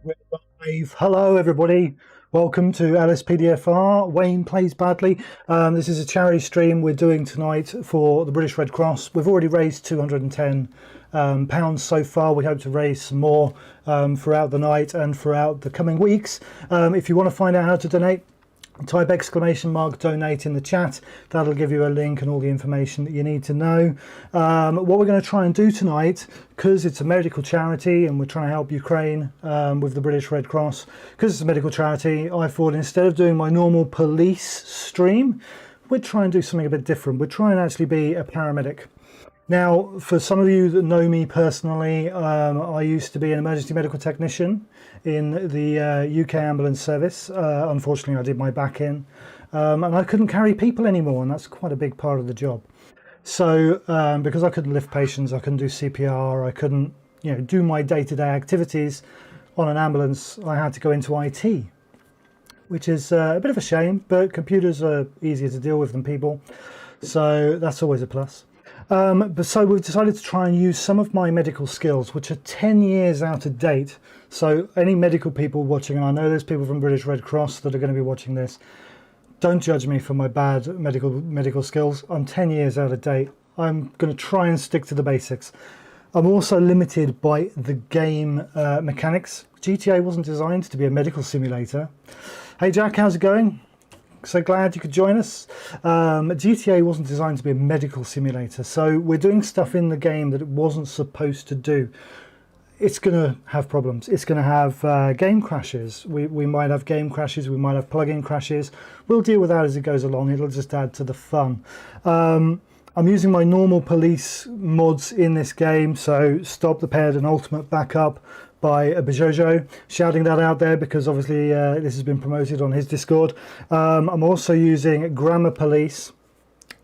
We're live. Hello, everybody. Welcome to LSPDFR. Wayne Plays Badly. This is a charity stream we're doing tonight for the British Red Cross. We've already raised £210 so far. We hope to raise some more throughout the night and throughout the coming weeks. If you want to find out how to donate, type !donate in the chat. That'll give you a link and all the information that you need to know. What we're going to try and do tonight, because it's a medical charity and we're trying to help Ukraine with the British Red Cross, because it's a medical charity, I thought instead of doing my normal police stream, we'd try and do something a bit different. We'd try and actually be a paramedic. Now, for some of you that know me personally, I used to be an emergency medical technician in the UK ambulance service. Unfortunately, I did my back in and I couldn't carry people anymore, and that's quite a big part of the job. So because I couldn't lift patients, I couldn't do CPR, I couldn't do my day-to-day activities on an ambulance, I had to go into IT, which is a bit of a shame, but computers are easier to deal with than people, so that's always a plus. So we've decided to try and use some of my medical skills, which are 10 years out of date. So any medical people watching, and I know there's people from British Red Cross that are going to be watching this, don't judge me for my bad medical skills. I'm 10 years out of date. I'm going to try and stick to the basics. I'm also limited by the game mechanics. GTA wasn't designed to be a medical simulator. Hey Jack, how's it going? So glad you could join us. GTA wasn't designed to be a medical simulator, so we're doing stuff in the game that it wasn't supposed to do. It's going to have problems. It's going to have game crashes. We might have game crashes, we might have plug-in crashes. We'll deal with that as it goes along. It'll just add to the fun. I'm using my normal police mods in this game, so Stop the Paired and Ultimate Backup by Bijojo, shouting that out there because obviously this has been promoted on his Discord. I'm also using Grammar Police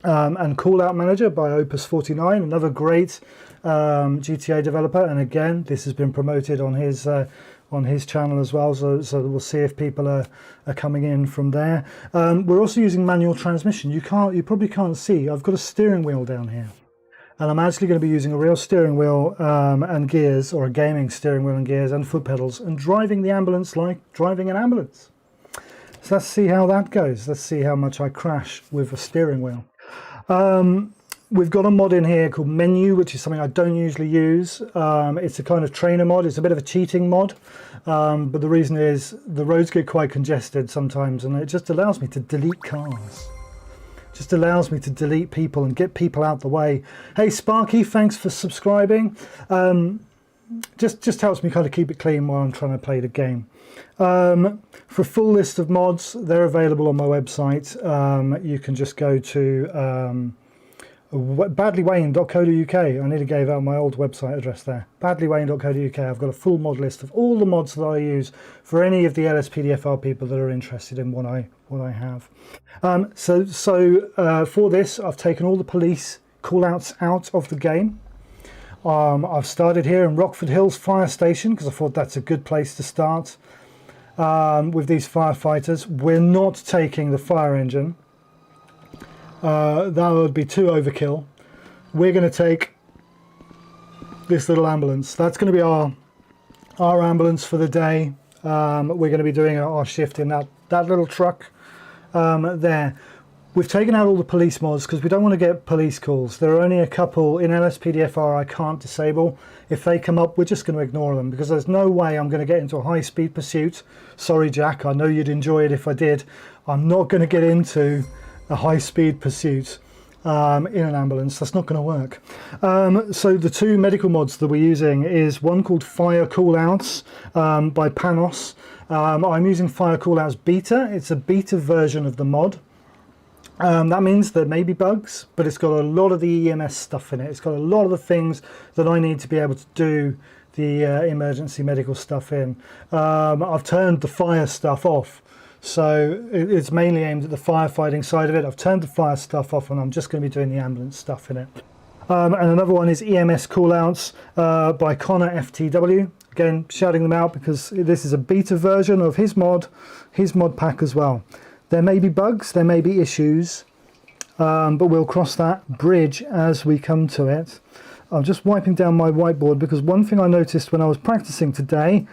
and Call Out Manager by Opus 49, another great GTA developer, and again this has been promoted on his channel as well, so we'll see if people are coming in from there. We're also using manual transmission. You probably can't see, I've got a steering wheel down here. And I'm actually going to be using a real steering wheel and gears, or a gaming steering wheel and gears and foot pedals, and driving the ambulance like driving an ambulance. So let's see how that goes. Let's see how much I crash with a steering wheel. We've got a mod in here called Menu, which is something I don't usually use. It's a kind of trainer mod. It's a bit of a cheating mod. But the reason is the roads get quite congested sometimes, and it just allows me to delete cars. Just allows me to delete people and get people out the way. Hey Sparky, thanks for subscribing. Just helps me kind of keep it clean while I'm trying to play the game. For a full list of mods, they're available on my website. You can just go to badlywayne.co.uk. I nearly gave out my old website address there. badlywayne.co.uk. I've got a full mod list of all the mods that I use for any of the LSPDFR people that are interested in what I have. For this, I've taken all the police call-outs out of the game. I've started here in Rockford Hills Fire Station because I thought that's a good place to start with these firefighters. We're not taking the fire engine. That would be too overkill. We're going to take this little ambulance. That's going to be our ambulance for the day. We're going to be doing our shift in that little truck there. We've taken out all the police mods because we don't want to get police calls. There are only a couple in LSPDFR I can't disable. If they come up, we're just going to ignore them because there's no way I'm going to get into a high-speed pursuit. Sorry Jack, I know you'd enjoy it if I did. I'm not going to get into a high-speed pursuit in an ambulance. That's not going to work. So the two medical mods that we're using is one called Fire Callouts by Panos. I'm using Fire Callouts Beta. It's a beta version of the mod. That means there may be bugs, but it's got a lot of the EMS stuff in it. It's got a lot of the things that I need to be able to do the emergency medical stuff in. I've turned the fire stuff off. So it's mainly aimed at the firefighting side of it. I've turned the fire stuff off and I'm just going to be doing the ambulance stuff in it. And another one is EMS Callouts by Connor FTW. Again, shouting them out because this is a beta version of his mod pack as well. There may be bugs, there may be issues, but we'll cross that bridge as we come to it. I'm just wiping down my whiteboard because one thing I noticed when I was practicing today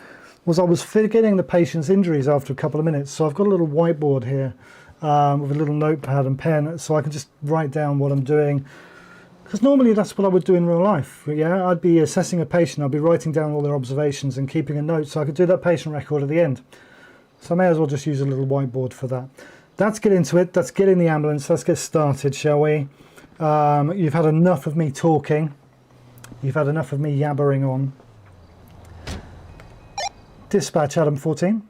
was I was forgetting the patient's injuries after a couple of minutes. So I've got a little whiteboard here with a little notepad and pen, so I can just write down what I'm doing. Because normally that's what I would do in real life. Yeah, I'd be assessing a patient, I'd be writing down all their observations and keeping a note so I could do that patient record at the end. So I may as well just use a little whiteboard for that. Let's get into it. Let's get in the ambulance. Let's get started, shall we? You've had enough of me talking. You've had enough of me yabbering on. Dispatch, Adam 14.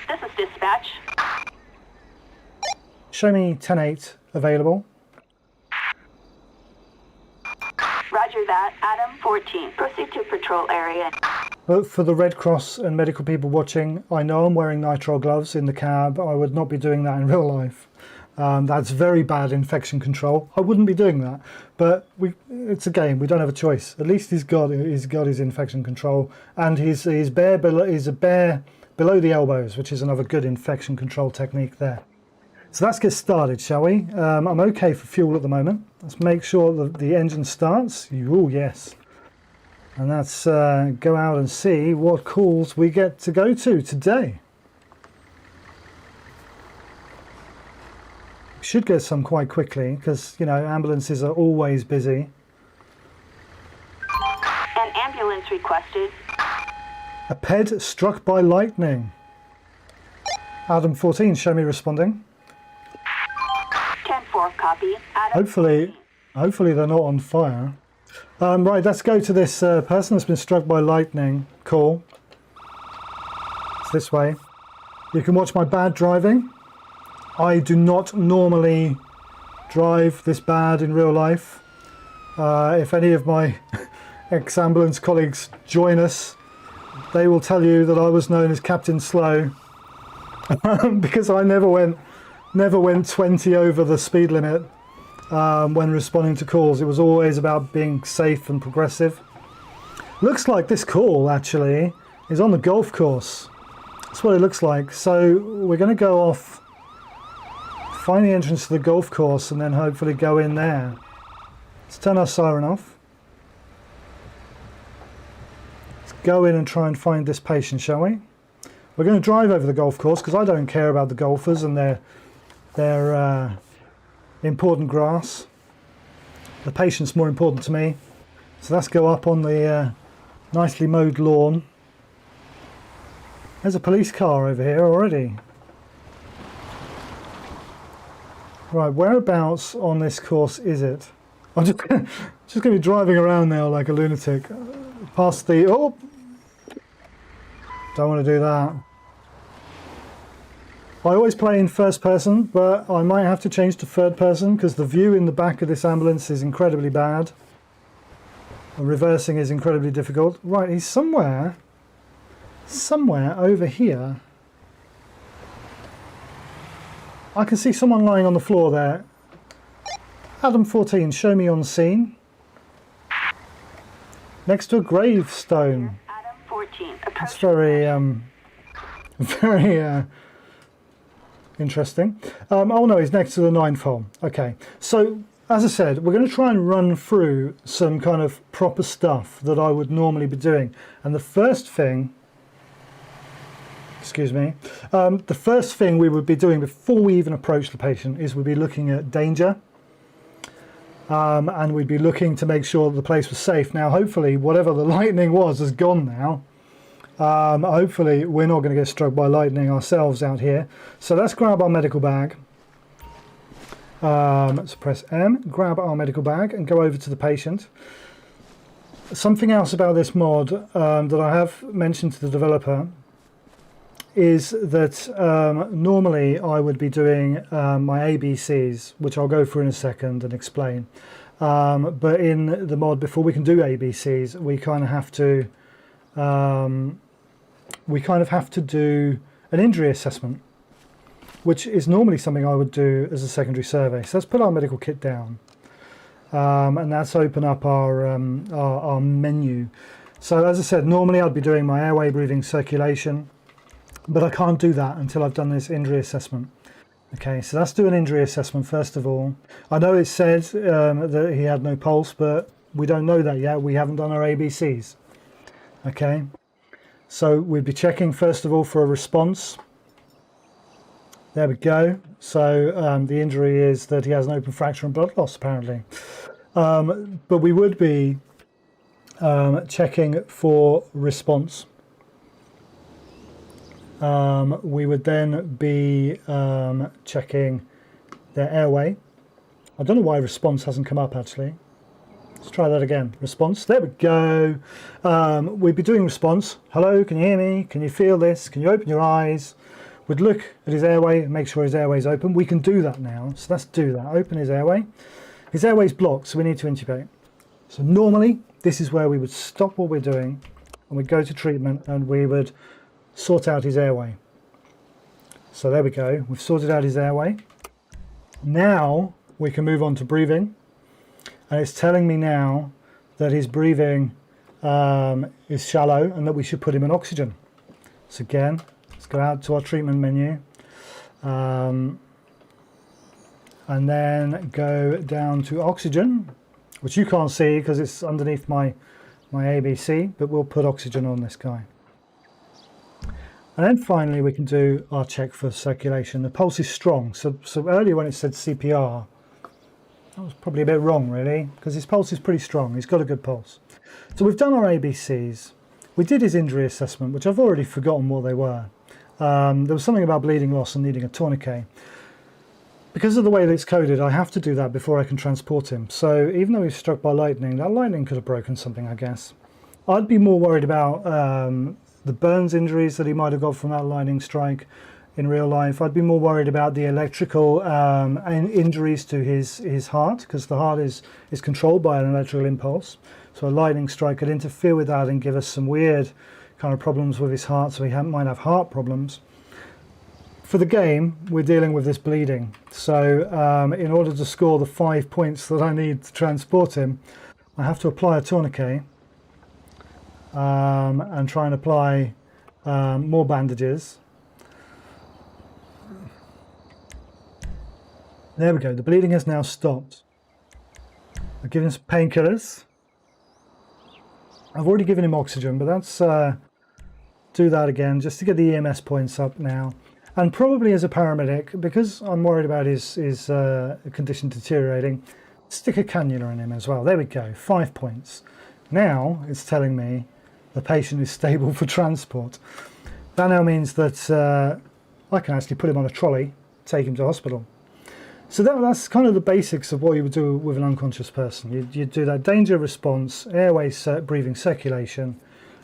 This is dispatch. Show me 10-8 available. Roger that. Adam 14. Proceed to patrol area. But for the Red Cross and medical people watching, I know I'm wearing nitrile gloves in the cab. I would not be doing that in real life. That's very bad infection control. I wouldn't be doing that, but it's a game. We don't have a choice. At least he's got his infection control, and he's bare below the elbows, which is another good infection control technique there. So let's get started, shall we? I'm okay for fuel at the moment. Let's make sure that the engine starts. Oh yes. And let's go out and see what calls we get to go to today. Should get some quite quickly because, you know, ambulances are always busy. An ambulance requested. A ped struck by lightning. Adam 14, show me responding. 10-4, copy. Adam Hopefully they're not on fire. Right, let's go to this person that's been struck by lightning call. It's this way. You can watch my bad driving. I do not normally drive this bad in real life. If any of my ex-ambulance colleagues join us, they will tell you that I was known as Captain Slow because I never went 20 over the speed limit when responding to calls. It was always about being safe and progressive. Looks like this call actually is on the golf course. That's what it looks like. So we're going to go off, find the entrance to the golf course, and then hopefully go in there. Let's turn our siren off. Let's go in and try and find this patient, shall we? We're going to drive over the golf course because I don't care about the golfers and their important grass. The patient's more important to me. So let's go up on the nicely mowed lawn. There's a police car over here already. Right, whereabouts on this course is it? I'm just going to be driving around now like a lunatic. Past the... Oh! Don't want to do that. I always play in first person, but I might have to change to third person because the view in the back of this ambulance is incredibly bad. And reversing is incredibly difficult. Right, he's somewhere over here. I can see someone lying on the floor there. Adam 14, show me on scene. Next to a gravestone. Adam 14. That's very interesting. Oh no, he's next to the 9th hole. Okay, so as I said, we're going to try and run through some kind of proper stuff that I would normally be doing. And the first thing... Excuse me. The first thing we would be doing before we even approach the patient is we'd be looking at danger, and we'd be looking to make sure that the place was safe. Now, hopefully, whatever the lightning was has gone now. Hopefully, we're not going to get struck by lightning ourselves out here. So let's grab our medical bag. Let's press M, grab our medical bag, and go over to the patient. Something else about this mod that I have mentioned to the developer is that normally I would be doing my ABCs, which I'll go through in a second and explain. But in the mod, before we can do ABCs, we kind of have to do an injury assessment, which is normally something I would do as a secondary survey. So let's put our medical kit down, and let's open up our menu. So as I said, normally I'd be doing my airway, breathing, circulation, but I can't do that until I've done this injury assessment. Okay, so let's do an injury assessment first of all. I know it said that he had no pulse, but we don't know that yet. We haven't done our ABCs. Okay, so we'd be checking first of all for a response. There we go. So the injury is that he has an open fracture and blood loss, apparently. But we would be checking for response. We would then be checking their airway. I don't know why response hasn't come up, actually. Let's try that again. Response. There we go. We'd be doing response. Hello, can you hear me? Can you feel this? Can you open your eyes? We'd look at his airway and make sure his airway is open. We can do that now. So let's do that. Open his airway. His airway is blocked, so we need to intubate. So normally, this is where we would stop what we're doing and we'd go to treatment and we would sort out his airway. So there we go. We've sorted out his airway. Now we can move on to breathing. And it's telling me now that his breathing is shallow and that we should put him in oxygen. So again, let's go out to our treatment menu. And then go down to oxygen, which you can't see because it's underneath my ABC, but we'll put oxygen on this guy. And then finally we can do our check for circulation. The pulse is strong. So earlier when it said CPR, that was probably a bit wrong really, because his pulse is pretty strong. He's got a good pulse. So we've done our ABCs. We did his injury assessment, which I've already forgotten what they were. There was something about bleeding loss and needing a tourniquet. Because of the way that it's coded, I have to do that before I can transport him. So even though he was struck by lightning, that lightning could have broken something, I guess. I'd be more worried about the burns injuries that he might have got from that lightning strike in real life. I'd be more worried about the electrical injuries to his heart, because the heart is controlled by an electrical impulse. So a lightning strike could interfere with that and give us some weird kind of problems with his heart, so he might have heart problems. For the game, we're dealing with this bleeding. So in order to score the 5 points that I need to transport him, I have to apply a tourniquet and try and apply more bandages. There we go, the bleeding has now stopped. I've given him some painkillers. I've already given him oxygen, but let's do that again just to get the EMS points up now. And probably as a paramedic, because I'm worried about his condition deteriorating, stick a cannula in him as well. There we go, 5 points. Now it's telling me the patient is stable for transport. That now means that I can actually put him on a trolley, take him to hospital. So that's kind of the basics of what you would do with an unconscious person. You'd do that danger response, airway breathing, circulation,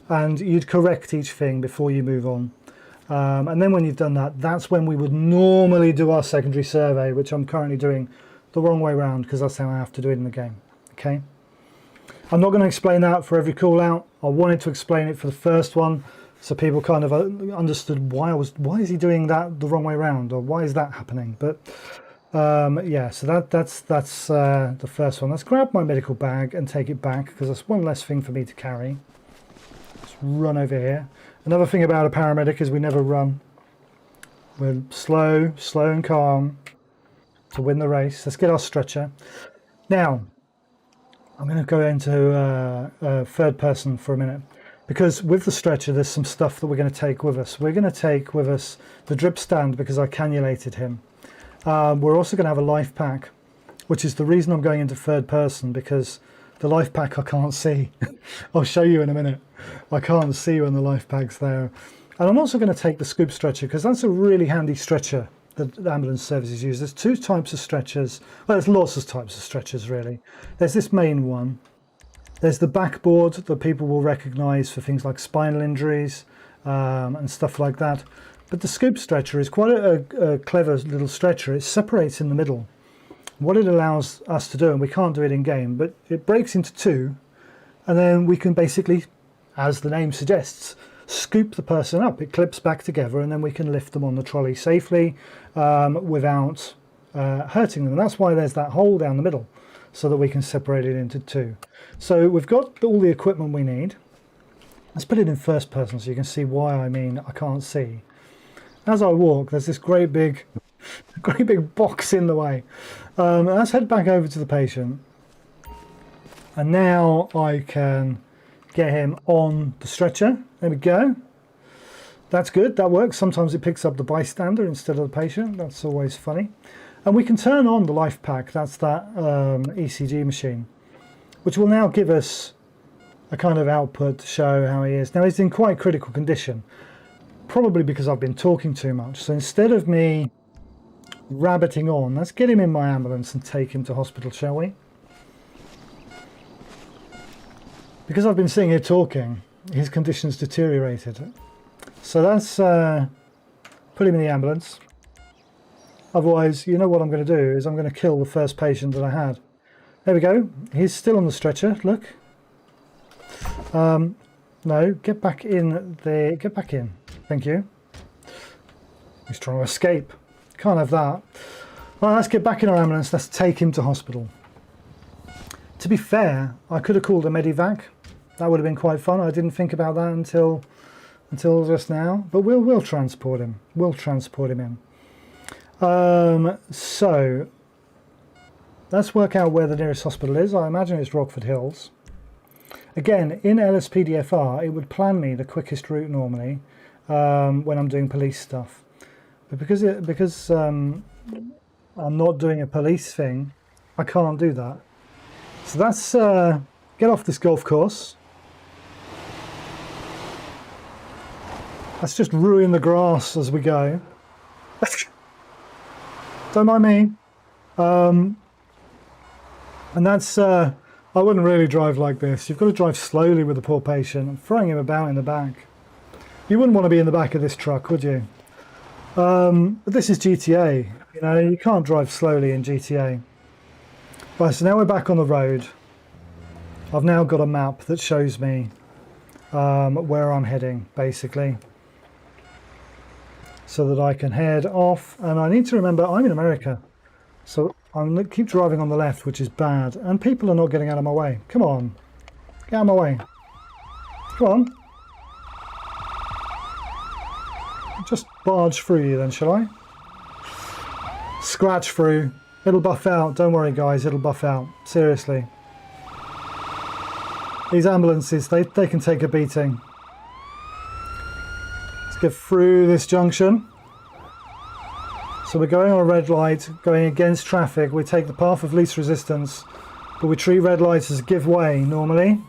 and you'd correct each thing before you move on. And then when you've done that, that's when we would normally do our secondary survey, which I'm currently doing the wrong way around because that's how I have to do it in the game. Okay. I'm not going to explain that for every call out. I wanted to explain it for the first one, so people kind of understood why is he doing that the wrong way around, or why is that happening. But yeah, so that's the first one. Let's grab my medical bag and take it back because that's one less thing for me to carry. Let's run over here. Another thing about a paramedic is we never run. We're slow and calm to win the race. Let's get our stretcher. Now, I'm going to go into third person for a minute, because with the stretcher there's some stuff that we're going to take with us. We're going to take with us the drip stand because I cannulated him. We're also going to have a life pack, which is the reason I'm going into third person, because the life pack I can't see. I'll show you in a minute. I can't see when the life pack's there. And I'm also going to take the scoop stretcher because that's a really handy stretcher that ambulance services use. There's two types of stretchers. Well, there's lots of types of stretchers really. There's this main one. There's the backboard that people will recognise for things like spinal injuries and stuff like that. But the scoop stretcher is quite a clever little stretcher. It separates in the middle. What it allows us to do, and we can't do it in game, but it breaks into two, and then we can basically, as the name suggests, scoop the person up. It clips back together, and then we can lift them on the trolley safely without hurting them. And that's why there's that hole down the middle, so that we can separate it into two. So we've got all the equipment we need. Let's put it in first person so you can see why I mean I can't see. As I walk, there's this great big box in the way. Let's head back over to the patient. And now I can get him on the stretcher. There we go. That's good, that works. Sometimes it picks up the bystander instead of the patient. That's always funny. And we can turn on the life pack, that's that ECG machine, which will now give us a kind of output to show how he is. Now he's in quite critical condition, probably because I've been talking too much. So instead of me rabbiting on, let's get him in my ambulance and take him to hospital, shall we? Because I've been sitting here talking, his condition's deteriorated. So that's put him in the ambulance. Otherwise, you know what I'm going to do is I'm going to kill the first patient that I had. There we go. He's still on the stretcher. Look. No, get back in there. Get back in. Thank you. He's trying to escape. Can't have that. Right, let's get back in our ambulance. Let's take him to hospital. To be fair, I could have called a medivac. That would have been quite fun. I didn't think about that until just now. But we'll transport him. We'll transport him in. So let's work out where the nearest hospital is. I imagine it's Rockford Hills. Again, in LSPDFR, it would plan me the quickest route normally when I'm doing police stuff. But because I'm not doing a police thing, I can't do that. So let's get off this golf course. Let's just ruin the grass as we go. Don't mind me. And that's, I wouldn't really drive like this. You've got to drive slowly with the poor patient. I'm throwing him about in the back. You wouldn't want to be in the back of this truck, would you? But this is GTA. You know, you can't drive slowly in GTA. Right, so now we're back on the road. I've now got a map that shows me where I'm heading, basically, so that I can head off. And I need to remember I'm in America, so I'm going to keep driving on the left, which is bad, and people are not getting out of my way. Come on, get out of my way. Come on. Just barge through you then, shall I? Scratch through. It'll buff out. Don't worry guys, it'll buff out. Seriously. These ambulances, they can take a beating. Let's get through this junction. So we're going on a red light, going against traffic. We take the path of least resistance, but we treat red lights as give way normally.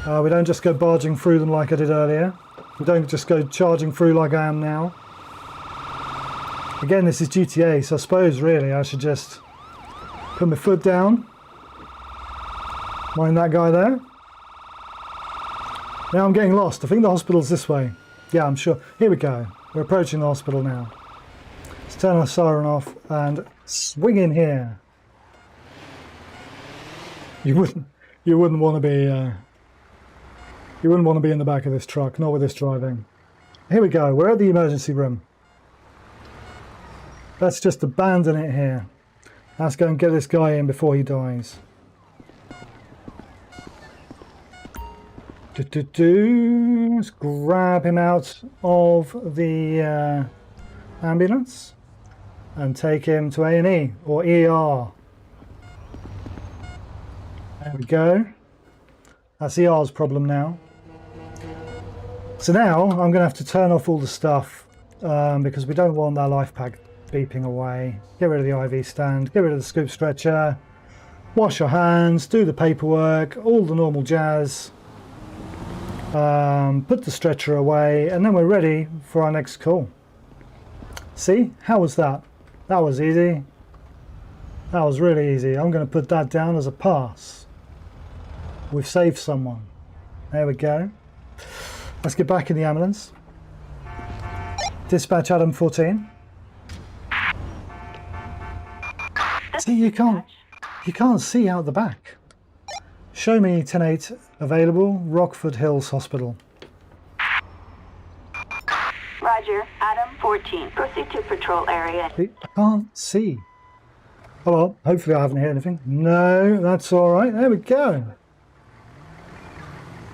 We don't just go barging through them like I did earlier. We don't just go charging through like I am now. Again, this is GTA, so I suppose really I should just put my foot down. Mind that guy there. Now I'm getting lost. I think the hospital's this way. Yeah, I'm sure. Here we go. We're approaching the hospital now. Let's turn our siren off and swing in here. You wouldn't want to be in the back of this truck, not with this driving. Here we go. We're at the emergency room. Let's just abandon it here. Let's go and get this guy in before he dies. Let's grab him out of the ambulance and take him to A&E or ER. There we go. That's ER's problem now. So now I'm going to have to turn off all the stuff because we don't want that life pack beeping away. Get rid of the IV stand, get rid of the scoop stretcher, wash your hands, do the paperwork, all the normal jazz. Put the stretcher away, and then we're ready for our next call. See, how was that? That was easy. That was really easy. I'm going to put that down as a pass. We've saved someone. There we go. Let's get back in the ambulance. Dispatch Adam 14. See, you can't see out the back. Show me 10-8 available, Rockford Hills Hospital. Roger, Adam 14. Proceed to patrol area. I can't see. Oh well, hopefully I haven't heard anything. No, that's all right. There we go.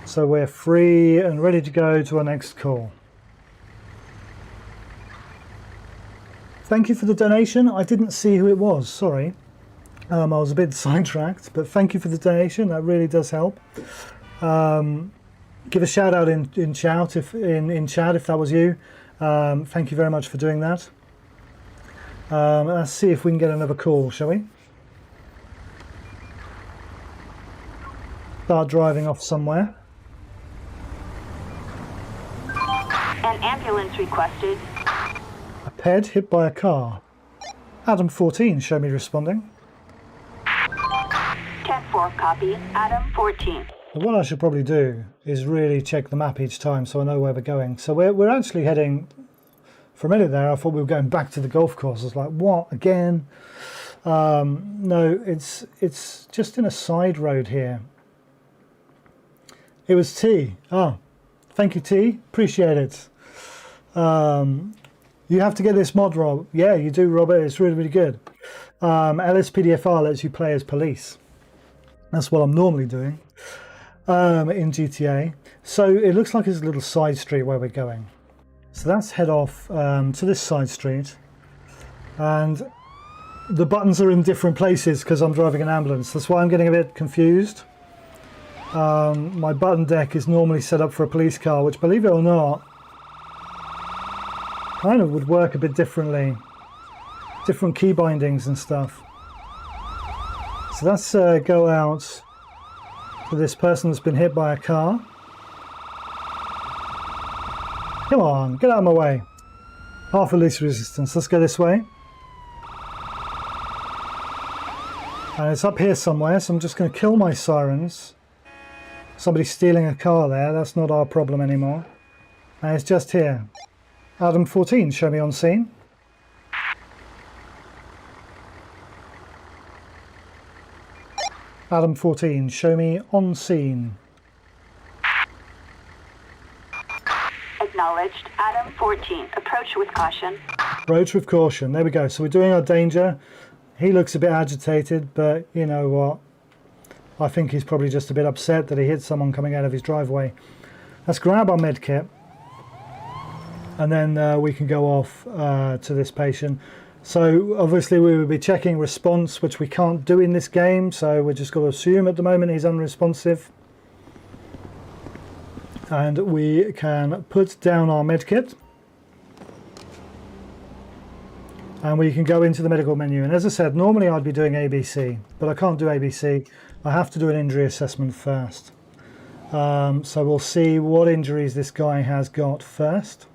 So we're free and ready to go to our next call. Thank you for the donation. I didn't see who it was, sorry. I was a bit sidetracked, but thank you for the donation. That really does help. Give a shout out in chat if that was you. Thank you very much for doing that. Let's see if we can get another call, shall we? Start driving off somewhere. An ambulance requested. A ped hit by a car. Adam 14, show me responding. 10-4, copy. Adam 14. What I should probably do is really check the map each time so I know where we're going. So we're actually heading, for a minute there I thought we were going back to the golf course. I was like, what, again? No, it's just in a side road here. It was T. Oh, thank you, T. Appreciate it. You have to get this mod, Rob. Yeah, you do, Robert. It's really, really good. LSPDFR lets you play as police. That's what I'm normally doing in GTA. So it looks like it's a little side street where we're going. So let's head off to this side street. And the buttons are in different places because I'm driving an ambulance. That's why I'm getting a bit confused. My button deck is normally set up for a police car, which, believe it or not, kind of would work a bit differently. Different key bindings and stuff. So let's go out to this person that's been hit by a car. Come on, get out of my way. Half of least resistance. Let's go this way. And it's up here somewhere, so I'm just going to kill my sirens. Somebody's stealing a car there. That's not our problem anymore. And it's just here. Adam 14, show me on scene. Adam 14, show me on scene. Acknowledged. Adam 14. Approach with caution. Approach with caution. There we go. So we're doing our danger. He looks a bit agitated, but you know what? I think he's probably just a bit upset that he hit someone coming out of his driveway. Let's grab our med kit. And then we can go off to this patient. So obviously we will be checking response, which we can't do in this game. So we're just going to assume at the moment he's unresponsive. And we can put down our med kit. And we can go into the medical menu. And as I said, normally I'd be doing ABC, but I can't do ABC. I have to do an injury assessment first. So we'll see what injuries this guy has got first.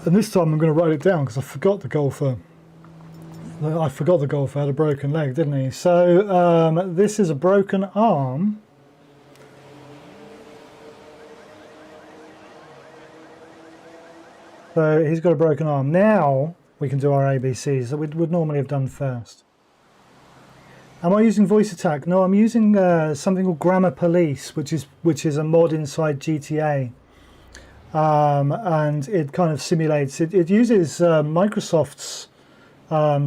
And this time I'm going to write it down because I forgot the golfer. I forgot the golfer had a broken leg, didn't he? So this is a broken arm. So he's got a broken arm. Now we can do our ABCs that we would normally have done first. Am I using voice attack? No, I'm using something called Grammar Police, which is a mod inside GTA. And it kind of simulates, it uses Microsoft's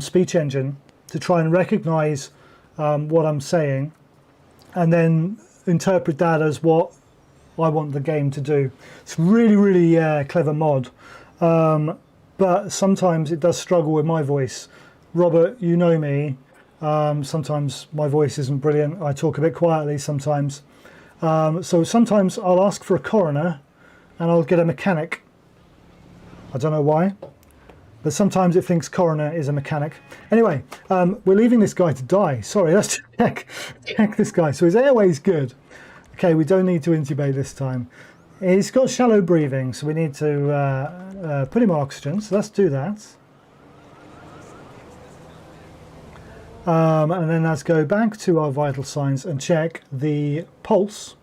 speech engine to try and recognize what I'm saying and then interpret that as what I want the game to do. It's really, really clever mod. But sometimes it does struggle with my voice. Robert, you know me. Sometimes my voice isn't brilliant. I talk a bit quietly sometimes. So sometimes I'll ask for a coroner and I'll get a mechanic. I don't know why, but sometimes it thinks coroner is a mechanic. Anyway, we're leaving this guy to die. Sorry, let's check this guy. So his airway's good. Okay, we don't need to intubate this time. He's got shallow breathing, so we need to put him on oxygen. So let's do that. And then let's go back to our vital signs and check the pulse.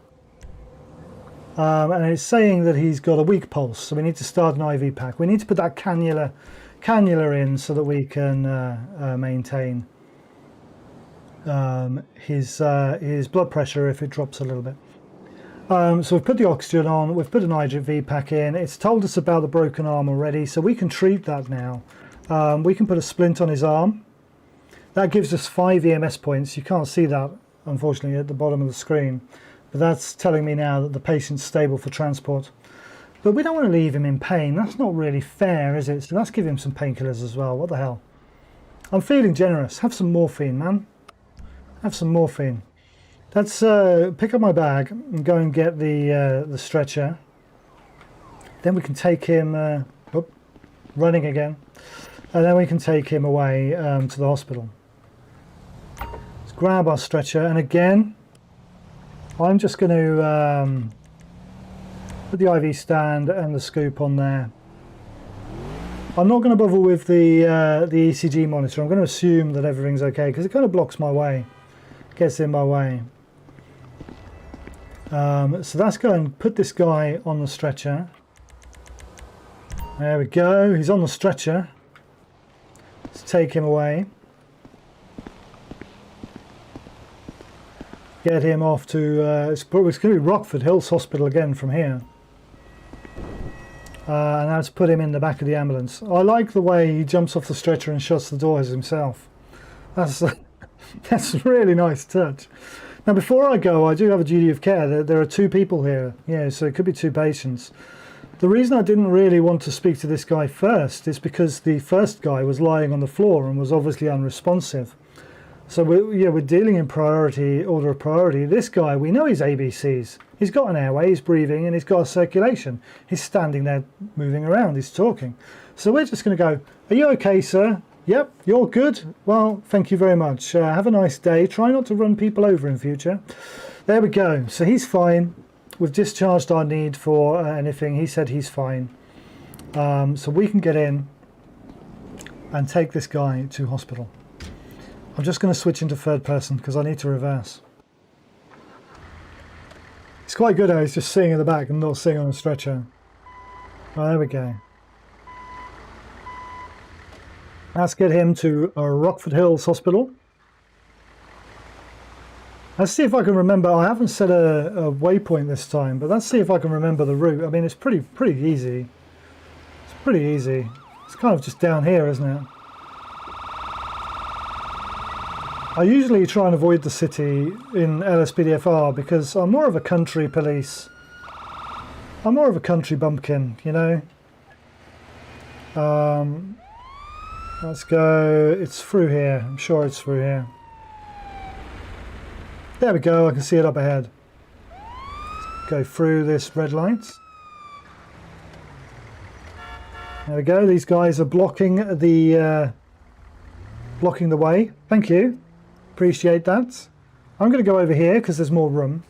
And it's saying that he's got a weak pulse, so we need to start an IV pack. We need to put that cannula in so that we can maintain his blood pressure if it drops a little bit. So we've put the oxygen on, we've put an IV pack in. It's told us about the broken arm already, so we can treat that now. We can put a splint on his arm. That gives us 5 EMS points. You can't see that, unfortunately, at the bottom of the screen. But that's telling me now that the patient's stable for transport. But we don't want to leave him in pain. That's not really fair, is it? So let's give him some painkillers as well. What the hell? I'm feeling generous. Have some morphine, man. Have some morphine. Let's pick up my bag and go and get the stretcher. Then we can take him, running again, and then we can take him away to the hospital. Let's grab our stretcher, and again, I'm just going to put the IV stand and the scoop on there. I'm not going to bother with the ECG monitor. I'm going to assume that everything's okay because it kind of blocks my way, gets in my way. So let's go and put this guy on the stretcher. There we go, he's on the stretcher. Let's take him away. Get him off to, it's going to be Rockford Hills Hospital again from here. And let's put him in the back of the ambulance. I like the way he jumps off the stretcher and shuts the doors himself. That's a really nice touch. Now before I go, I do have a duty of care. There are two people here, yeah, so it could be two patients. The reason I didn't really want to speak to this guy first is because the first guy was lying on the floor and was obviously unresponsive. So we're dealing in priority, order of priority. This guy, we know his ABCs. He's got an airway, he's breathing, and he's got a circulation. He's standing there moving around, he's talking. So we're just going to go, are you okay, sir? Yep, you're good. Well, thank you very much. Have a nice day. Try not to run people over in future. There we go. So he's fine. We've discharged our need for anything. He said he's fine. So we can get in and take this guy to hospital. I'm just going to switch into third person because I need to reverse. It's quite good how he's just sitting in the back and not sitting on a stretcher. Oh, there we go. Let's get him to Rockford Hills Hospital. Let's see if I can remember. I haven't set a waypoint this time, but let's see if I can remember the route. I mean, it's pretty easy. It's pretty easy. It's kind of just down here, isn't it? I usually try and avoid the city in LSPDFR because I'm more of a country police. I'm more of a country bumpkin, you know. Let's go. It's through here. I'm sure it's through here. There we go. I can see it up ahead. Go through this red light. There we go. These guys are blocking the way. Thank you. Appreciate that. I'm going to go over here because there's more room.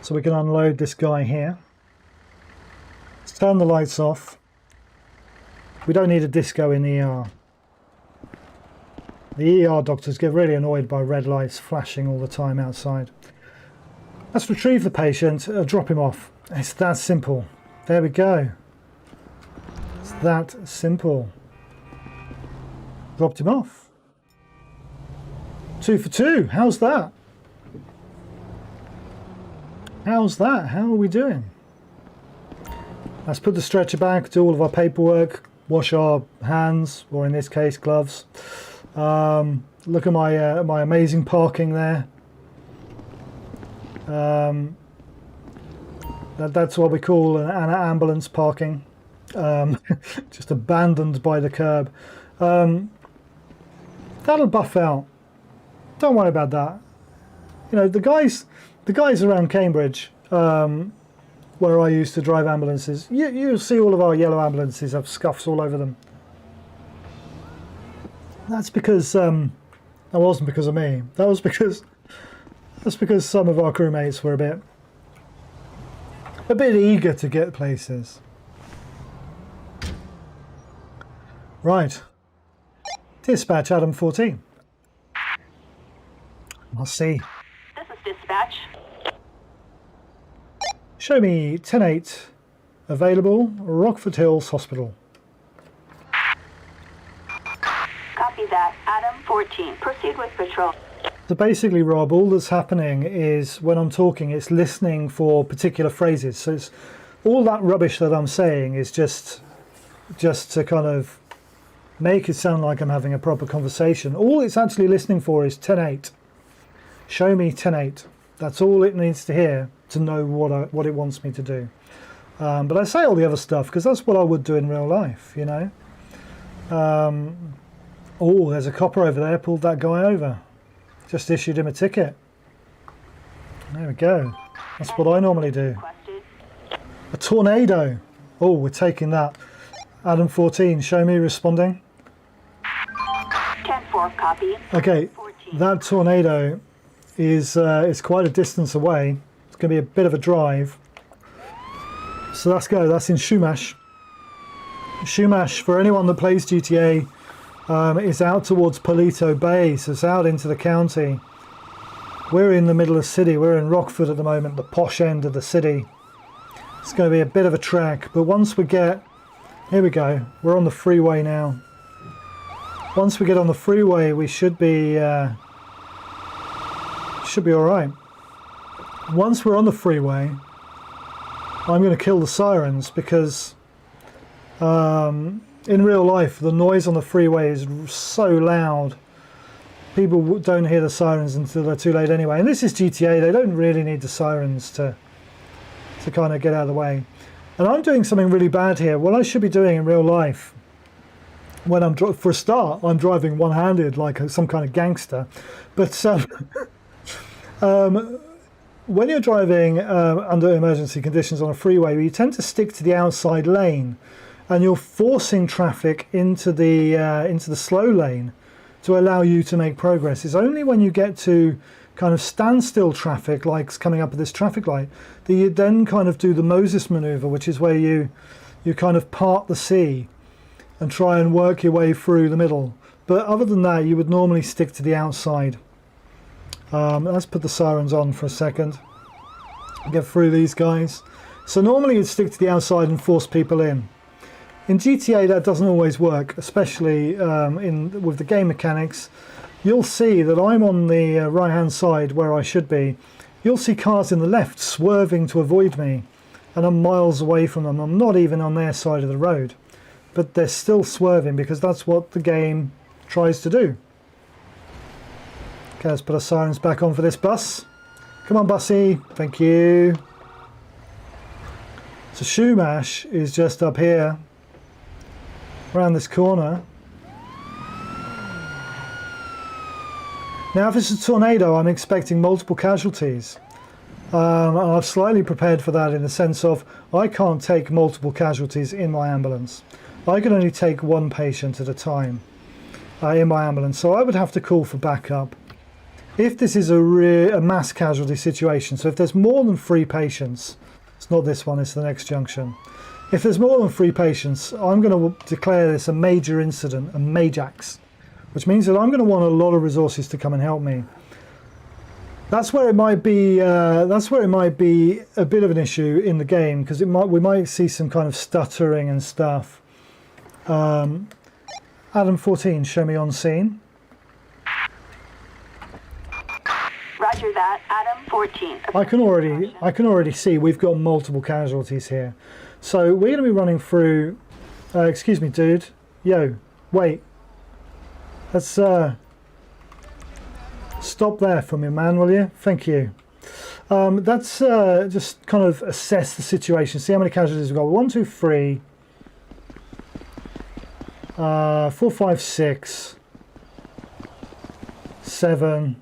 So we can unload this guy here. Let's turn the lights off. We don't need a disco in the ER. The ER doctors get really annoyed by red lights flashing all the time outside. Let's retrieve the patient, drop him off. It's that simple. There we go. It's that simple. Dropped him off. 2 for 2. How's that? How's that? How are we doing? Let's put the stretcher back, do all of our paperwork, wash our hands, or in this case, gloves. Look at my amazing parking there. That's what we call an ambulance parking. Just abandoned by the curb. That'll buff out. Don't worry about that. You know, the guys around Cambridge, where I used to drive ambulances, you'll see all of our yellow ambulances have scuffs all over them. That's because that wasn't because of me. That's because some of our crewmates were a bit eager to get places. Right. Dispatch Adam 14. I'll see. This is dispatch. Show me 10-8 available, Rockford Hills Hospital. Copy that. Adam 14. Proceed with patrol. So basically, Rob, all that's happening is when I'm talking, it's listening for particular phrases. So it's all that rubbish that I'm saying is just to kind of make it sound like I'm having a proper conversation. All it's actually listening for is 10-8. Show me 10-8. That's all it needs to hear to know what it wants me to do. But I say all the other stuff because that's what I would do in real life, you know. Oh, there's a copper over there. Pulled that guy over. Just issued him a ticket. There we go. That's what I normally do. Requested. A tornado. Oh, we're taking that. Adam 14, show me responding. 10-4, copy. Okay, 14. that tornado is quite a distance away. It's going to be a bit of a drive. So let's go. That's in Shumash. Shumash, for anyone that plays GTA, is out towards Palito Bay, so it's out into the county. We're in the middle of the city. We're in Rockford at the moment, the posh end of the city. It's going to be a bit of a trek, but once we get... Here we go. We're on the freeway now. Once we get on the freeway, we should be all right. Once we're on the freeway, I'm going to kill the sirens because in real life, the noise on the freeway is so loud. People don't hear the sirens until they're too late anyway. And this is GTA. They don't really need the sirens to kind of get out of the way. And I'm doing something really bad here. What I should be doing in real life, when I'm for a start, I'm driving one-handed like some kind of gangster. But when you're driving under emergency conditions on a freeway, you tend to stick to the outside lane, and you're forcing traffic into the slow lane to allow you to make progress. It's only when you get to kind of standstill traffic, like coming up at this traffic light, that you then kind of do the Moses maneuver, which is where you kind of part the sea and try and work your way through the middle. But other than that, you would normally stick to the outside. Let's put the sirens on for a second. Get through these guys. So normally you'd stick to the outside and force people in. In GTA that doesn't always work, especially with the game mechanics. You'll see that I'm on the right hand side where I should be. You'll see cars in the left swerving to avoid me, and I'm miles away from them. I'm not even on their side of the road, but they're still swerving because that's what the game tries to do. Okay, let's put our sirens back on for this bus. Come on, bussy. Thank you. So Shumash is just up here, around this corner. Now, if it's a tornado, I'm expecting multiple casualties. And I've slightly prepared for that in the sense of I can't take multiple casualties in my ambulance. I can only take one patient at a time in my ambulance, so I would have to call for backup. If this is a mass casualty situation, so if there's more than 3 patients, it's not this one, it's the next junction. If there's more than 3 patients, I'm going to declare this a major incident, a MAJAX, which means that I'm going to want a lot of resources to come and help me. That's where it might be. That's where it might be a bit of an issue in the game, because we might see some kind of stuttering and stuff. Adam 14, show me on scene. Roger that. Adam 14. I can already see we've got multiple casualties here. So we're going to be running through. Excuse me, dude. Yo, wait. Let's stop there for me, man, will you? Thank you. Let's just kind of assess the situation. See how many casualties we've got. 1, 2, 3, 4, 5, 6, 7,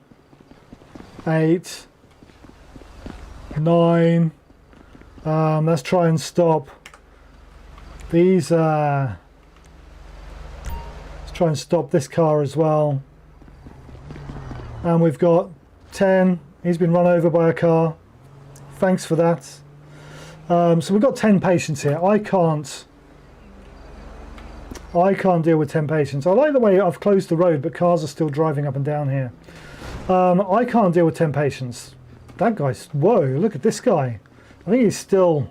8, 9. Let's try and stop these. Let's try and stop this car as well. And we've got 10. He's been run over by a car. Thanks for that. So we've got 10 patients here. I can't deal with 10 patients. I like the way I've closed the road, but cars are still driving up and down here. I can't deal with 10 patients. That guy's... Whoa, look at this guy. I think he's still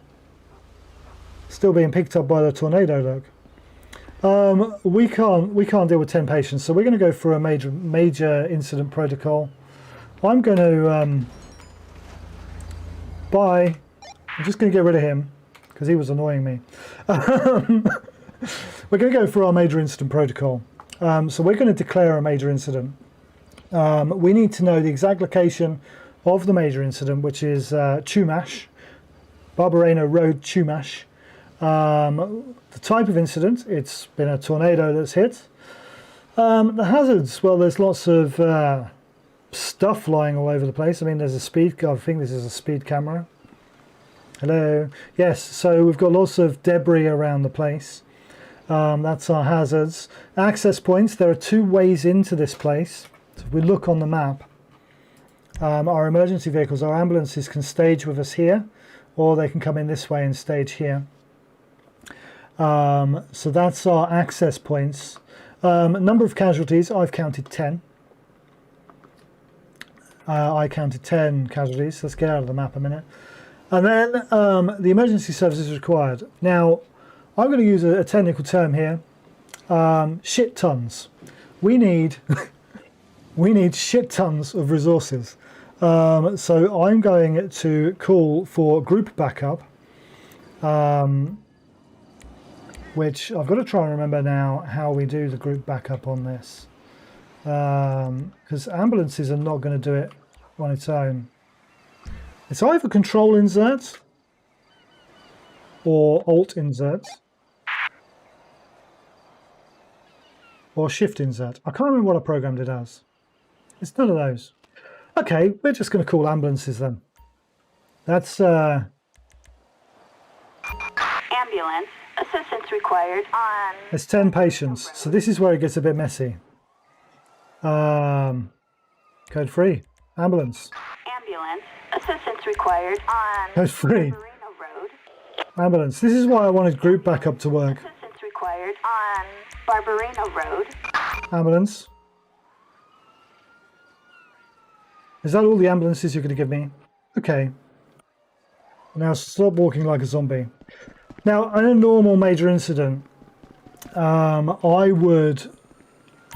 being picked up by the tornado, look. We can't deal with 10 patients, so we're going to go for a major incident protocol. I'm going to bye. I'm just going to get rid of him because he was annoying me. We're going to go for our major incident protocol. So we're going to declare a major incident. We need to know the exact location of the major incident, which is Chumash, Barbarena Road, Chumash. The type of incident, it's been a tornado that's hit. The hazards, well, there's lots of stuff lying all over the place. I mean, there's a speed, I think this is a speed camera. Hello. Yes, so we've got lots of debris around the place. That's our hazards. Access points, there are 2 ways into this place. So if we look on the map, our emergency vehicles, our ambulances can stage with us here, or they can come in this way and stage here. So that's our access points. Number of casualties, I've counted 10. I counted 10 casualties. Let's get out of the map a minute. And then the emergency services required. Now, I'm going to use a technical term here. Shit tons. We need we need shit tons of resources. So I'm going to call for group backup, which I've got to try and remember now how we do the group backup on this, because ambulances are not going to do it on its own. It's either control insert or alt insert or shift insert. I can't remember what I programmed it as. It's none of those. Okay, we're just going to call ambulances then. That's Ambulance. Assistance required on... There's 10 patients, so this is where it gets a bit messy. Code 3, ambulance. Ambulance. Assistance required on... Code 3, Marino Road. ambulance. This is why I wanted group backup to work. Assistance required on Barbarino Road. Ambulance. Is that all the ambulances you're going to give me? Okay. Now stop walking like a zombie. Now, in a normal major incident, I would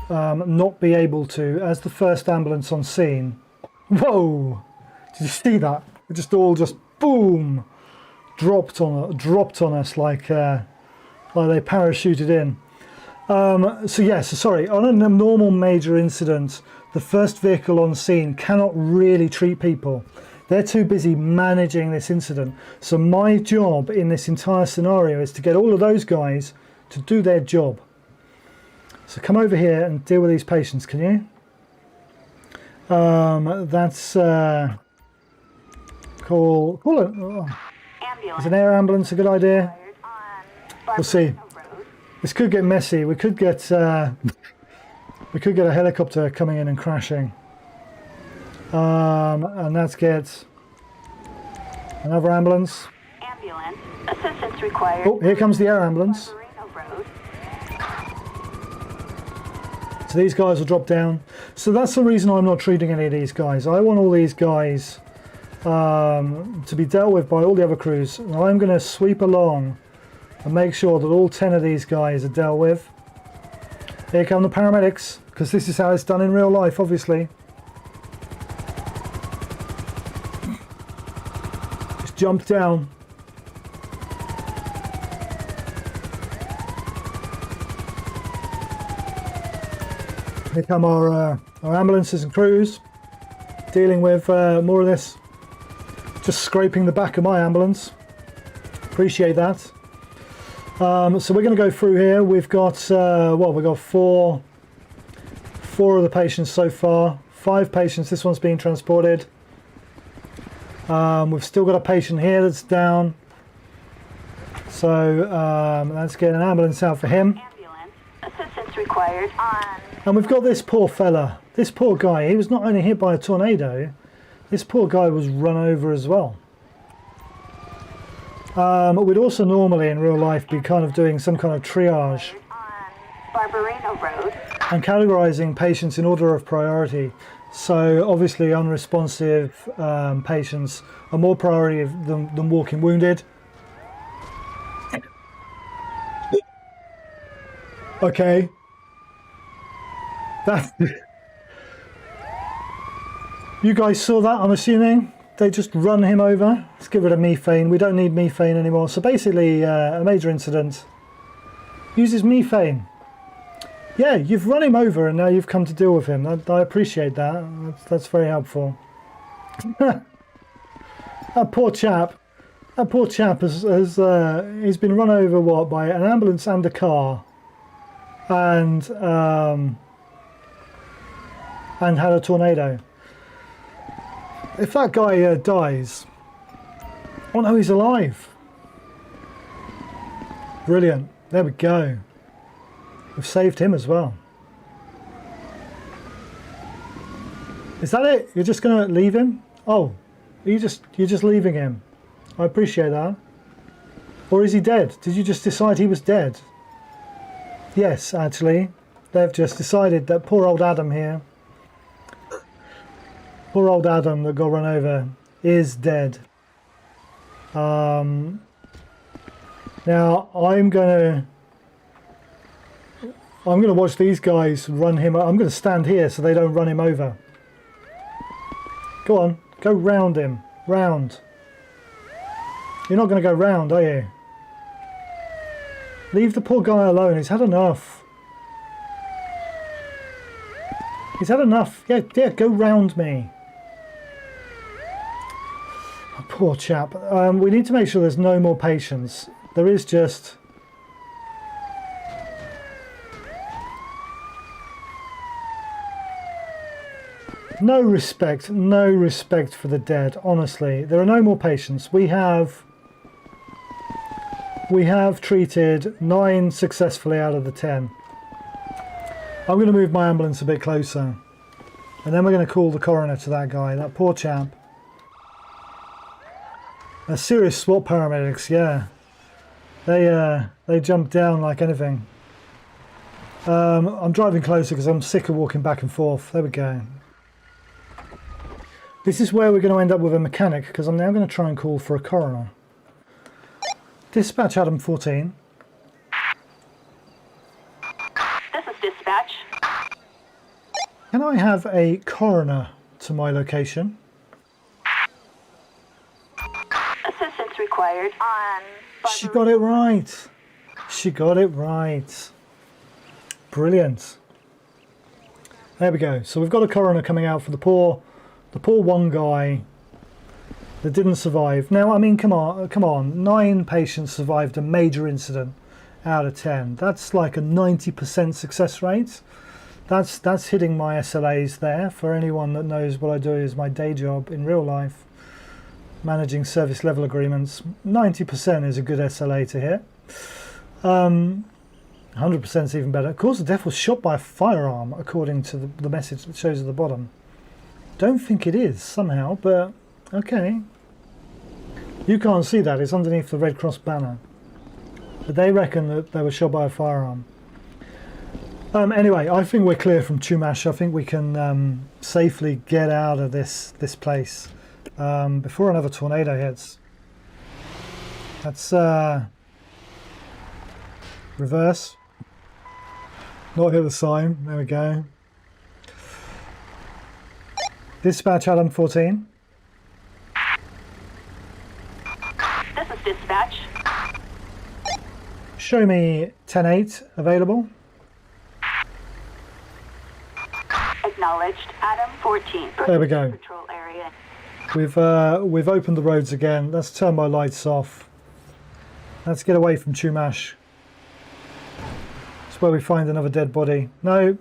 not be able to, as the first ambulance on scene. Whoa! Did you see that? It just all just boom, dropped on us like they parachuted in. Sorry. On a normal major incident, the first vehicle on scene cannot really treat people. They're too busy managing this incident. So my job in this entire scenario is to get all of those guys to do their job. So come over here and deal with these patients, can you? That's call it. Oh. Is an air ambulance a good idea? We'll see. This could get messy. We could get a helicopter coming in and crashing. And let's get another ambulance. Ambulance. Assistance required. Oh, here comes the air ambulance. Barbarino Road. So these guys will drop down. So that's the reason I'm not treating any of these guys. I want all these guys to be dealt with by all the other crews. And I'm going to sweep along and make sure that all 10 of these guys are dealt with. Here come the paramedics, because this is how it's done in real life, obviously. Just jump down. Here come our ambulances and crews, dealing with more of this. Just scraping the back of my ambulance. Appreciate that. So we're going to go through here. We've got we've got four of the patients so far. 5 patients. This one's being transported. We've still got a patient here that's down. So let's get an ambulance out for him. Ambulance. Assistance required on... And we've got this poor fella, this poor guy. He was not only hit by a tornado, this poor guy was run over as well. We'd also normally in real life be kind of doing some kind of triage on Barbarino Road. and categorizing patients in order of priority. So obviously unresponsive patients are more priority than walking wounded. Okay. You guys saw that, I'm assuming? They just run him over. Let's get rid of methane. We don't need methane anymore. So basically, a major incident uses methane. Yeah, you've run him over and now you've come to deal with him. I appreciate that. That's very helpful. That poor chap. That poor chap has he's been run over by an ambulance and a car, and had a tornado. If that guy dies, oh no, he's alive. Brilliant. There we go. We've saved him as well. Is that it? You're just going to leave him? Oh, you're just leaving him. I appreciate that. Or is he dead? Did you just decide he was dead? Yes, actually. They've just decided that poor old Adam here, poor old Adam that got run over, is dead. Now I'm gonna watch these guys run him. I'm gonna stand here so they don't run him over. Go on, go round him, round. You're not gonna go round, are you? Leave the poor guy alone. He's had enough. He's had enough. Yeah, go round me. Oh, poor chap. We need to make sure there's no more patients. There is just... no respect for the dead, honestly. There are no more patients. We have treated 9 successfully out of the 10. I'm going to move my ambulance a bit closer, and then we're going to call the coroner to that guy, that poor chap. A serious SWAT paramedics, yeah. They jumped down like anything. I'm driving closer because I'm sick of walking back and forth. There we go. This is where we're going to end up with a mechanic, because I'm now going to try and call for a coroner. Dispatch Adam 14. This is dispatch. Can I have a coroner to my location? Assistance required on... She got it right. She got it right. Brilliant. There we go. So we've got a coroner coming out for the poor one guy that didn't survive. Now, I mean, come on. 9 patients survived a major incident out of 10. That's like a 90% success rate. That's hitting my SLAs there. For anyone that knows what I do is my day job in real life, managing service level agreements. 90% is a good SLA to hit. 100% is even better. Cause of death was shot by a firearm, according to the message that shows at the bottom. Don't think it is somehow, but okay. You can't see that, it's underneath the Red Cross banner. But they reckon that they were shot by a firearm. Anyway, I think we're clear from Chumash. I think we can safely get out of this place before another tornado hits. That's reverse. Not hit the sign. There we go. Dispatch Adam 14. This is dispatch. Show me 10-8 available. Acknowledged. Adam 14. There we go. Patrol area. We've opened the roads again. Let's turn my lights off. Let's get away from Chumash. It's where we find another dead body. No.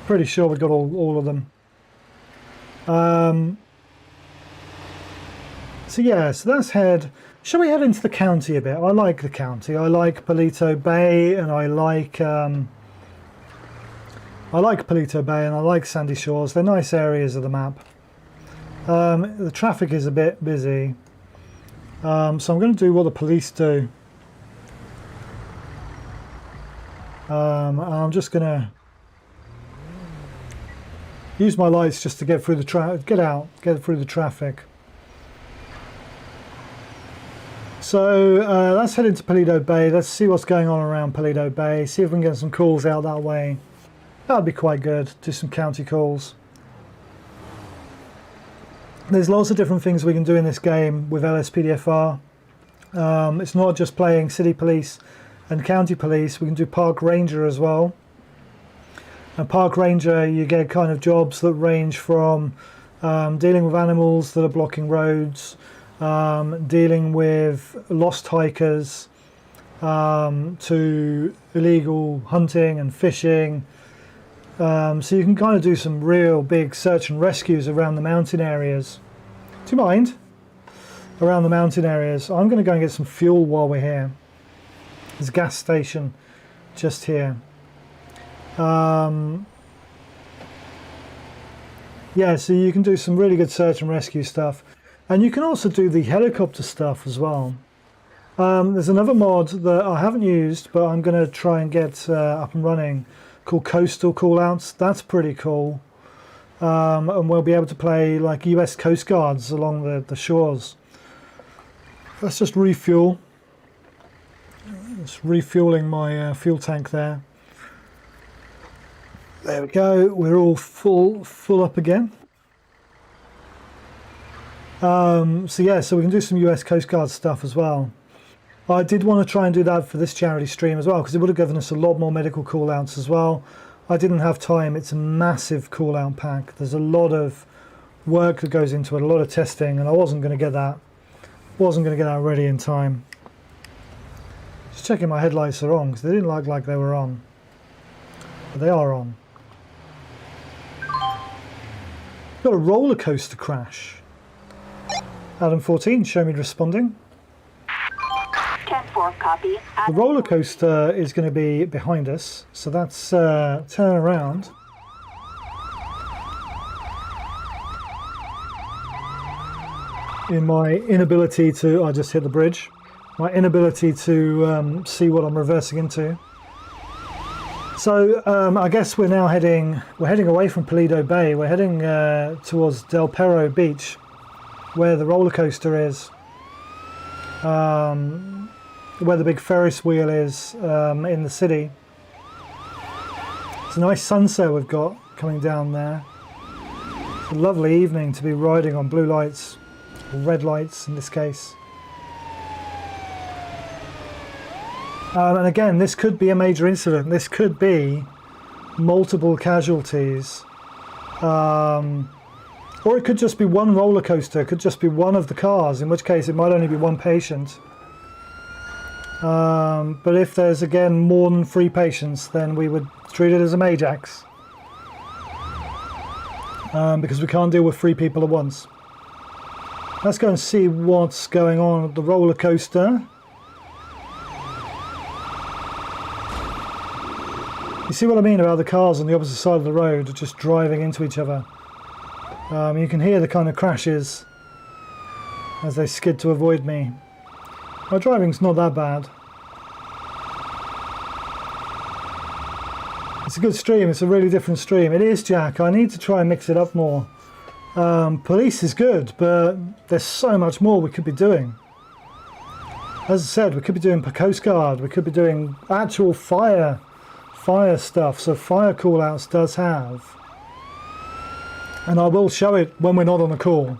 Pretty sure we've got all of them. So yeah, so let's head. Shall we head into the county a bit? I like the county. I like Palito Bay, and I like Palito Bay, and I like Sandy Shores. They're nice areas of the map. The traffic is a bit busy, so I'm going to do what the police do. I'm just going to use my lights just to get through the get through the traffic. So let's head into Palito Bay. Let's see what's going on around Palito Bay. See if we can get some calls out that way. That would be quite good. Do some county calls. There's lots of different things we can do in this game with LSPDFR. It's not just playing city police and county police. We can do park ranger as well. And park ranger, you get kind of jobs that range from dealing with animals that are blocking roads, dealing with lost hikers, to illegal hunting and fishing, So you can kind of do some real big search and rescues around the mountain areas. Do you mind? Around the mountain areas. I'm going to go and get some fuel while we're here. There's a gas station just here. Yeah, so you can do some really good search and rescue stuff. And you can also do the helicopter stuff as well. There's another mod that I haven't used, but I'm going to try and get up and running, called Coastal Callouts. That's pretty cool. And we'll be able to play like US Coast Guards along the shores. Let's just refuel. Just refueling my fuel tank there. There we go. We're all full up again. So yeah, so we can do some US Coast Guard stuff as well. I did want to try and do that for this charity stream as well, because it would have given us a lot more medical call-outs as well. I didn't have time. It's a massive call-out pack. There's a lot of work that goes into it, a lot of testing, and I wasn't going to get that ready in time. Just checking my headlights are on, because they didn't look like they were on. But they are on. Got a roller coaster crash. Adam 14, show me responding. 10-4, copy. The roller coaster is going to be behind us, so that's turn around. In my inability to, I just hit the bridge. My inability to see what I'm reversing into. So I guess we're now heading away from Paleto Bay. We're heading towards Del Perro Beach, where the roller coaster is. Where the big Ferris wheel is in the city. It's a nice sunset we've got coming down there. It's a lovely evening to be riding on blue lights, or red lights in this case. And again, this could be a major incident. This could be multiple casualties. Or it could just be one roller coaster. It could just be one of the cars, in which case it might only be one patient. But if there's, again, more than 3 patients, then we would treat it as a Majax. Because we can't deal with 3 people at once. Let's go and see what's going on at the roller coaster. You see what I mean about the cars on the opposite side of the road just driving into each other? You can hear the kind of crashes as they skid to avoid me. My driving's not that bad. It's a good stream, it's a really different stream. It is, Jack. I need to try and mix it up more. Police is good, but there's so much more we could be doing. As I said, we could be doing Coast Guard, we could be doing actual fire stuff. So fire call-outs does have, and I will show it when we're not on a call.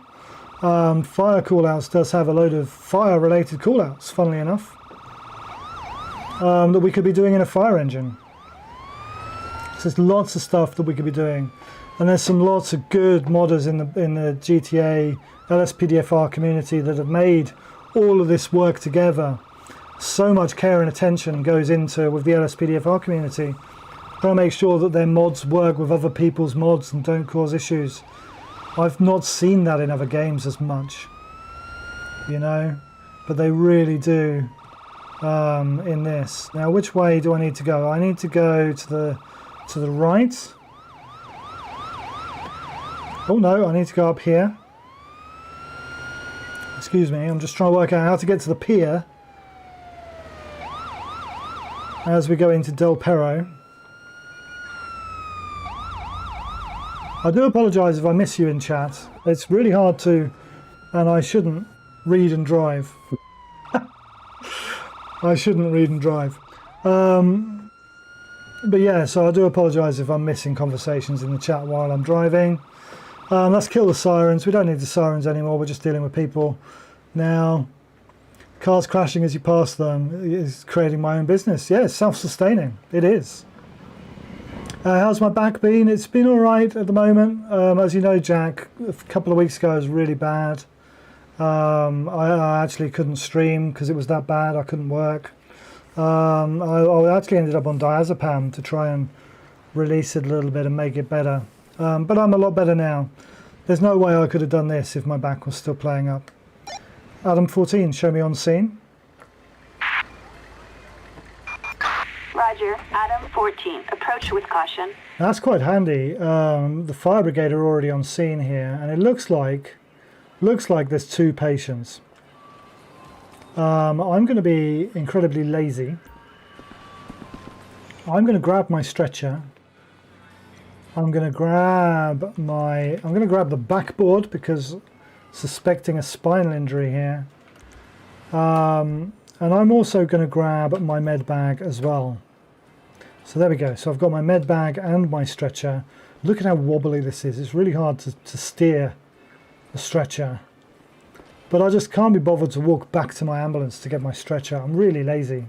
Fire call-outs does have a load of fire-related call-outs, funnily enough, that we could be doing in a fire engine. So there's lots of stuff that we could be doing, and there's some lots of good modders in the GTA LSPDFR community that have made all of this work together. So much care and attention goes into with the LSPDFR community, trying to make sure that their mods work with other people's mods and don't cause issues. I've not seen that in other games as much, you know, but they really do in this. Now, which way do I need to go? I need to go to the right. Oh no, I need to go up here. Excuse me, I'm just trying to work out how to get to the pier as we go into Del Perro. I do apologise if I miss you in chat. It's really hard to, and I shouldn't read and drive. I shouldn't read and drive. But yeah, so I do apologise if I'm missing conversations in the chat while I'm driving. Let's kill the sirens. We don't need the sirens anymore. We're just dealing with people now. Cars crashing as you pass them is creating my own business. Yeah, it's self-sustaining. It is. How's my back been? It's been all right at the moment. As you know, Jack, a couple of weeks ago it was really bad. I actually couldn't stream because it was that bad. I couldn't work. I actually ended up on diazepam to try and release it a little bit and make it better. But I'm a lot better now. There's no way I could have done this if my back was still playing up. Adam 14, show me on scene. Roger, Adam 14, approach with caution. That's quite handy. The fire brigade are already on scene here, and it looks like there's 2 patients. I'm going to be incredibly lazy. I'm going to grab my stretcher. I'm going to grab the backboard because suspecting a spinal injury here. And I'm also going to grab my med bag as well. So there we go. So I've got my med bag and my stretcher. Look at how wobbly this is. It's really hard to steer the stretcher. But I just can't be bothered to walk back to my ambulance to get my stretcher. I'm really lazy.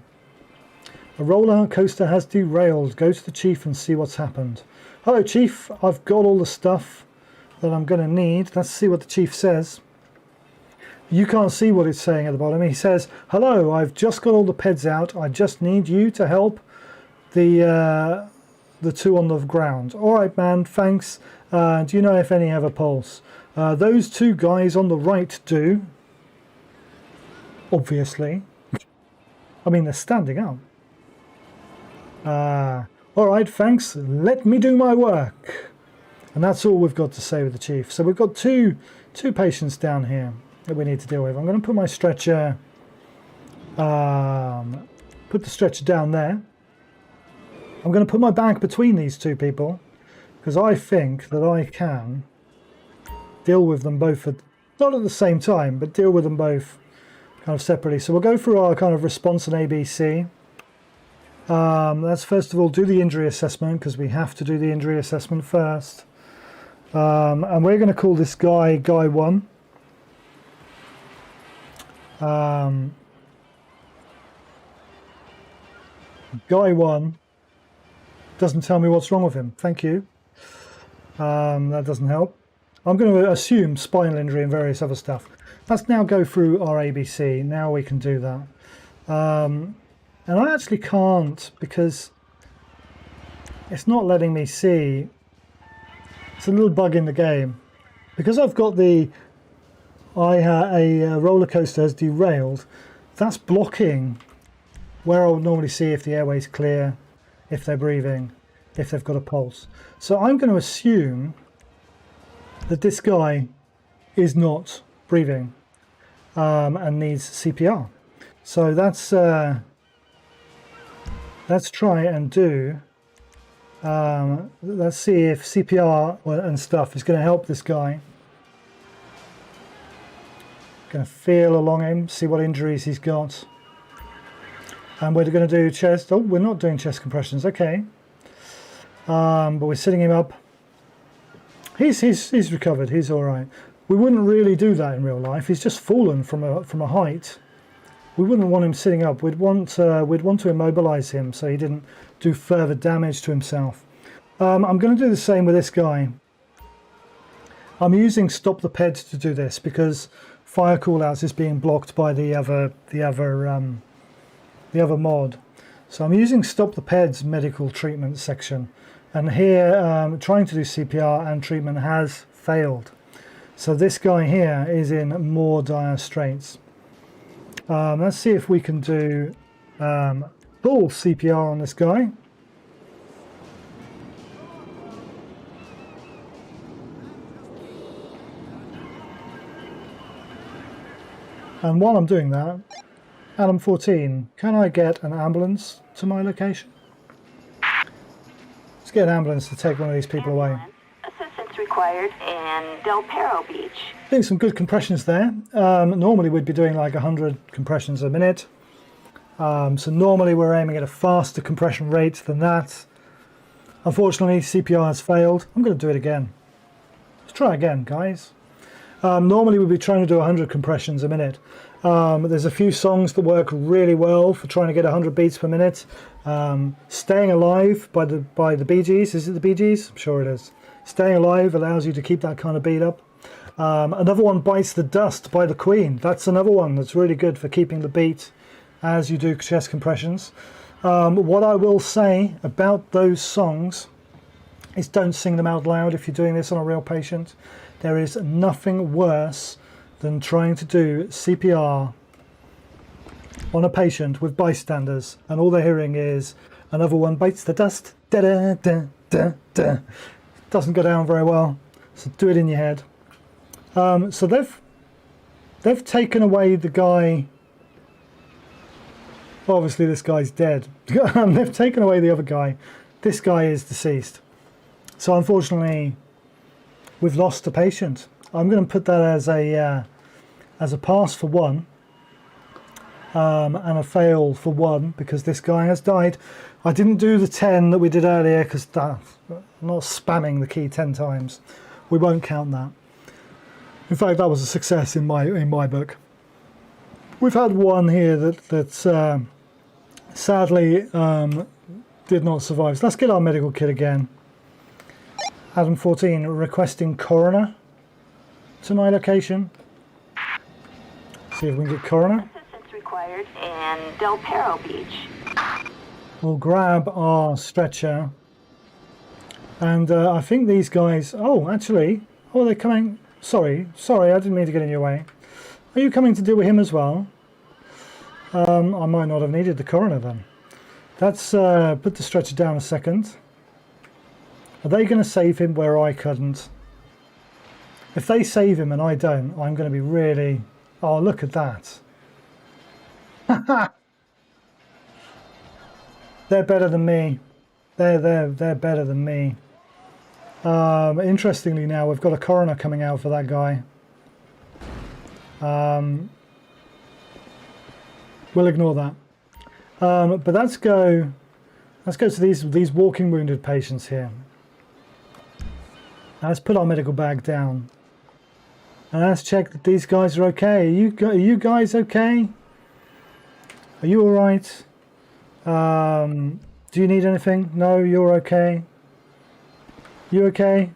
A roller coaster has derailed. Go to the chief and see what's happened. Hello, Chief. I've got all the stuff that I'm going to need. Let's see what the chief says. You can't see what it's saying at the bottom. He says, hello, I've just got all the peds out. I just need you to help the 2 on the ground. All right, man, thanks. Do you know if any have a pulse? Those 2 guys on the right do. Obviously. I mean, they're standing up. All right, thanks. Let me do my work. And that's all we've got to say with the chief. So we've got two patients down here that we need to deal with. I'm going to put my stretcher, put the stretcher down there. I'm going to put my bag between these 2 people because I think that I can deal with them both not at the same time, but deal with them both kind of separately. So we'll go through our kind of response and ABC. Let's first of all do the injury assessment because we have to do the injury assessment first. And we're going to call this guy 1. Guy 1 doesn't tell me what's wrong with him. Thank you. That doesn't help. I'm going to assume spinal injury and various other stuff. Let's now go through our ABC. Now we can do that. And I actually can't because it's not letting me see. It's a little bug in the game. Because I've got a roller coaster has derailed, that's blocking where I would normally see if the airway's clear, if they're breathing, if they've got a pulse. So I'm going to assume that this guy is not breathing and needs CPR. So let's try and do, let's see if CPR and stuff is going to help this guy. Going to feel along him, see what injuries he's got. And we're going to do chest. Oh, we're not doing chest compressions. Okay. But we're sitting him up. He's recovered. He's all right. We wouldn't really do that in real life. He's just fallen from a height. We wouldn't want him sitting up. We'd want to immobilize him so he didn't do further damage to himself. I'm going to do the same with this guy. I'm using stop the peds to do this because fire callouts is being blocked by the other mod. So I'm using stop the peds medical treatment section, and here trying to do CPR and treatment has failed. So this guy here is in more dire straits. Let's see if we can do full CPR on this guy. And while I'm doing that, Adam 14, can I get an ambulance to my location? Let's get an ambulance to take one of these people away. Assistance required in Del Perro Beach. Doing some good compressions there. Normally we'd be doing like 100 compressions a minute. So normally we're aiming at a faster compression rate than that. Unfortunately, CPR has failed. I'm going to do it again. Let's try again, guys. Normally we'd be trying to do 100 compressions a minute. There's a few songs that work really well for trying to get 100 beats per minute. Staying Alive by the Bee Gees. Is it the Bee Gees? I'm sure it is. Staying Alive allows you to keep that kind of beat up. Another one, Bites the Dust by the Queen. That's another one that's really good for keeping the beat as you do chest compressions. What I will say about those songs is don't sing them out loud if you're doing this on a real patient. There is nothing worse than trying to do CPR on a patient with bystanders and all they're hearing is another one bites the dust, da da da da da. Doesn't go down very well, so do it in your head. So they've taken away the guy. Obviously this guy's dead. They've taken away the other guy. This guy is deceased. So unfortunately we've lost a patient. I'm going to put that as a pass for 1 and a fail for 1 because this guy has died. I didn't do the 10 that we did earlier because I'm not spamming the key 10 times. We won't count that. In fact, that was a success in my book. We've had one here that sadly did not survive. So let's get our medical kit again. Adam 14 requesting coroner to my location. See if we can get coroner. Assistance required in Del Perro Beach. We'll grab our stretcher. And I think these guys... Oh, actually... Oh, they're coming... Sorry, I didn't mean to get in your way. Are you coming to deal with him as well? I might not have needed the coroner then. Let's put the stretcher down a second. Are they going to save him where I couldn't? If they save him and I don't, I'm going to be really... Oh, look at that. They're better than me. They're better than me. Interestingly now, we've got a coroner coming out for that guy. We'll ignore that. But let's go to these walking wounded patients here. Now let's put our medical bag down. And let's check that these guys are okay. Are you guys okay? Are you alright? Do you need anything? No, you're okay. You okay?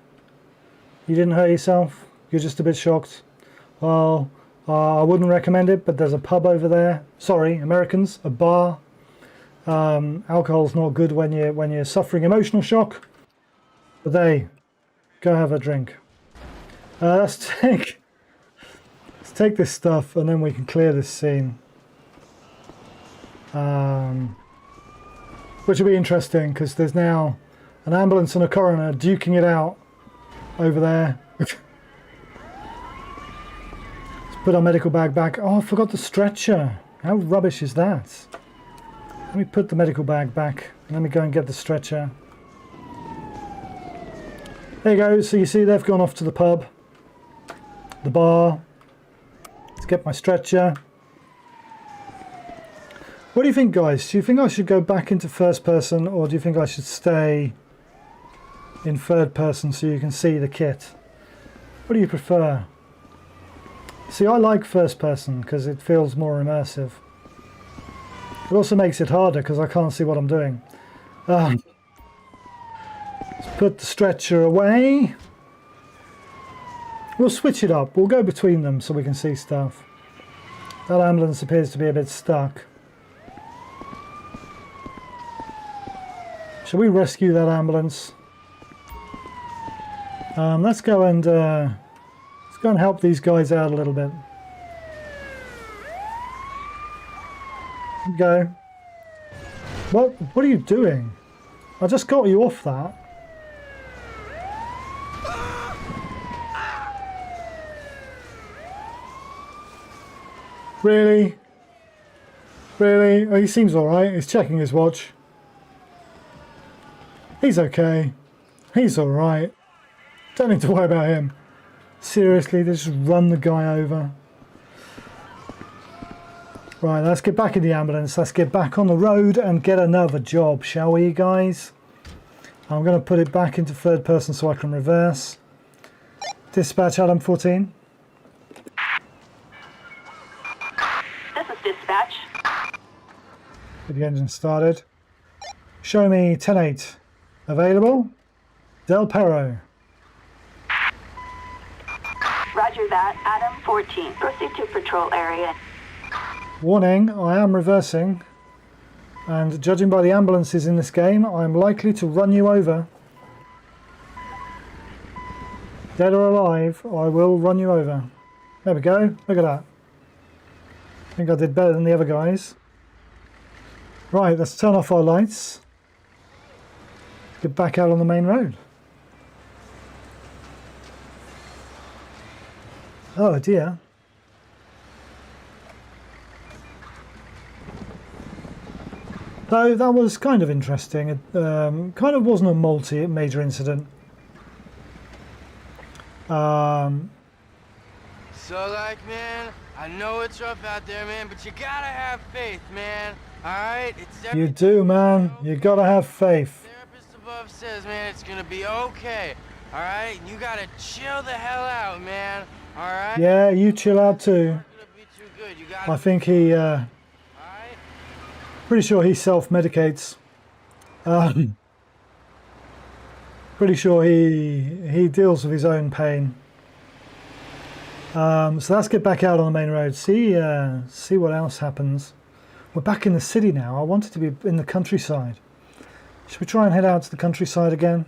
You didn't hurt yourself? You're just a bit shocked? Well, I wouldn't recommend it, but there's a pub over there. Sorry, Americans, a bar. Alcohol's not good when you're suffering emotional shock. But go have a drink. Let's take this stuff and then we can clear this scene. Which will be interesting because there's now an ambulance and a coroner duking it out over there. Let's put our medical bag back. Oh, I forgot the stretcher. How rubbish is that? Let me put the medical bag back. Let me go and get the stretcher. There you go. So you see they've gone off to the pub, the bar. Let's get my stretcher. What do you think, guys? Do you think I should go back into first person or do you think I should stay in third person so you can see the kit? What do you prefer? See, I like first person because it feels more immersive. It also makes it harder because I can't see what I'm doing. Let's put the stretcher away. We'll switch it up. We'll go between them so we can see stuff. That ambulance appears to be a bit stuck. Shall we rescue that ambulance? Let's go and help these guys out a little bit. Go. What are you doing? I just got you off that. Really? Really? Oh, he seems alright. He's checking his watch. He's okay. He's alright. Don't need to worry about him. Seriously, they just run the guy over. Right, let's get back in the ambulance. Let's get back on the road and get another job, shall we, guys? I'm going to put it back into third person so I can reverse. Dispatch Adam 14. This is dispatch. Get the engine started. Show me 10-8. Available. Del Perro. Roger that. Adam 14. Proceed to patrol area. Warning, I am reversing. And judging by the ambulances in this game, I'm likely to run you over. Dead or alive, I will run you over. There we go. Look at that. I think I did better than the other guys. Right, let's turn off our lights. Get back out on the main road. Oh dear. Though that was kind of interesting. It kind of wasn't a major incident. So like, man, I know it's rough out there, man, but you gotta have faith, man. Alright? You do, man. You gotta have faith. Therapist above says, man, it's gonna be okay. Alright? You gotta chill the hell out, man. Alright? Yeah, you chill out too. I think he, pretty sure he self-medicates. Pretty sure he deals with his own pain. So let's get back out on the main road. See what else happens. We're back in the city now. I wanted to be in the countryside. Should we try and head out to the countryside again?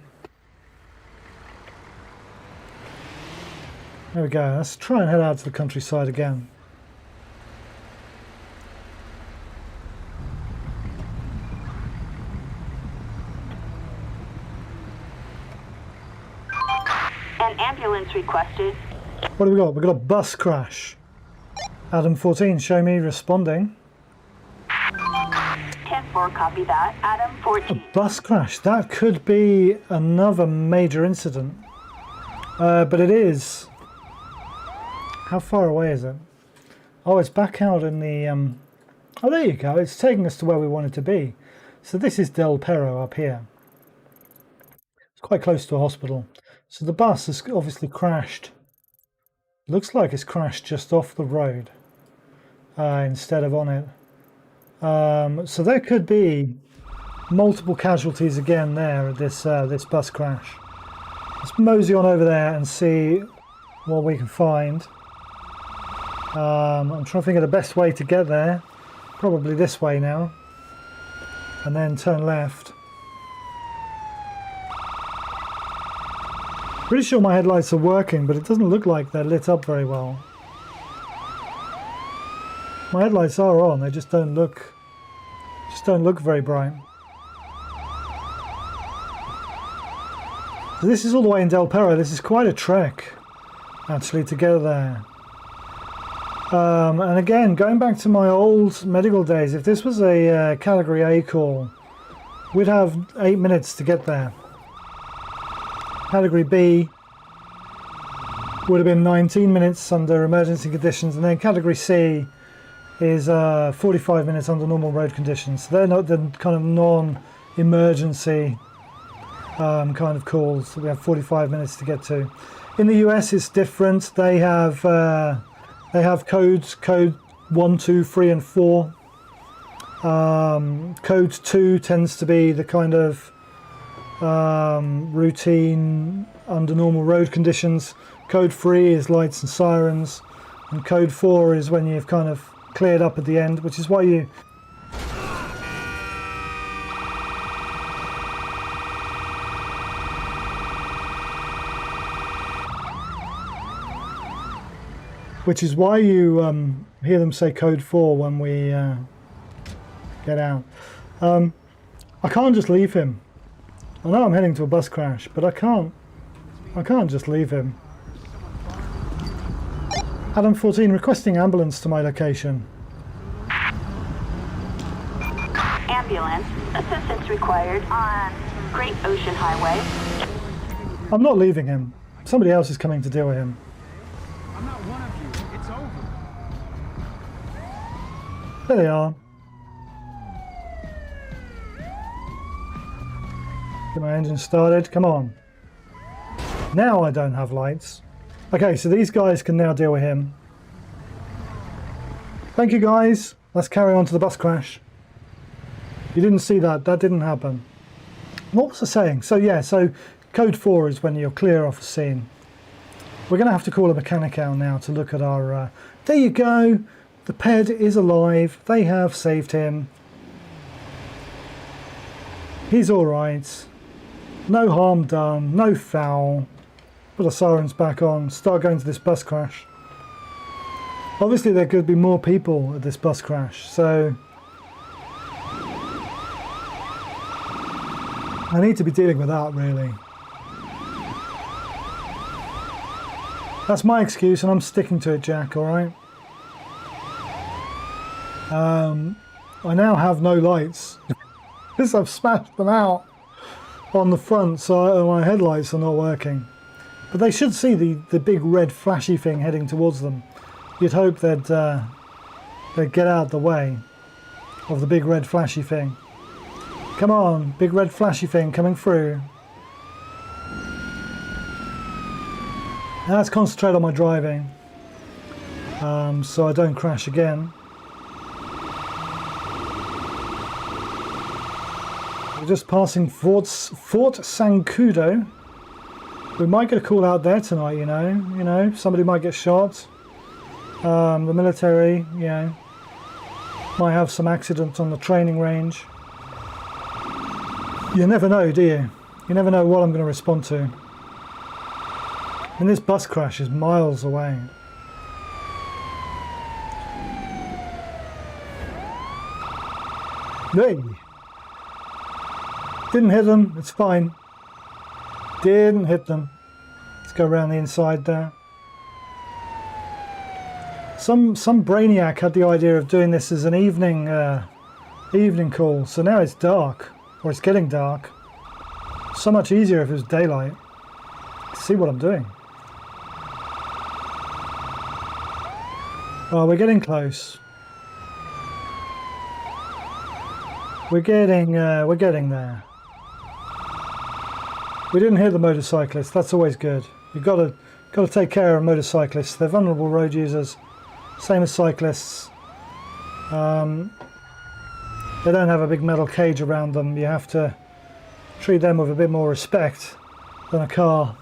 There we go. Let's try and head out to the countryside again. An ambulance requested. What do we got? We've got a bus crash. Adam 14, show me responding. 10-4, copy that. Adam A 14. bus crash. That could be another major incident. But it is. How far away is it? Oh, it's back out in the... Oh, there you go. It's taking us to where we wanted to be. So this is Del Perro up here. It's quite close to a hospital. So the bus has obviously crashed. Looks like it's crashed just off the road instead of on it. So there could be multiple casualties again there at this this bus crash. Let's mosey on over there and see what we can find. I'm trying to think of the best way to get there. Probably this way now. And then turn left. Pretty sure my headlights are working, but it doesn't look like they're lit up very well. My headlights are on, they just don't look very bright. So this is all the way in Del Perro. This is quite a trek, actually, to get there. And again, going back to my old medical days, if this was a Category A call, we'd have 8 minutes to get there. Category B would have been 19 minutes under emergency conditions, and then Category C is 45 minutes under normal road conditions. So they're not the kind of non-emergency kind of calls that we have 45 minutes to get to. In the US it's different. They have codes, code 1, 2, 3 and 4. Code 2 tends to be the kind of routine under normal road conditions. Code 3 is lights and sirens, and code 4 is when you've kind of cleared up at the end, which is why you hear them say code 4 when we get out. I can't just leave him. I know I'm heading to a bus crash, but I can't just leave him. Adam 14 requesting ambulance to my location. Ambulance. Assistance required on Great Ocean Highway. I'm not leaving him. Somebody else is coming to deal with him. I'm not one of you. It's over. There they are. Get my engine started. Come on. Now I don't have lights. Okay, so these guys can now deal with him. Thank you, guys. Let's carry on to the bus crash. You didn't see that. That didn't happen. What was I saying? So yeah, so code 4 is when you're clear off the scene. We're going to have to call a mechanic out now to look at our... There you go. The ped is alive. They have saved him. He's all right. No harm done. No foul. put the sirens back on, start going to this bus crash. Obviously there could be more people at this bus crash, so I need to be dealing with that, really. That's my excuse and I'm sticking to it, Jack, alright? I now have no lights because I've smashed them out on the front, so my headlights are not working. But they should see the big red flashy thing heading towards them. You'd hope they'd get out the way of the big red flashy thing. Come on, big red flashy thing coming through. Now let's concentrate on my driving, so I don't crash again. We're just passing Fort Sancudo. We might get a call out there tonight, you know, somebody might get shot. The military, you know, might have some accident on the training range. You never know, do you? You never know what I'm going to respond to. And this bus crash is miles away. Hey! Didn't hit them, it's fine. Didn't hit them. Let's go around the inside there. Some brainiac had the idea of doing this as an evening call, so now it's dark, or it's getting dark. So much easier if it was daylight. See what I'm doing. Oh, we're getting close. We're getting there. We didn't hit the motorcyclists. That's always good. You've got to take care of motorcyclists. They're vulnerable road users, same as cyclists. They don't have a big metal cage around them. You have to treat them with a bit more respect than a car.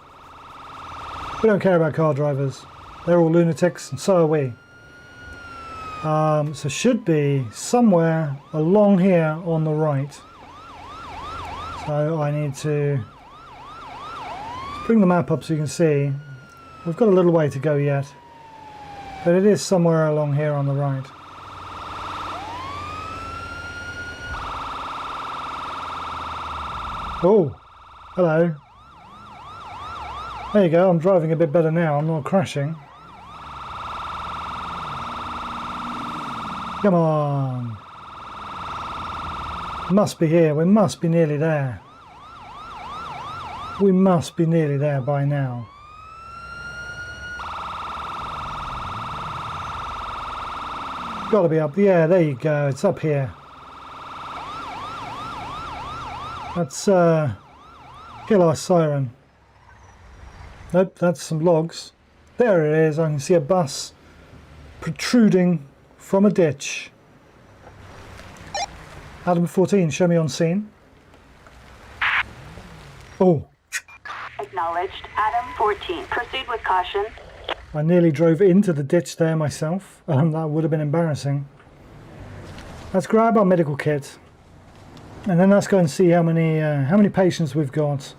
We don't care about car drivers. They're all lunatics, and so are we. So should be somewhere along here on the right. So I need to bring the map up so you can see. We've got a little way to go yet, but it is somewhere along here on the right. Oh, hello. There you go, I'm driving a bit better now, I'm not crashing. Come on. Must be here, we must be nearly there. We must be nearly there by now. Got to be up, yeah, there you go, it's up here. Let's kill our siren. Nope, that's some logs. There it is, I can see a bus protruding from a ditch. Adam 14, show me on scene. Oh. Acknowledged. Adam 14. Proceed with caution. I nearly drove into the ditch there myself. That would have been embarrassing. Let's grab our medical kit. And then let's go and see how many patients we've got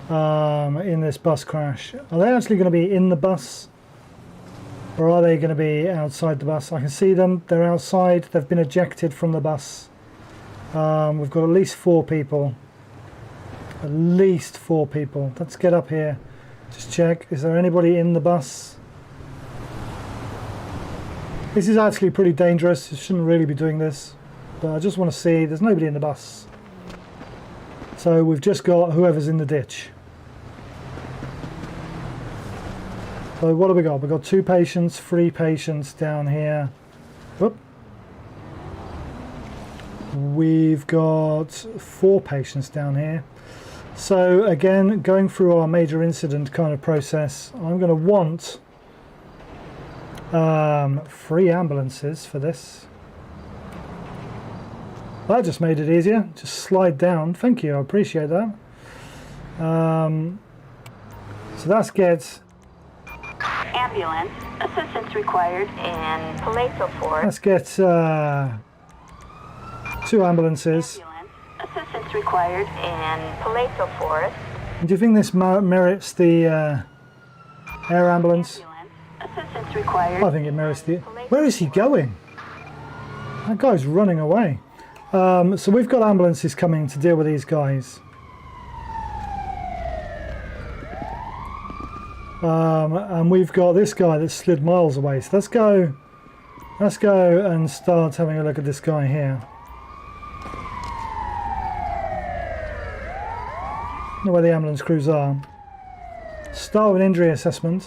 in this bus crash. Are they actually going to be in the bus? Or are they going to be outside the bus? I can see them. They're outside. They've been ejected from the bus. We've got at least 4 people. At least 4 people. Let's get up here. Just check. Is there anybody in the bus? This is actually pretty dangerous. You shouldn't really be doing this. But I just want to see. There's nobody in the bus. So we've just got whoever's in the ditch. So what have we got? We've got 2 patients, 3 patients down here. Whoop. We've got 4 patients down here. So again, going through our major incident kind of process, I'm going to want 3 ambulances for this. That just made it easier. Just slide down. Thank you, I appreciate that. So that's get... Ambulance. Assistance required in Paleto Forest. Let's get 2 ambulances. Ambulance. Assistance required in Paleto Forest. Do you think this merits the Air ambulance. Assistance required. I think it merits the... Where is he going? That guy's running away. So we've got ambulances coming to deal with these guys. And we've got this guy that slid miles away. So let's go and start having a look at this guy here. Know where the ambulance crews are. Start with an injury assessment.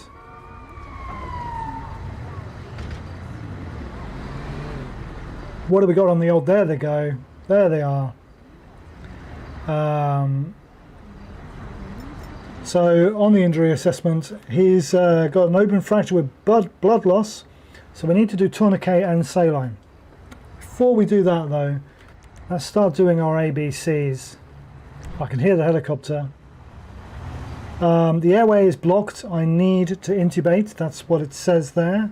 What have we got on the old? There they go. There they are. So on the injury assessment, he's got an open fracture with blood loss. So we need to do tourniquet and saline. Before we do that though, let's start doing our ABCs. I can hear the helicopter. The airway is blocked. I need to intubate. That's what it says there.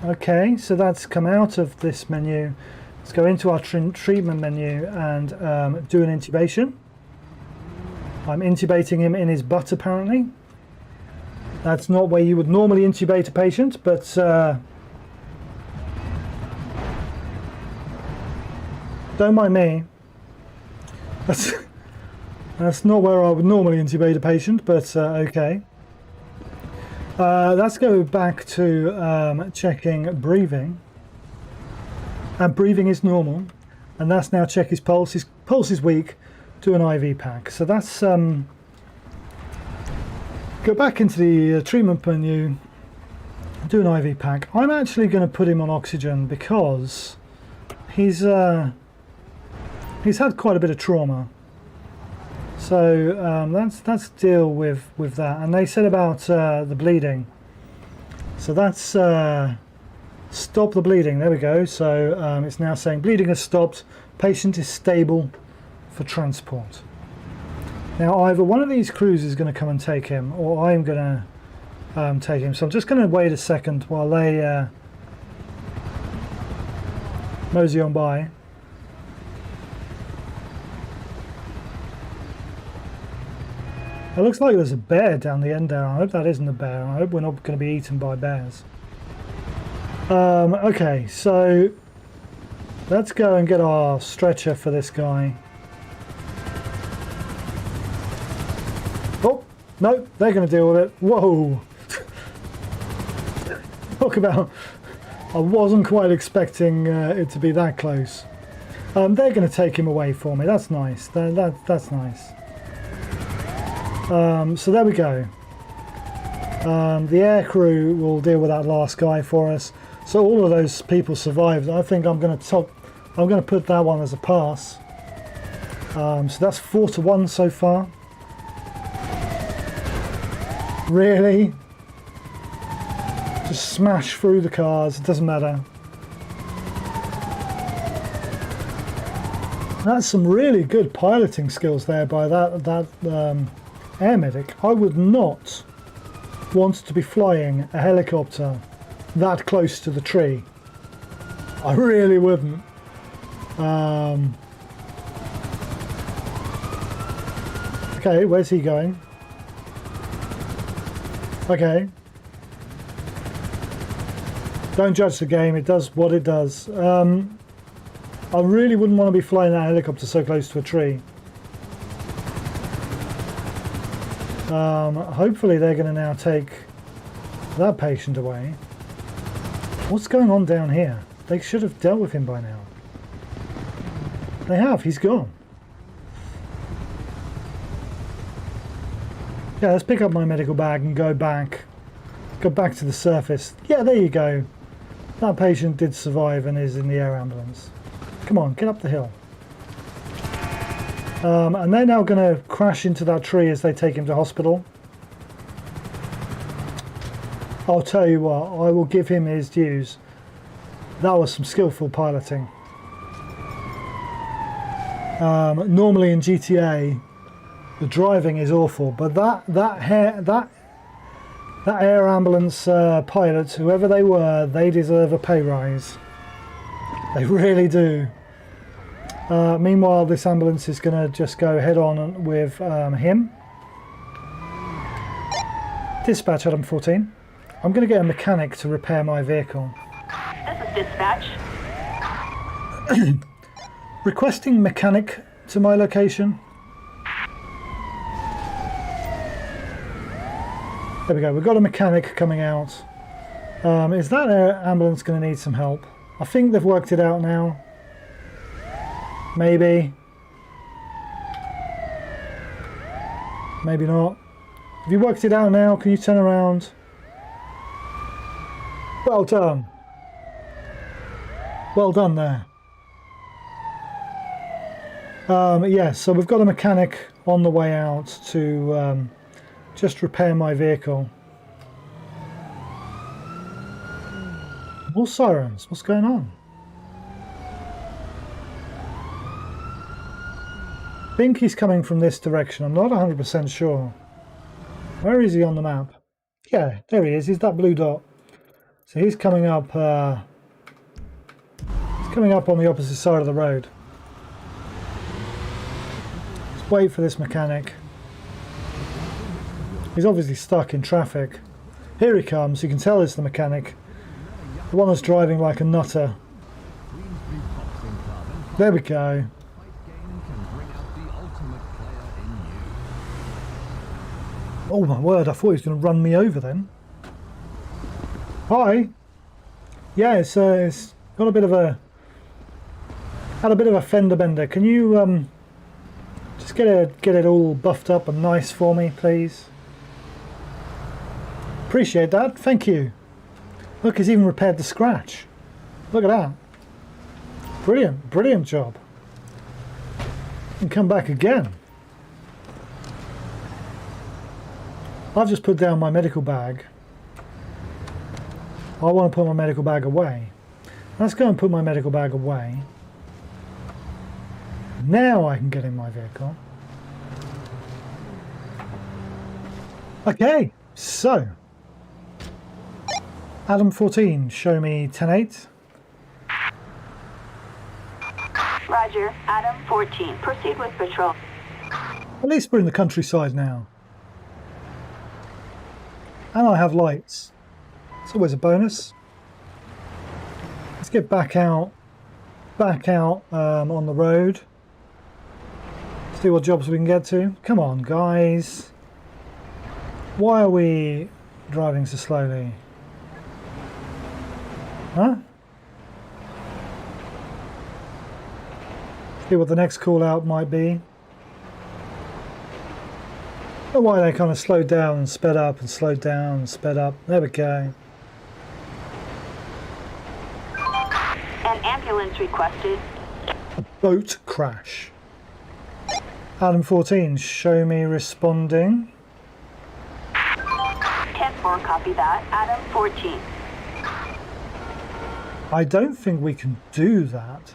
Okay, so that's come out of this menu. Let's go into our treatment menu and do an intubation. I'm intubating him in his butt apparently. That's not where you would normally intubate a patient, but don't mind me. That's not where I would normally intubate a patient, but okay. Let's go back to checking breathing. And breathing is normal. And that's now check his pulse. His pulse is weak. Do an IV pack. So that's... go back into the treatment menu. Do an IV pack. I'm actually going to put him on oxygen because he's had quite a bit of trauma. So let's deal with that. And they said about the bleeding. So that's stop the bleeding. There we go. So it's now saying bleeding has stopped. Patient is stable for transport. Now either one of these crews is going to come and take him, or I'm going to take him. So I'm just going to wait a second while they mosey on by. It looks like there's a bear down the end there. I hope that isn't a bear. I hope we're not going to be eaten by bears. Okay, so let's go and get our stretcher for this guy. Oh, no, they're going to deal with it. Whoa. Talk about... I wasn't quite expecting it to be that close. They're going to take him away for me. That's nice. That's nice. So there we go. The air crew will deal with that last guy for us. So all of those people survived. I think I'm going to put that one as a pass. So that's 4-1 so far. Really? Just smash through the cars. It doesn't matter. That's some really good piloting skills there by that air medic. I would not want to be flying a helicopter that close to the tree. I really wouldn't. Okay, where's he going? Okay. Don't judge the game, it does what it does. I really wouldn't want to be flying that helicopter so close to a tree. Hopefully they're going to now take that patient away. What's going on down here? They should have dealt with him by now. They have, he's gone. Yeah, let's pick up my medical bag and go back to the surface. Yeah, there you go. That patient did survive and is in the air ambulance. Come on, get up the hill. And they're now going to crash into that tree as they take him to hospital. I'll tell you what, I will give him his dues. That was some skillful piloting. Normally in GTA, the driving is awful, but that air ambulance pilot, whoever they were, they deserve a pay rise. They really do. Meanwhile, this ambulance is going to just go head on with him. Dispatch, Adam 14. I'm going to get a mechanic to repair my vehicle. This is dispatch. Requesting mechanic to my location. There we go, we've got a mechanic coming out. Is that ambulance going to need some help? I think they've worked it out now. Maybe. Maybe not. Have you worked it out now? Can you turn around? Well done. Well done there. Yes, so we've got a mechanic on the way out to just repair my vehicle. More sirens. What's going on? I think he's coming from this direction. I'm not 100% sure. Where is he on the map? Yeah, there he is. He's that blue dot. So he's coming up. He's coming up on the opposite side of the road. Let's wait for this mechanic. He's obviously stuck in traffic. Here he comes. You can tell it's the mechanic. The one that's driving like a nutter. There we go. Oh my word, I thought he was going to run me over then. Hi. Yeah, it's got a bit of a... had a bit of a fender bender. Can you just get it all buffed up and nice for me, please? Appreciate that, thank you. Look, he's even repaired the scratch. Look at that. Brilliant, brilliant job. And come back again. I've just put down my medical bag. I want to put my medical bag away. Let's go and put my medical bag away. Now I can get in my vehicle. Okay, so Adam 14, show me 10-8. Roger, Adam 14. Proceed with patrol. At least we're in the countryside now. And I have lights. It's always a bonus. Let's get back out on the road. See what jobs we can get to. Come on, guys. Why are we driving so slowly? Huh? See what the next call out might be. I don't know why they kind of slowed down and sped up and slowed down and sped up. There we go. An ambulance requested. A boat crash. Adam 14, show me responding. 10-4, copy that. Adam 14. I don't think we can do that.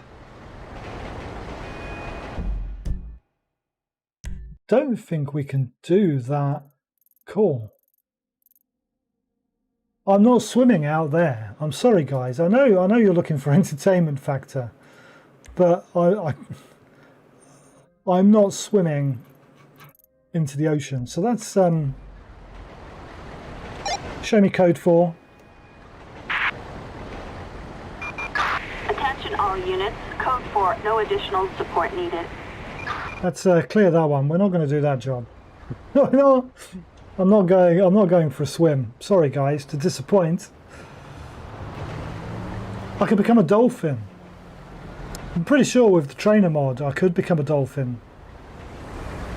Don't think we can do that call. I'm not swimming out there. I'm sorry, guys. I know you're looking for entertainment factor, but I'm not swimming into the ocean. So that's show me code 4. Attention all units. Code 4. No additional support needed. Let's clear that one. We're not going to do that job. No, I'm not going for a swim. Sorry, guys, to disappoint. I could become a dolphin. I'm pretty sure with the trainer mod, I could become a dolphin.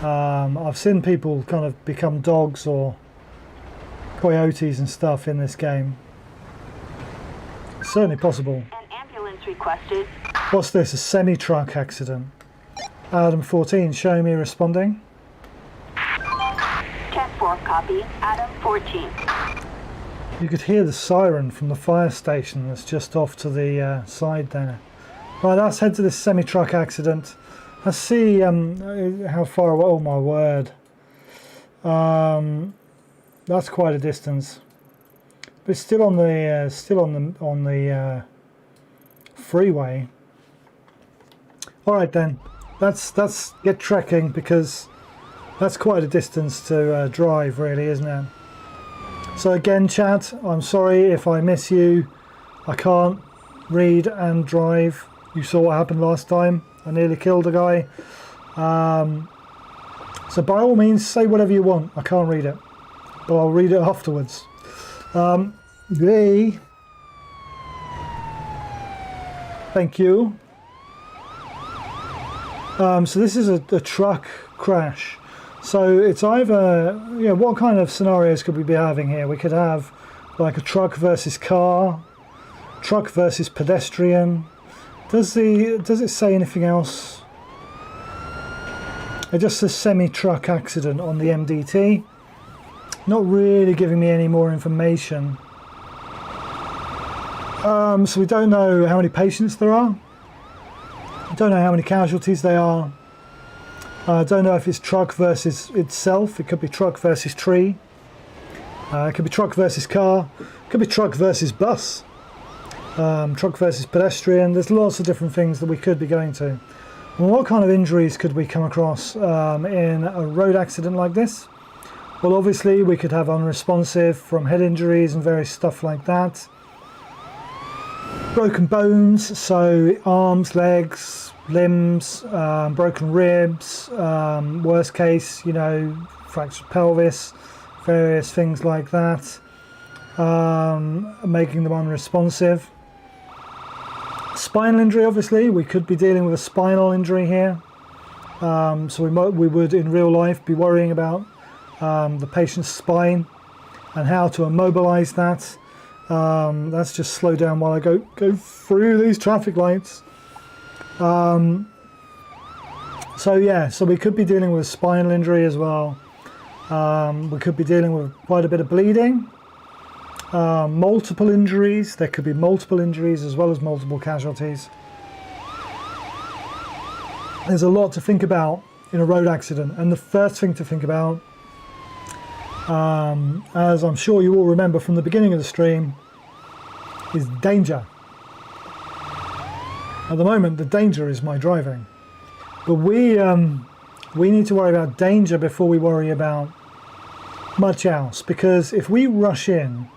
I've seen people kind of become dogs or coyotes and stuff in this game. It's certainly possible. An ambulance requested. What's this? A semi-truck accident. Adam 14, show me responding. 10-4, copy. Adam 14. You could hear the siren from the fire station that's just off to the side there. Right, let's head to this semi-truck accident. Let's see how far away. Oh my word! That's quite a distance. But it's still on the freeway. All right then. Let's get trekking, because that's quite a distance to drive, really, isn't it? So again, chat, I'm sorry if I miss you. I can't read and drive. You saw what happened last time. I nearly killed a guy. So by all means, say whatever you want. I can't read it, but I'll read it afterwards. Thank you. So this is a truck crash. So it's either, what kind of scenarios could we be having here? We could have like a truck versus car, truck versus pedestrian. Does it say anything else? It just says semi-truck accident on the MDT. Not really giving me any more information. So we don't know how many patients there are. I don't know how many casualties there are. I don't know if it's truck versus itself. It could be truck versus tree. It could be truck versus car. It could be truck versus bus. Truck versus pedestrian. There's lots of different things that we could be going to. And what kind of injuries could we come across in a road accident like this? Well, obviously we could have unresponsive from head injuries and various stuff like that. Broken bones, so arms, legs, limbs, broken ribs, worst case, fractured pelvis, various things like that, making them unresponsive. Spinal injury, obviously, we could be dealing with a spinal injury here. So we would in real life be worrying about the patient's spine and how to immobilize that. Let's just slow down while I go through these traffic lights. So we could be dealing with a spinal injury as well. We could be dealing with quite a bit of bleeding. Multiple injuries. There could be multiple injuries as well as multiple casualties. There's a lot to think about in a road accident, and the first thing to think about, as I'm sure you all remember from the beginning of the stream, is danger. At the moment, the danger is my driving, but we need to worry about danger before we worry about much else, because if we rush in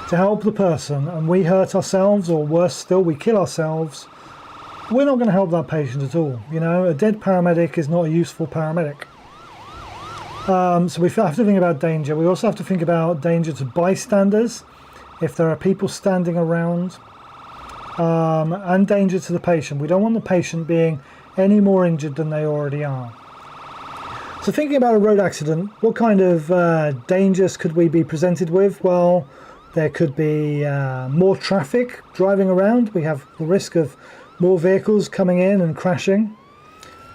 to help the person and we hurt ourselves, or worse still, we kill ourselves, we're not going to help that patient at all. A dead paramedic is not a useful paramedic. So we have to think about danger. We also have to think about danger to bystanders, if there are people standing around, and danger to the patient. We don't want the patient being any more injured than they already are. So thinking about a road accident, what kind of dangers could we be presented with? Well, there could be more traffic driving around. We have the risk of more vehicles coming in and crashing.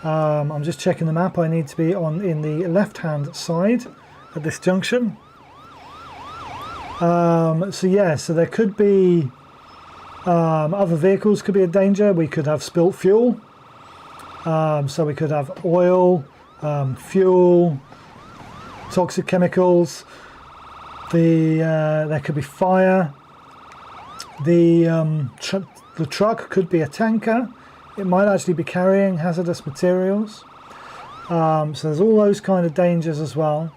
I'm just checking the map. I need to be in the left-hand side at this junction. So there could be other vehicles could be a danger. We could have spilt fuel. So we could have oil, fuel, toxic chemicals. There could be fire. The truck could be a tanker. It might actually be carrying hazardous materials. So there's all those kind of dangers as well.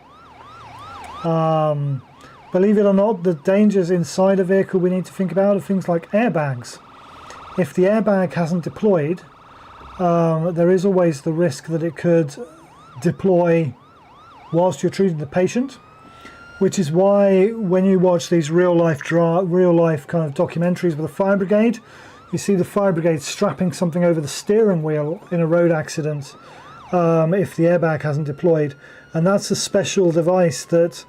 Believe it or not, the dangers inside a vehicle we need to think about are things like airbags. If the airbag hasn't deployed, there is always the risk that it could deploy whilst you're treating the patient, which is why when you watch these real life kind of documentaries with a fire brigade, you see the fire brigade strapping something over the steering wheel in a road accident if the airbag hasn't deployed, and that's a special device that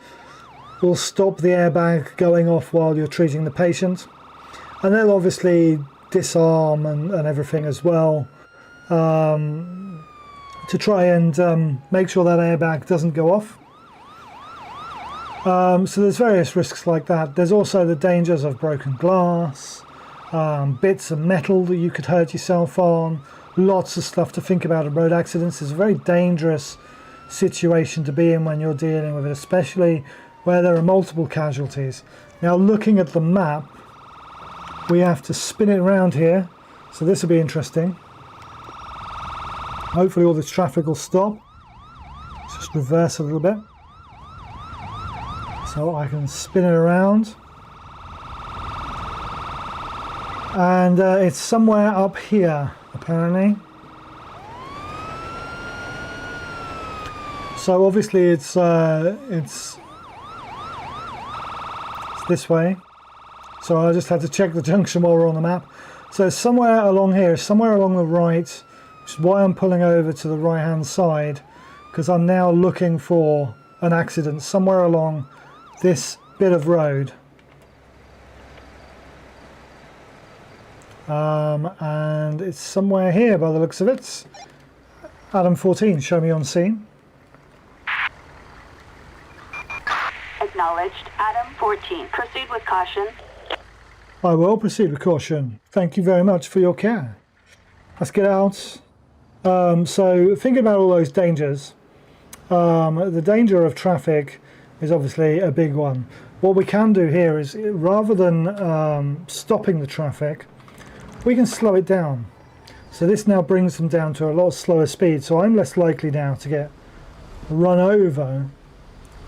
will stop the airbag going off while you're treating the patient, and they'll obviously disarm and everything as well to try and make sure that airbag doesn't go off. So there's various risks like that. There's also the dangers of broken glass, bits of metal that you could hurt yourself on. Lots of stuff to think about in road accidents. It's a very dangerous situation to be in when you're dealing with it, especially where there are multiple casualties. Now, looking at the map, we have to spin it around here, so this will be interesting. Hopefully all this traffic will stop. Let's just reverse a little bit. So I can spin it around. And it's somewhere up here, apparently. So obviously it's this way. So I just had to check the junction while we're on the map. So it's somewhere along here, somewhere along the right, which is why I'm pulling over to the right hand side, because I'm now looking for an accident somewhere along this bit of road. And it's somewhere here by the looks of it. Adam 14, show me on scene. Acknowledged. Adam 14. Proceed with caution. I will proceed with caution. Thank you very much for your care. Let's get out. So thinking about all those dangers, the danger of traffic is obviously a big one. What we can do here is, rather than stopping the traffic, we can slow it down. So this now brings them down to a lot slower speed, so I'm less likely now to get run over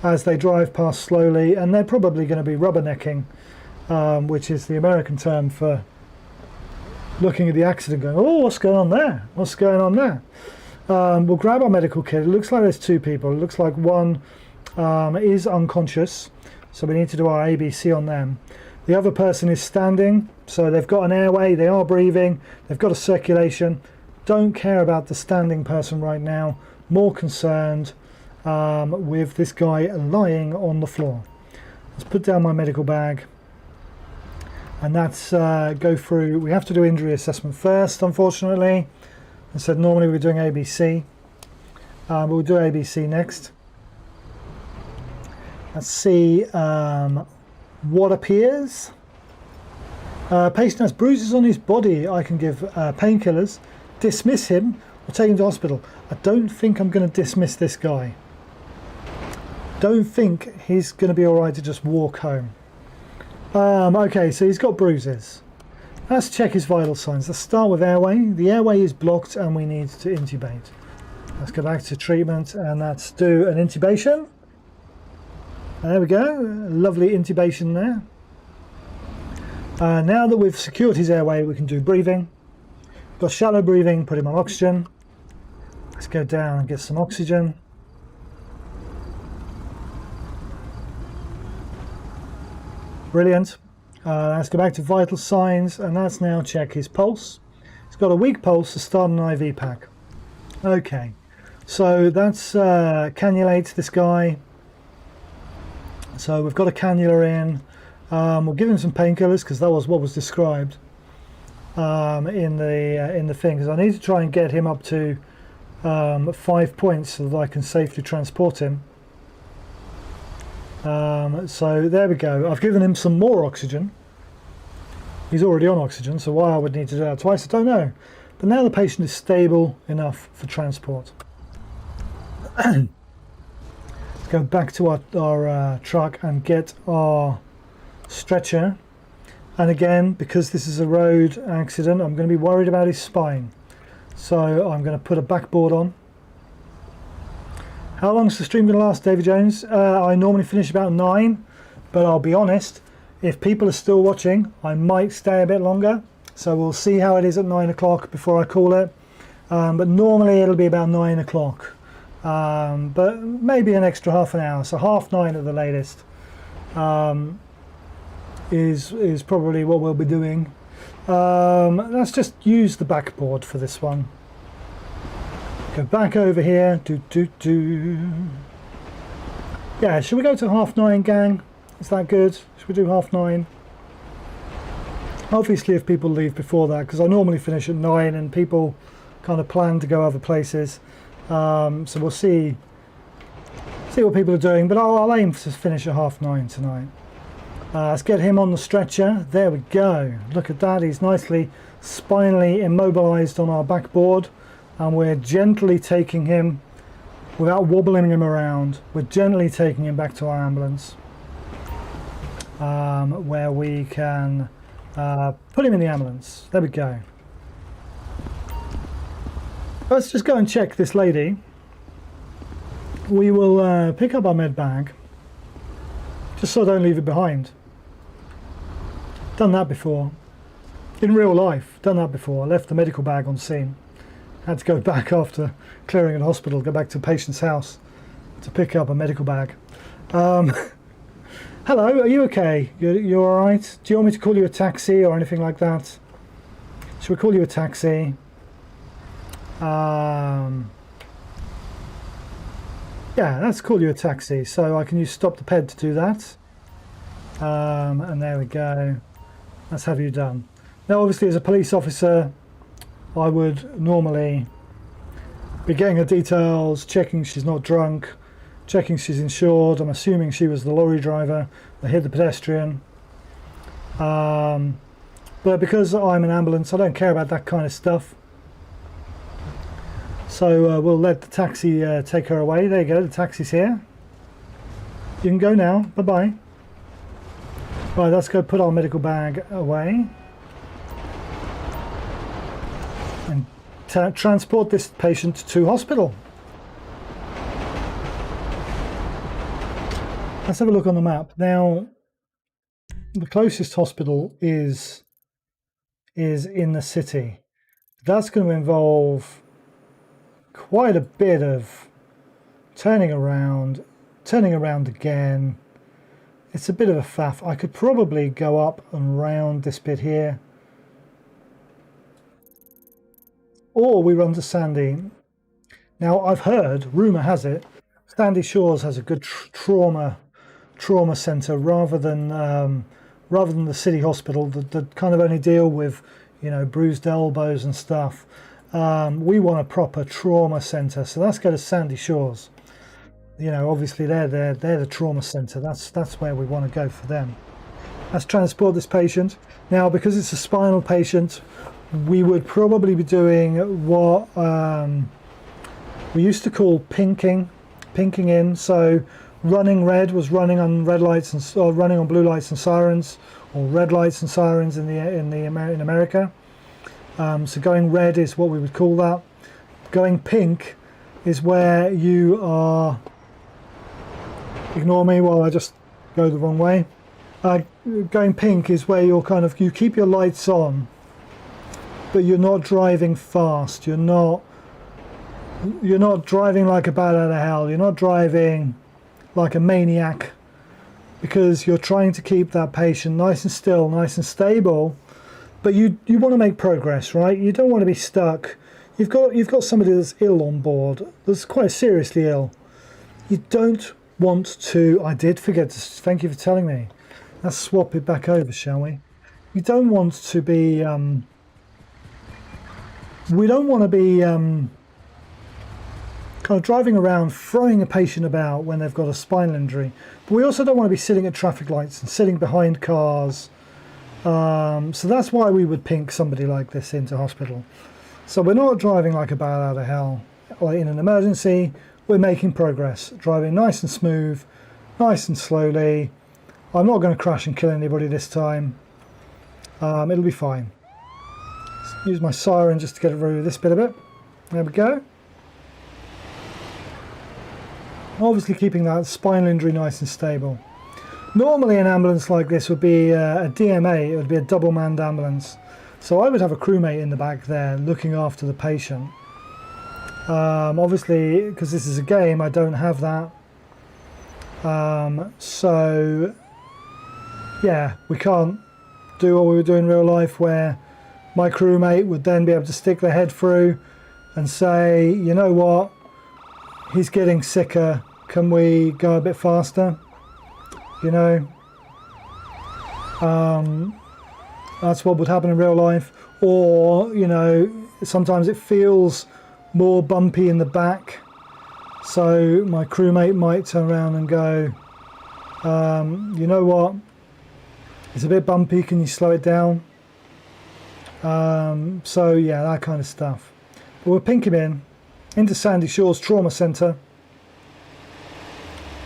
as they drive past slowly, and they're probably going to be rubbernecking, which is the American term for looking at the accident going, oh, what's going on there? What's going on there? We'll grab our medical kit. It looks like there's two people. It looks like one is unconscious, so we need to do our ABC on them. The other person is standing, so they've got an airway, they are breathing, they've got a circulation. Don't care about the standing person right now. More concerned with this guy lying on the floor. Let's put down my medical bag. And that's go through. We have to do injury assessment first, unfortunately. I said normally we're doing ABC, but we'll do ABC next. Let's see what appears. Patient has bruises on his body. I can give painkillers, dismiss him, or take him to hospital. I don't think I'm going to dismiss this guy. Don't think he's going to be all right to just walk home. Okay, so he's got bruises. Let's check his vital signs. Let's start with airway. The airway is blocked and we need to intubate. Let's go back to treatment and let's do an intubation. There we go, lovely intubation there. Now that we've secured his airway, we can do breathing. Got shallow breathing, put him on oxygen. Let's go down and get some oxygen. Brilliant. Let's go back to vital signs and let's now check his pulse. He's got a weak pulse to start an IV pack. Okay, so that's cannulate this guy. So we've got a cannula in. We'll give him some painkillers because that was what was described in the thing. Because I need to try and get him up to 5 points so that I can safely transport him. So there we go. I've given him some more oxygen. He's already on oxygen, so why I would need to do that twice, I don't know. But now the patient is stable enough for transport. Let's go back to our truck and get our stretcher. And again, because this is a road accident, I'm going to be worried about his spine. So I'm going to put a backboard on. How long's the stream going to last, David Jones? I normally finish about 9, but I'll be honest, if people are still watching, I might stay a bit longer. So we'll see how it is at 9 o'clock before I call it. But normally it'll be about 9 o'clock. But maybe an extra half an hour, so 9:30 at the latest is probably what we'll be doing. Let's just use the backboard for this one. Go back over here. Yeah, should we go to 9:30, gang? Is that good? Should we do 9:30? Obviously, if people leave before that, because I normally finish at 9 and people kind of plan to go other places. So we'll see what people are doing, but I'll aim to finish at 9:30 tonight. Let's get him on the stretcher. There we go. Look at that. He's nicely spinally immobilized on our backboard, and we're gently taking him, without wobbling him around, we're gently taking him back to our ambulance, where we can put him in the ambulance. There we go. Let's just go and check this lady. We will pick up our med bag just so I don't leave it behind. Done that before. In real life, done that before. I left the medical bag on scene. Had to go back after clearing a hospital, go back to a patient's house to pick up a medical bag. Hello, are you okay? You all right? Do you want me to call you a taxi or anything like that? Should we call you a taxi? Yeah, let's call you a taxi. So I can use stop the ped to do that. And there we go. Let's have you done. Now, obviously, as a police officer, I would normally be getting her details, checking she's not drunk, checking she's insured. I'm assuming she was the lorry driver that hit the pedestrian. But because I'm an ambulance, I don't care about that kind of stuff. So we'll let the taxi take her away. There you go, the taxi's here. You can go now. Bye-bye. Right, let's go put our medical bag away. And transport this patient to hospital. Let's have a look on the map. Now, the closest hospital is in the city. That's going to involve quite a bit of turning around again. It's a bit of a faff. I could probably go up and round this bit here. Or we run to Sandy. Now, I've heard, rumour has it, Sandy Shores has a good trauma centre rather than the city hospital that kind of only deal with, you know, bruised elbows and stuff. We want a proper trauma centre, so let's go to Sandy Shores. You know, obviously they're the trauma centre. That's where we want to go for them. Let's transport this patient. Now, because it's a spinal patient, we would probably be doing what we used to call pinking in. So running red was running on red lights or running on blue lights and sirens, or red lights and sirens in America. So going red is what we would call that. Going pink is where you are. Ignore me while I just go the wrong way. Going pink is where you keep your lights on, but you're not driving fast. You're not driving like a bat out of hell. You're not driving like a maniac, because you're trying to keep that patient nice and still, nice and stable. But you want to make progress, right? You don't want to be stuck. You've got somebody that's ill on board, that's quite seriously ill. You don't want to. I did forget to. Thank you for telling me. Let's swap it back over, shall we? You don't want to be. We don't want to be kind of driving around, throwing a patient about when they've got a spinal injury. But we also don't want to be sitting at traffic lights and sitting behind cars. So that's why we would pink somebody like this into hospital. So we're not driving like a bat out of hell. Like in an emergency, we're making progress, driving nice and smooth, nice and slowly. I'm not going to crash and kill anybody this time. It'll be fine. Let's use my siren just to get rid of this bit of it. There we go. Obviously keeping that spinal injury nice and stable. Normally an ambulance like this would be a DMA, it would be a double-manned ambulance. So I would have a crewmate in the back there looking after the patient. Obviously, because this is a game, I don't have that. So, yeah, we can't do what we would do in real life, where my crewmate would then be able to stick their head through and say, you know what, he's getting sicker, can we go a bit faster? You know, that's what would happen in real life. Or, you know, sometimes it feels more bumpy in the back, so my crewmate might turn around and go, you know what, it's a bit bumpy, can you slow it down? So yeah, that kind of stuff. But we'll pink him into Sandy Shores Trauma Centre.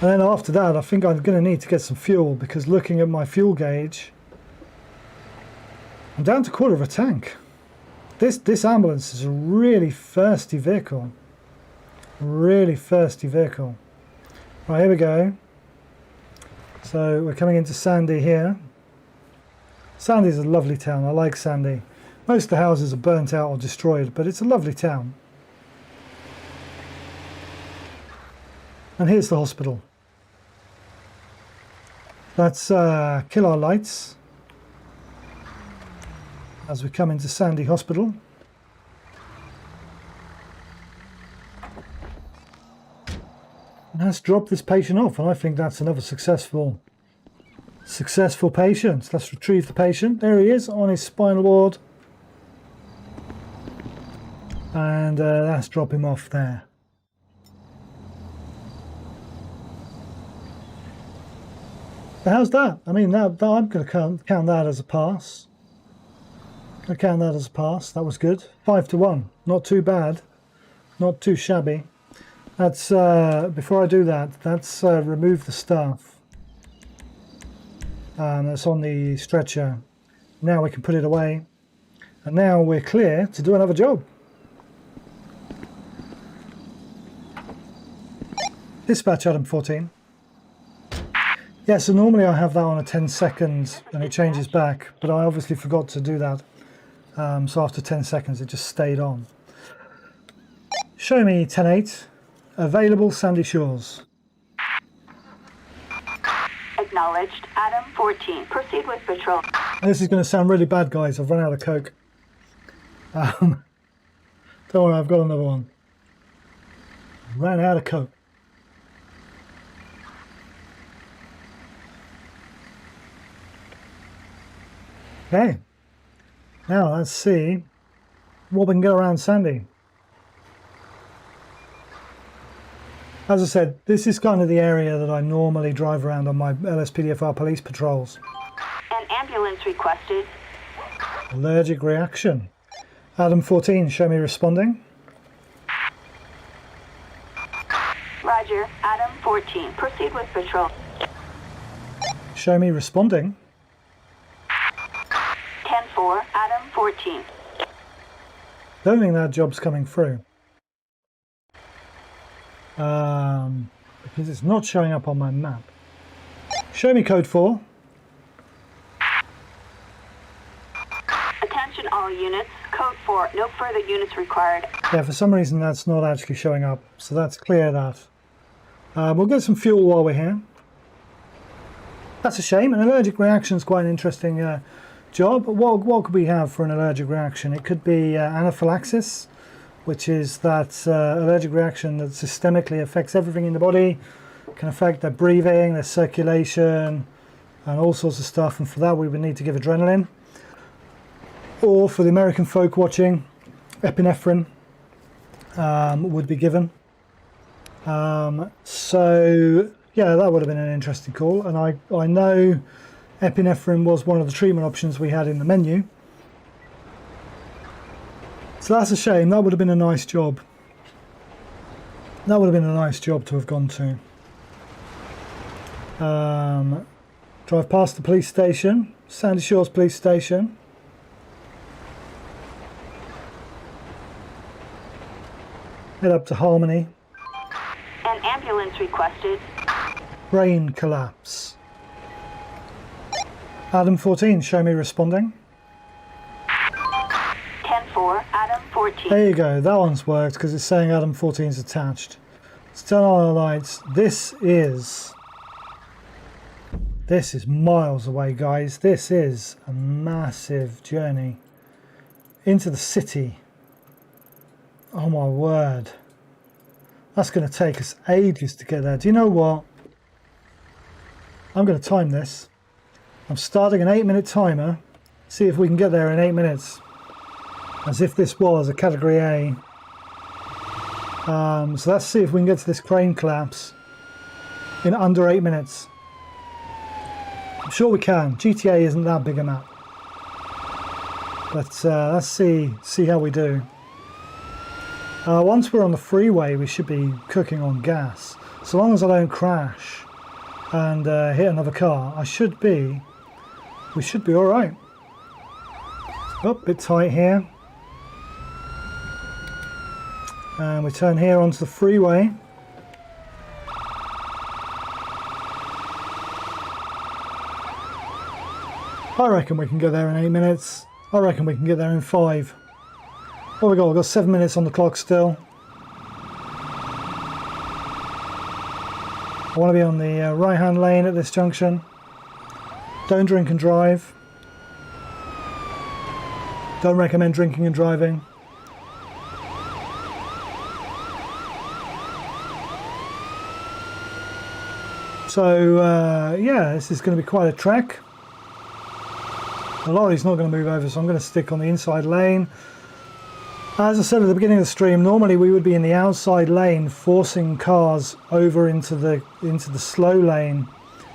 And then after that, I think I'm going to need to get some fuel, because looking at my fuel gauge, I'm down to a quarter of a tank. This ambulance is a really thirsty vehicle. Really thirsty vehicle. Right, here we go. So we're coming into Sandy here. Sandy's a lovely town. I like Sandy. Most of the houses are burnt out or destroyed, but it's a lovely town. And here's the hospital. Let's kill our lights as we come into Sandy Hospital. And let's drop this patient off, and I think that's another successful patient. Let's retrieve the patient. There he is on his spinal ward. And let's drop him off there. But how's that? I mean, I'm going to count that as a pass. Going to count that as a pass. That was good. 5 to 1. Not too bad. Not too shabby. That's before I do that, let's remove the stuff that's on the stretcher. Now we can put it away, and now we're clear to do another job. Dispatch item 14. Yeah, so normally I have that on a 10 seconds and it changes back, but I obviously forgot to do that. So after 10 seconds it just stayed on. Show me 10.8. Available Sandy Shores. Acknowledged. Adam 14. Proceed with patrol. This is going to sound really bad, guys. I've run out of Coke. Don't worry, I've got another one. Ran out of Coke. Okay. Now let's see what we can get around Sandy. As I said, this is kind of the area that I normally drive around on my LSPDFR police patrols. An ambulance requested. Allergic reaction. Adam 14, show me responding. Roger. Adam 14. Proceed with patrol. Show me responding. 10-4. Adam 14. Don't think that job's coming through. Because it's not showing up on my map. Show me code 4. Attention all units. Code 4. No further units required. Yeah, for some reason that's not actually showing up, so let's clear that. We'll get some fuel while we're here. That's a shame. An allergic reaction is quite an interesting job. What could we have for an allergic reaction? It could be anaphylaxis, which is that allergic reaction that systemically affects everything in the body, can affect their breathing, their circulation, and all sorts of stuff. And for that, we would need to give adrenaline. Or for the American folk watching, epinephrine would be given. So yeah, that would have been an interesting call. And I know epinephrine was one of the treatment options we had in the menu. So that's a shame. That would have been a nice job. That would have been a nice job to have gone to. Drive past the police station, Sandy Shores Police Station. Head up to Harmony. An ambulance requested. Brain collapse. Adam 14, show me responding. 10-4. Adam 14. There you go, that one's worked because it's saying Adam 14 is attached. Let's turn on our lights. This is miles away, guys. This is a massive journey into the city. Oh my word. That's going to take us ages to get there. Do you know what? I'm going to time this. I'm starting an 8-minute timer. See if we can get there in 8 minutes. As if this was a category A. So let's see if we can get to this crane collapse in under 8 minutes. I'm sure we can. GTA isn't that big a map. But let's see how we do. Once we're on the freeway, we should be cooking on gas. So long as I don't crash and hit another car, we should be all right. Oh, a bit tight here. And we turn here onto the freeway. I reckon we can get there in 8 minutes. I reckon we can get there in 5. What we got? We've got 7 minutes on the clock still. I want to be on the right hand lane at this junction. Don't drink and drive. Don't recommend drinking and driving. So yeah, this is going to be quite a trek. The lorry's not going to move over, so I'm going to stick on the inside lane. As I said at the beginning of the stream, normally we would be in the outside lane forcing cars over into the slow lane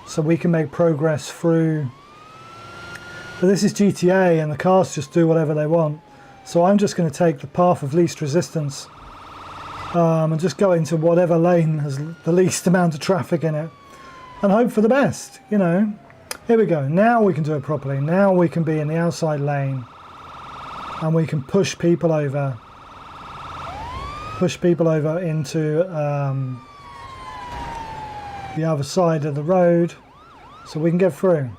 so we can make progress through. But this is GTA and the cars just do whatever they want. So I'm just going to take the path of least resistance and just go into whatever lane has the least amount of traffic in it and hope for the best, you know. Here we go. Now we can do it properly. Now we can be in the outside lane and we can push people over into the other side of the road so we can get through.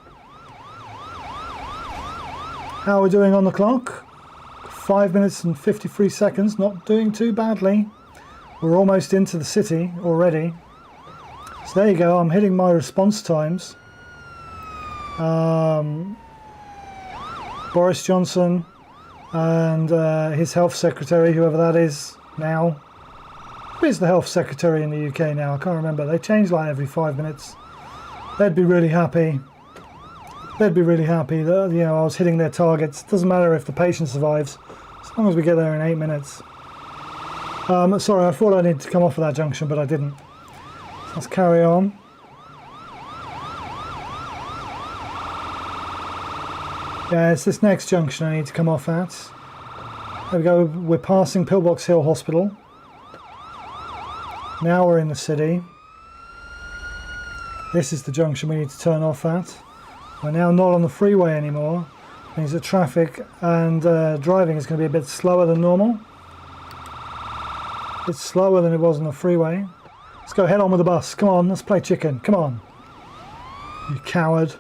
How are we doing on the clock? 5 minutes and 53 seconds, not doing too badly. We're almost into the city already. So there you go, I'm hitting my response times. Boris Johnson and his health secretary, whoever that is now. Who is the health secretary in the UK now? I can't remember. They change like every 5 minutes. They'd be really happy. They'd be really happy that, you know, I was hitting their targets. Doesn't matter if the patient survives, as long as we get there in 8 minutes. Sorry, I thought I needed to come off of that junction, but I didn't. Let's carry on. Yeah, it's this next junction I need to come off at. There we go, we're passing Pillbox Hill Hospital. Now we're in the city. This is the junction we need to turn off at. We're now not on the freeway anymore. It means that traffic and driving is going to be a bit slower than normal. It's slower than it was on the freeway. Let's go head on with the bus. Come on, let's play chicken. Come on. You coward.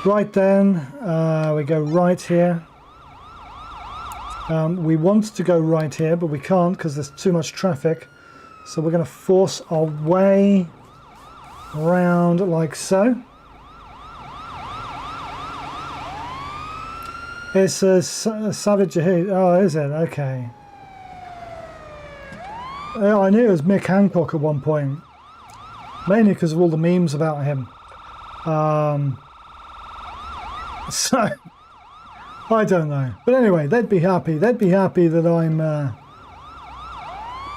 Right then, we go right here. We want to go right here, but we can't because there's too much traffic. So we're going to force our way around like so. It's a Savage Jahid. Oh, is it? Okay. I knew it was Mick Hancock at one point. Mainly because of all the memes about him. So, I don't know. But anyway, they'd be happy. They'd be happy that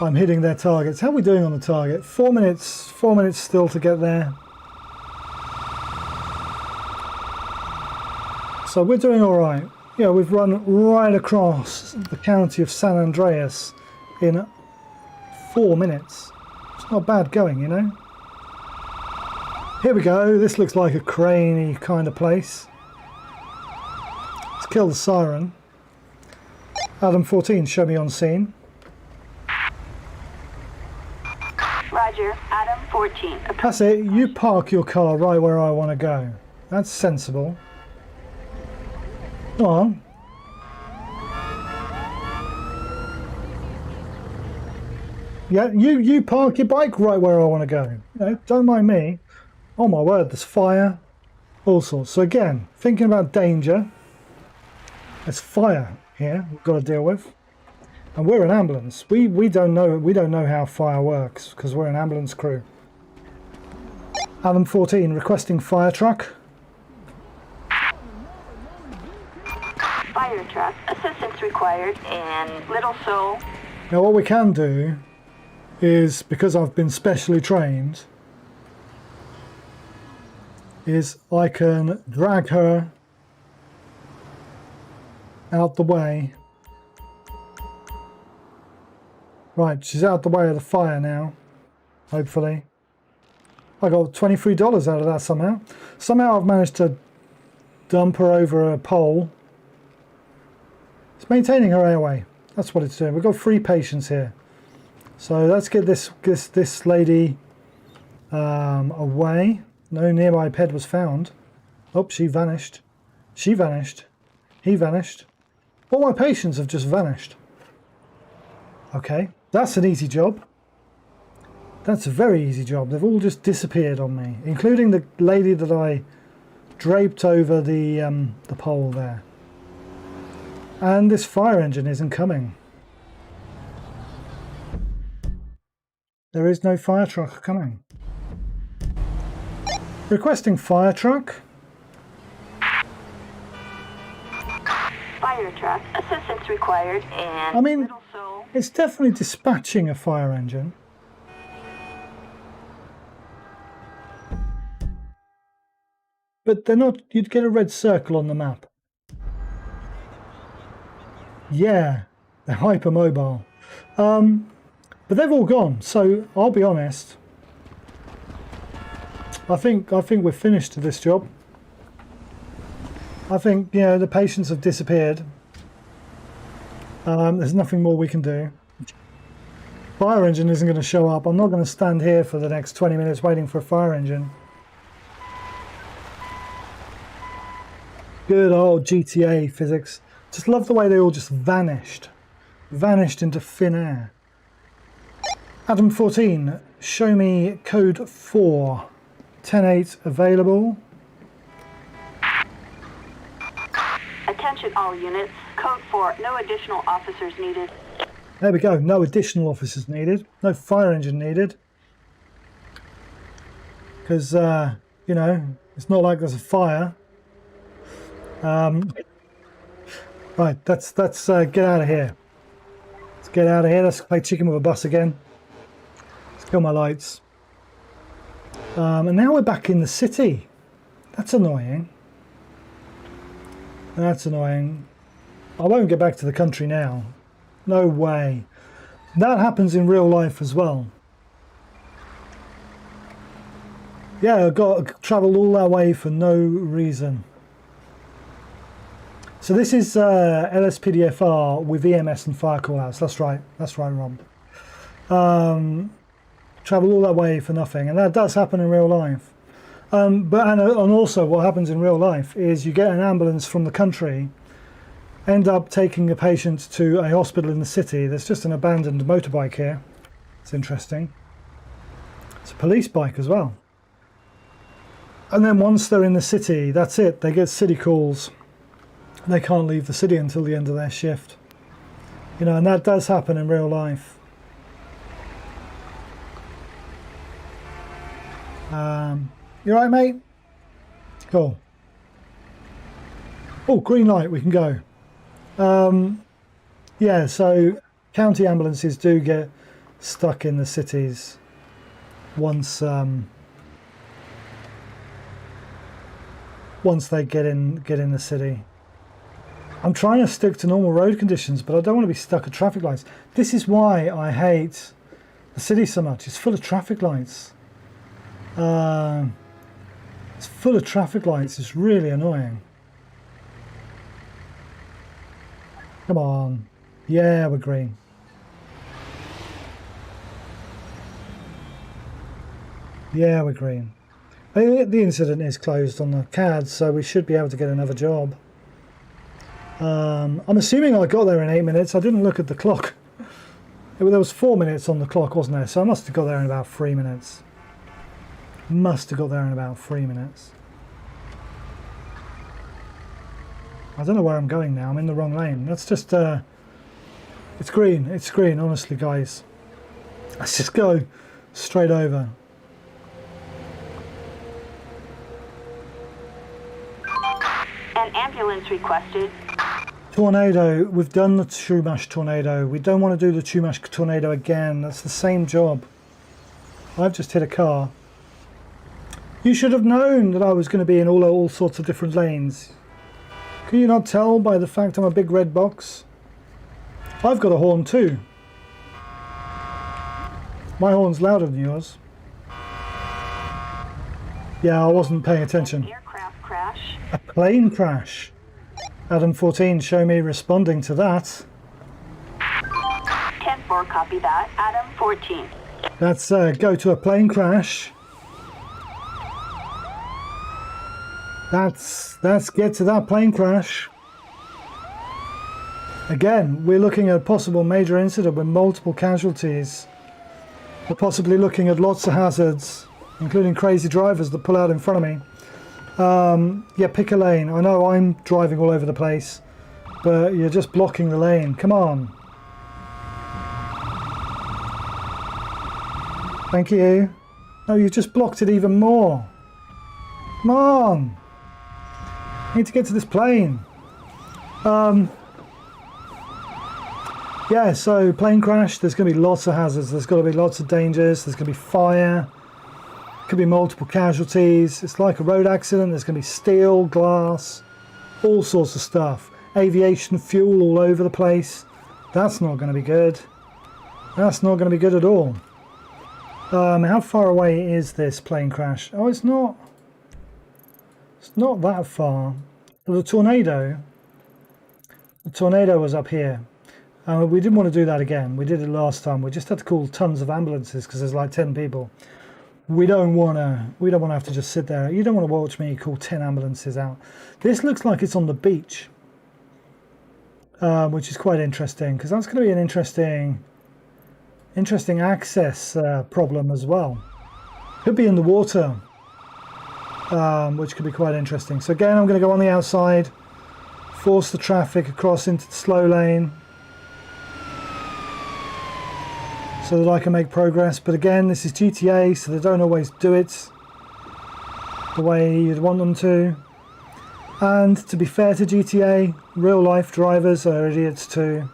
I'm hitting their targets. How are we doing on the target? 4 minutes. 4 minutes still to get there. So we're doing all right. Yeah, we've run right across the county of San Andreas in 4 minutes. It's not bad going, you know. Here we go. This looks like a craney kind of place. Let's kill the siren. Adam 14, show me on scene. Roger, Adam 14. That's it. You park your car right where I want to go. That's sensible. Come on. Yeah, you park your bike right where I want to go. You know, don't mind me. Oh my word, there's fire, all sorts. So again, thinking about danger. There's fire here we've got to deal with, and we're an ambulance. We don't know how fire works because we're an ambulance crew. Adam 14 requesting fire truck. Fire truck. Assistance required in Little Seoul. Now what we can do is, because I've been specially trained, is I can drag her out the way. Right, she's out the way of the fire now, hopefully. I got $23 out of that somehow. Somehow I've managed to dump her over a pole. It's maintaining her airway. That's what it's doing. We've got 3 patients here. So let's get this lady away. No nearby ped was found. Oh, she vanished. She vanished. He vanished. All my patients have just vanished. Okay, that's an easy job. That's a very easy job. They've all just disappeared on me, including the lady that I draped over the pole there. And this fire engine isn't coming. There is no fire truck coming. Requesting fire truck. Fire truck. Assistance required. And I mean, Little Soul. it's definitely dispatching a fire engine. But they're not, you'd get a red circle on the map. Yeah, they're hypermobile. But they've all gone, so I'll be honest. I think we're finished to this job. I think, you know, the patients have disappeared. There's nothing more we can do. Fire engine isn't going to show up. I'm not going to stand here for the next 20 minutes waiting for a fire engine. Good old GTA physics. Just love the way they all just vanished. Vanished into thin air. Adam 14, show me code 4. 10-8 available. Attention all units. Code 4. No additional officers needed. There we go. No additional officers needed. No fire engine needed. Because, you know, it's not like there's a fire. Right, let's get out of here. Let's get out of here. Let's play chicken with a bus again. Let's kill my lights. And now we're back in the city. That's annoying. That's annoying. I won't get back to the country now. No way. That happens in real life as well. Yeah, I've got to travel all that way for no reason. So this is LSPDFR with EMS and fire call-outs. That's right, Rob. Travel all that way for nothing, and that does happen in real life. And also what happens in real life is you get an ambulance from the country, end up taking a patient to a hospital in the city. There's just an abandoned motorbike here. It's interesting. It's a police bike as well. And then once they're in the city, that's it. They get city calls. They can't leave the city until the end of their shift. You know, and that does happen in real life. You all right, mate? Cool. Oh, green light, we can go. Yeah, so county ambulances do get stuck in the cities once they get in the city. I'm trying to stick to normal road conditions, but I don't want to be stuck at traffic lights. This is why I hate the city so much. It's full of traffic lights. It's full of traffic lights. It's really annoying. Come on. Yeah, we're green. Yeah, we're green. The incident is closed on the CAD, so we should be able to get another job. I'm assuming I got there in 8 minutes. I didn't look at the clock. There was 4 minutes on the clock, wasn't there? So I must have got there in about 3 minutes. Must have got there in about 3 minutes. I don't know where I'm going now. I'm in the wrong lane. That's just... it's green. It's green, honestly, guys. Let's just go straight over. An ambulance requested. Tornado. We've done the Chumash tornado. We don't want to do the Chumash tornado again. That's the same job. I've just hit a car. You should have known that I was going to be in all sorts of different lanes. Can you not tell by the fact I'm a big red box? I've got a horn too. My horn's louder than yours. Yeah, I wasn't paying attention. Aircraft crash. A plane crash. Adam 14, show me responding to that. 10-4, copy that. Adam 14. That's go to a plane crash. Let's get to that plane crash. Again, we're looking at a possible major incident with multiple casualties. We're possibly looking at lots of hazards, including crazy drivers that pull out in front of me. Yeah, pick a lane. I know I'm driving all over the place, but you're just blocking the lane. Come on. Thank you. No, you've just blocked it even more. Come on. I need to get to this plane. Yeah, so plane crash, there's going to be lots of hazards. There's got to be lots of dangers. There's going to be fire. Could be multiple casualties. It's like a road accident. There's going to be steel, glass, all sorts of stuff. Aviation fuel all over the place. That's not going to be good. That's not going to be good at all. How far away is this plane crash? Oh, it's not that far. The tornado was up here. We didn't want to do that again. We did it last time. We just had to call tons of ambulances because there's like 10 people. We don't want to have to just sit there. You don't want to watch me call 10 ambulances out. This looks like it's on the beach, which is quite interesting because that's going to be an interesting access problem as well. Could be in the water, which could be quite interesting. So again, I'm going to go on the outside, force the traffic across into the slow lane, so that I can make progress. But again, this is GTA, so they don't always do it the way you'd want them to. And to be fair to GTA, real life drivers are idiots too.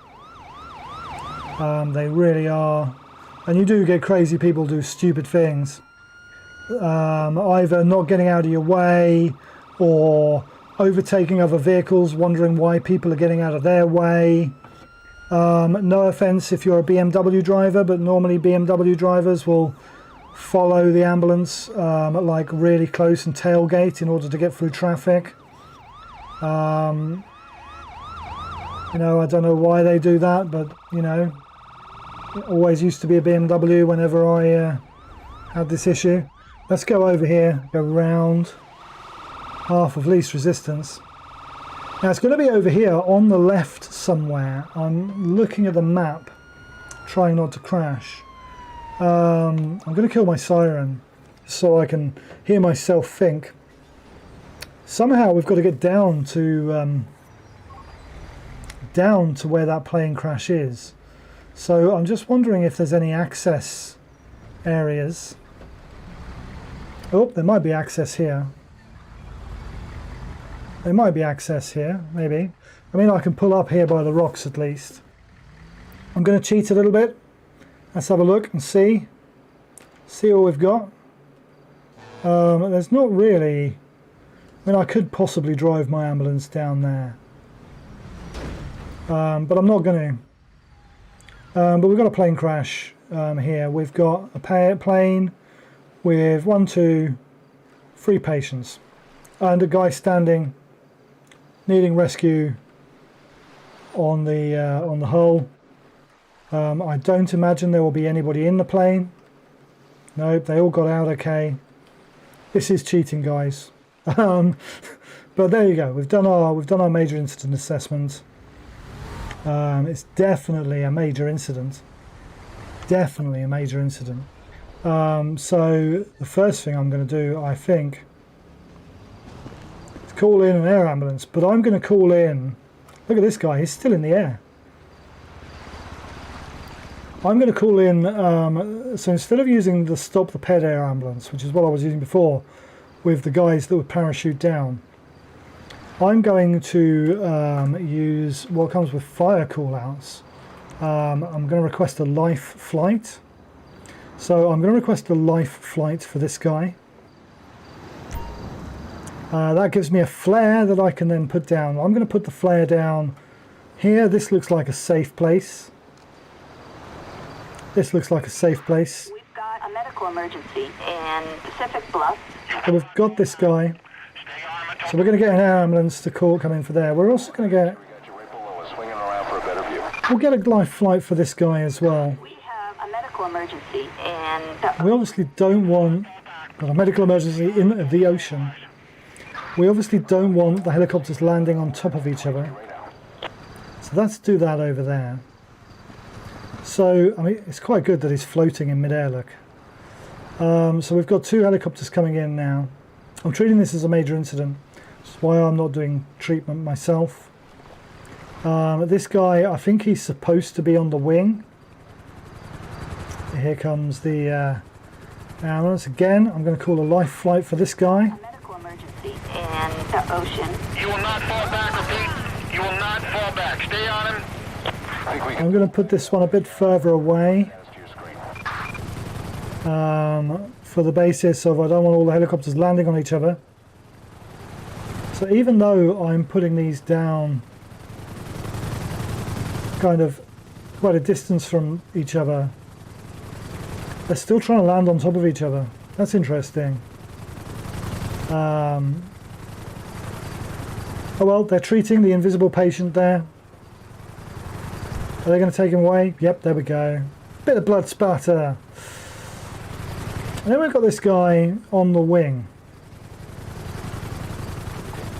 They really are. And you do get crazy people do stupid things. Either not getting out of your way or overtaking other vehicles, wondering why people are getting out of their way. No offense if you're a BMW driver, but normally BMW drivers will follow the ambulance like really close and tailgate in order to get through traffic. You know, I don't know why they do that, but you know, it always used to be a BMW whenever I had this issue. Let's go over here, go round, half of least resistance. Now it's going to be over here on the left somewhere. I'm looking at the map, trying not to crash. I'm going to kill my siren so I can hear myself think. Somehow we've got to get down to where that plane crash is. So I'm just wondering if there's any access areas. Oh, there might be access here. There might be access here, maybe. I mean, I can pull up here by the rocks at least. I'm going to cheat a little bit. Let's have a look and see what we've got. There's not really... I mean, I could possibly drive my ambulance down there. But I'm not going to. But we've got a plane crash here. We've got a plane with 1, 2, 3 patients. And a guy standing, needing rescue on the hull. I don't imagine there will be anybody in the plane. Nope, they all got out okay. This is cheating, guys. But there you go. We've done our major incident assessment. It's definitely a major incident. Definitely a major incident. So the first thing I'm going to do, I think, is call in an air ambulance. But I'm going to call in... Look at this guy. He's still in the air. I'm going to call in... so instead of using the stop the ped air ambulance, which is what I was using before, with the guys that would parachute down, I'm going to use what comes with fire call-outs. I'm going to request a life flight. So I'm going to request a life flight for this guy. That gives me a flare that I can then put down. I'm going to put the flare down here. This looks like a safe place. This looks like a safe place. We've got a medical emergency in Pacific Bluff. So we've got this guy. So we're going to get an air ambulance to come in for there. We're also going to get... We'll get a life flight for this guy as well. We have a medical emergency in We obviously don't want a medical emergency in the ocean. we obviously don't want the helicopters landing on top of each other. So let's do that over there. So, I mean, it's quite good that he's floating in midair, look. So we've got 2 helicopters coming in now. I'm treating this as a major incident. That's why I'm not doing treatment myself. This guy, I think he's supposed to be on the wing. Here comes the ambulance. Again, I'm going to call a life flight for this guy. A medical emergency in the ocean. You will not fall back, repeat. You will not fall back. Stay on him. I'm going to put this one a bit further away. For the basis of I don't want all the helicopters landing on each other. So even though I'm putting these down kind of quite a distance from each other, they're still trying to land on top of each other. That's interesting. Oh well, they're treating the invisible patient there. Are they going to take him away? Yep, there we go. Bit of blood spatter. And then we've got this guy on the wing.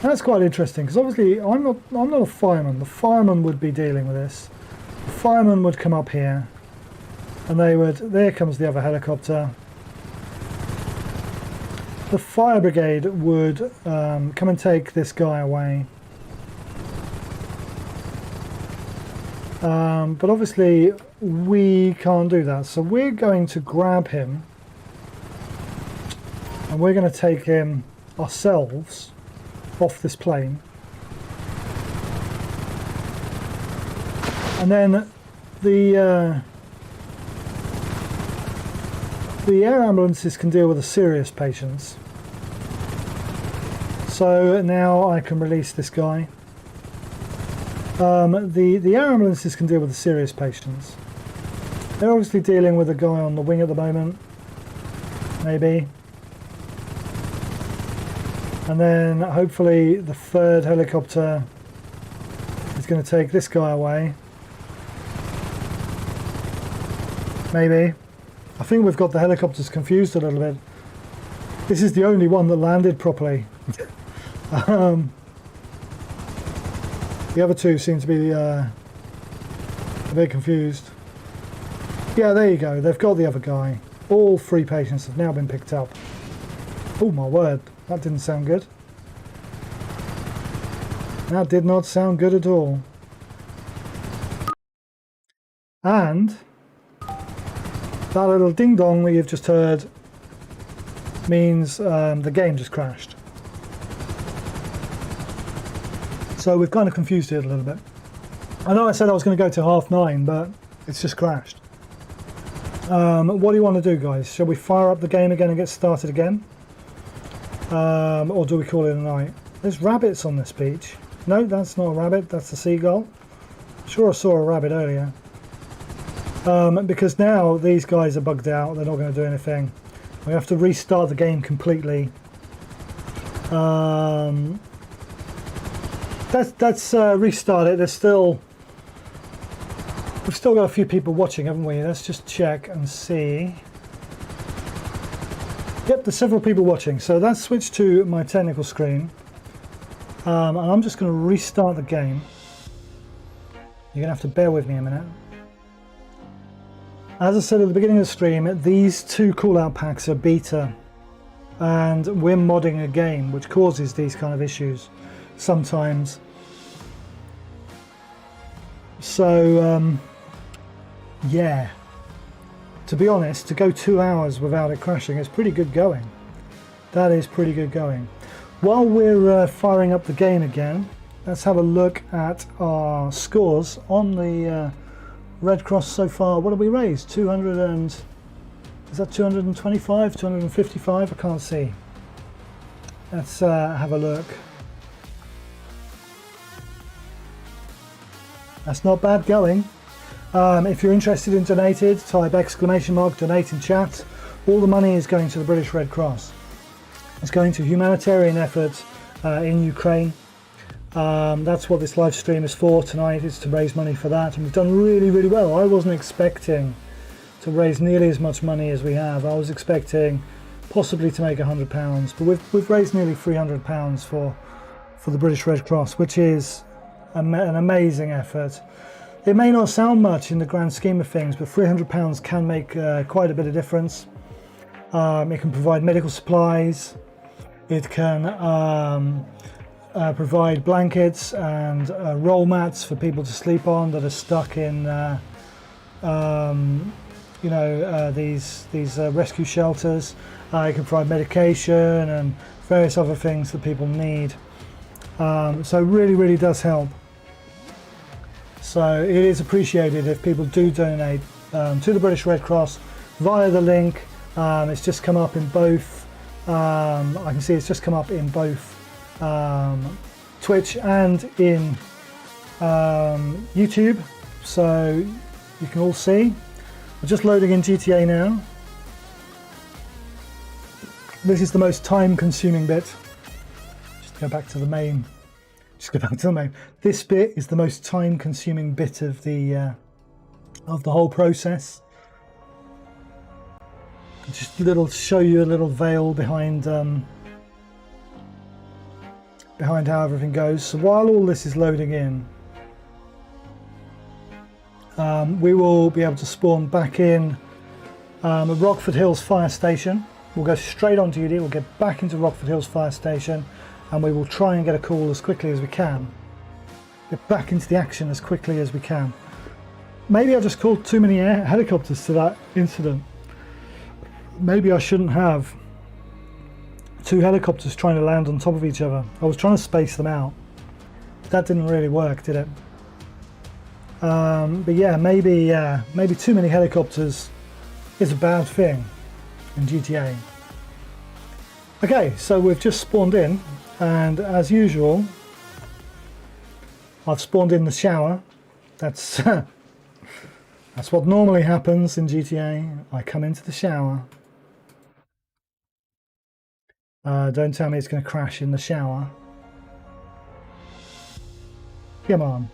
That's quite interesting because obviously I'm not a fireman. The fireman would be dealing with this. The fireman would come up here, and they would. There comes the other helicopter. The fire brigade would come and take this guy away. But obviously we can't do that, so we're going to grab him and we're going to take him ourselves off this plane, and then the air ambulances can deal with the serious patients. So now I can release this guy. The air ambulances can deal with the serious patients. They're obviously dealing with a guy on the wing at the moment, maybe. And then hopefully the 3rd helicopter is going to take this guy away. Maybe. I think we've got the helicopters confused a little bit. This is the only one that landed properly. The other 2 seem to be a bit confused. Yeah, there you go. They've got the other guy. All 3 patients have now been picked up. Oh my word, that didn't sound good. That did not sound good at all. And that little ding dong that you've just heard means the game just crashed. So we've kind of confused it a little bit. I know I said I was going to go to 9:30, but it's just crashed. What do you want to do, guys? Shall we fire up the game again and get started again? Or do we call it a night? There's rabbits on this beach. No, that's not a rabbit, that's a seagull. Sure, I saw a rabbit earlier. Because now these guys are bugged out, they're not going to do anything. We have to restart the game completely. Let's restart it. We've still got a few people watching, haven't we? Let's just check and see. Yep, there's several people watching. So let's switch to my technical screen. And I'm just going to restart the game. You're going to have to bear with me a minute. As I said at the beginning of the stream, these 2 call-out packs are beta. And we're modding a game, which causes these kind of issues sometimes. So, yeah. To be honest, to go 2 hours without it crashing is pretty good going. That is pretty good going. While we're firing up the game again, let's have a look at our scores on the Red Cross so far. What have we raised? 200 and... is that 225? 255? I can't see. Let's have a look. That's not bad going. If you're interested in donated, type !donate in chat. All the money is going to the British Red Cross. It's going to humanitarian efforts in Ukraine. That's what this live stream is for tonight, is to raise money for that. And we've done really, really well. I wasn't expecting to raise nearly as much money as we have. I was expecting possibly to make £100, but we've raised nearly £300 for the British Red Cross, which is an amazing effort. It may not sound much in the grand scheme of things, but £300 can make quite a bit of difference. It can provide medical supplies, it can provide blankets and roll mats for people to sleep on that are stuck in these rescue shelters. It can provide medication and various other things that people need. So really, really does help. So it is appreciated if people do donate to the British Red Cross via the link. It's just come up in both, I can see it's just come up in both Twitch and in YouTube, so you can all see. We're just loading in GTA now. This is the most time-consuming bit. Just go back to the main. This bit is the most time-consuming bit of the whole process. Just show you a little veil behind how everything goes. So while all this is loading in, we will be able to spawn back in at Rockford Hills Fire Station. We'll go straight on duty. We'll get back into Rockford Hills Fire Station, and we will try and get a call as quickly as we can. Get back into the action as quickly as we can. Maybe I just called too many helicopters to that incident. Maybe I shouldn't have 2 helicopters trying to land on top of each other. I was trying to space them out. That didn't really work, did it? But yeah, maybe too many helicopters is a bad thing in GTA. Okay, so we've just spawned in, and as usual, I've spawned in the shower. That's that's what normally happens in GTA. I come into the shower. Don't tell me it's going to crash in the shower. Come on.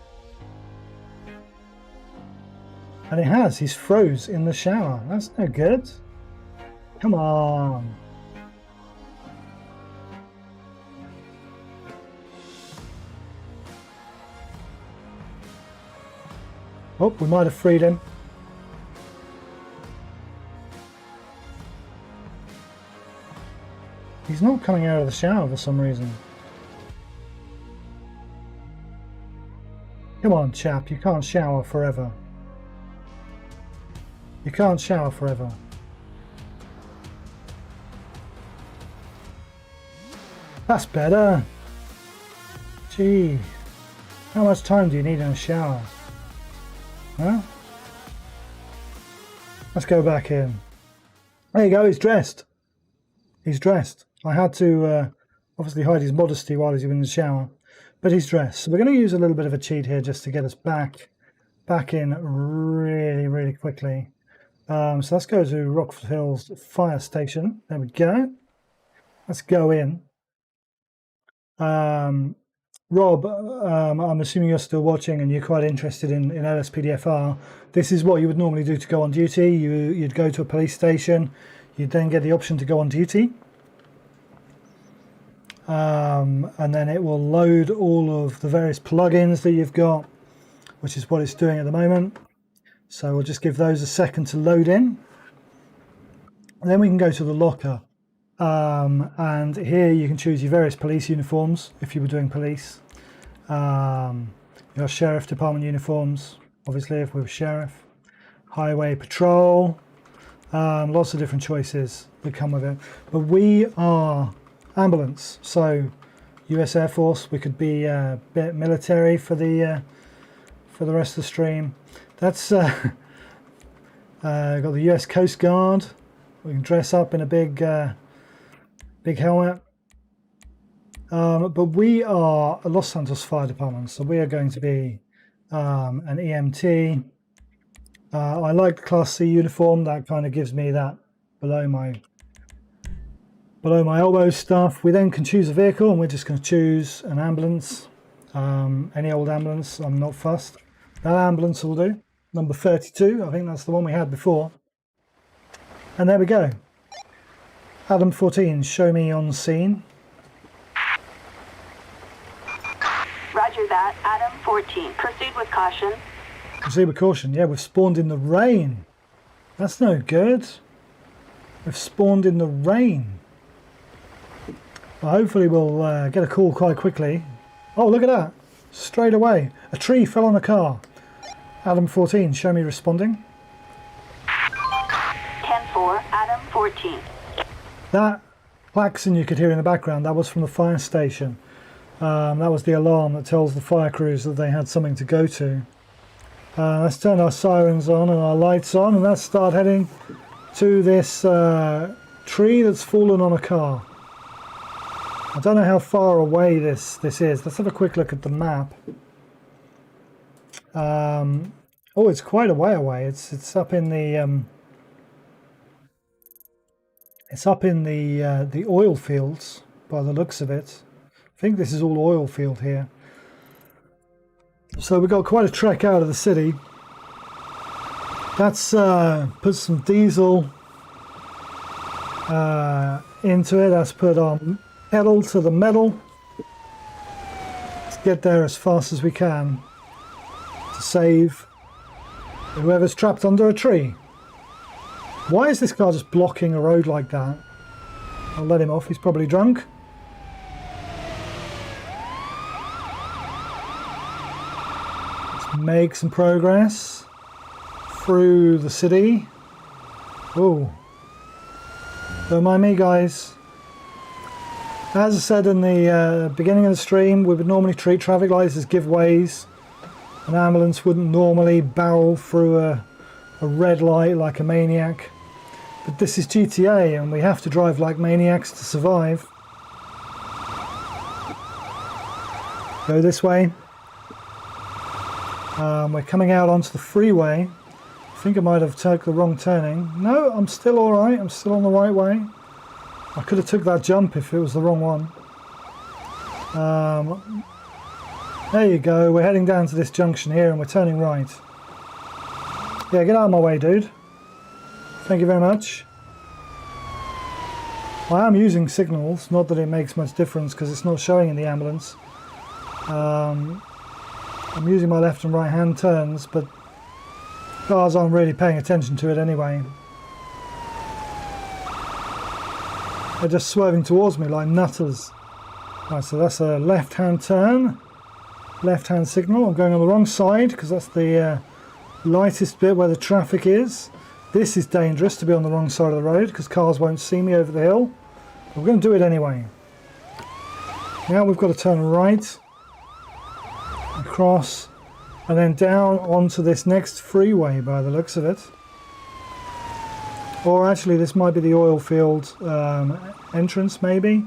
And it has. He's froze in the shower. That's no good. Come on. Oh, we might have freed him. He's not coming out of the shower for some reason. Come on, chap, you can't shower forever. You can't shower forever. That's better. Gee, how much time do you need in a shower? Huh? Let's go back in. There you go, he's dressed. He's dressed. I had to obviously hide his modesty while he's in the shower, but he's dressed. So we're going to use a little bit of a cheat here just to get us back in really, really quickly. So let's go to Rockford Hills Fire Station. There we go. Let's go in. Rob, I'm assuming you're still watching and you're quite interested in LSPDFR. This is what you would normally do to go on duty. You'd go to a police station. You'd then get the option to go on duty. And then it will load all of the various plugins that you've got, which is what it's doing at the moment. So we'll just give those a second to load in. And then we can go to the locker. And here you can choose your various police uniforms if you were doing police. Your sheriff department uniforms, obviously if we were sheriff. Highway patrol. Lots of different choices that come with it. But we are ambulance, so US Air Force. We could be a bit military for the rest of the stream. That's got the US Coast Guard. We can dress up in a big helmet. But we are a Los Santos Fire Department, so we are going to be an EMT. I like the Class C uniform. That kind of gives me that below my elbow stuff. We then can choose a vehicle, and we're just going to choose an ambulance. Any old ambulance, I'm not fussed. That ambulance will do. Number 32, I think that's the one we had before. And there we go. Adam 14, show me on scene. Roger that. Adam 14. Proceed with caution. Proceed with caution. Yeah, we've spawned in the rain. That's no good. We've spawned in the rain. Well, hopefully we'll get a call quite quickly. Oh, look at that. Straight away. A tree fell on a car. Adam 14, show me responding. 10-4. Adam 14. That klaxon you could hear in the background, that was from the fire station. That was the alarm that tells the fire crews that they had something to go to. Let's turn our sirens on and our lights on, and let's start heading to this tree that's fallen on a car. I don't know how far away this is. Let's have a quick look at the map. Oh, it's quite a way away. It's up in the the oil fields by the looks of it. I think this is all oil field here. So we've got quite a trek out of the city. That's put some diesel into it. That's put on pedal to the metal. Let's get there as fast as we can to save whoever's trapped under a tree. Why is this car just blocking a road like that? I'll let him off, he's probably drunk. Let's make some progress through the city. Oh, don't mind me, guys. As I said in the beginning of the stream, we would normally treat traffic lights as giveaways. An ambulance wouldn't normally barrel through a red light like a maniac. But this is GTA and we have to drive like maniacs to survive. Go this way. We're coming out onto the freeway. I think I might have took the wrong turning. No, I'm still alright. I'm still on the right way. I could have took that jump if it was the wrong one. There you go. We're heading down to this junction here and we're turning right. Yeah, get out of my way, dude. Thank you very much. I am using signals, not that it makes much difference because it's not showing in the ambulance. I'm using my left and right hand turns, but cars aren't really paying attention to it anyway. They're just swerving towards me like nutters. Right, so that's a left hand turn, left hand signal. I'm going on the wrong side because that's the lightest bit where the traffic is. This is dangerous to be on the wrong side of the road because cars won't see me over the hill. But we're going to do it anyway. Now we've got to turn right, across, and then down onto this next freeway by the looks of it. Or actually this might be the oil field entrance maybe.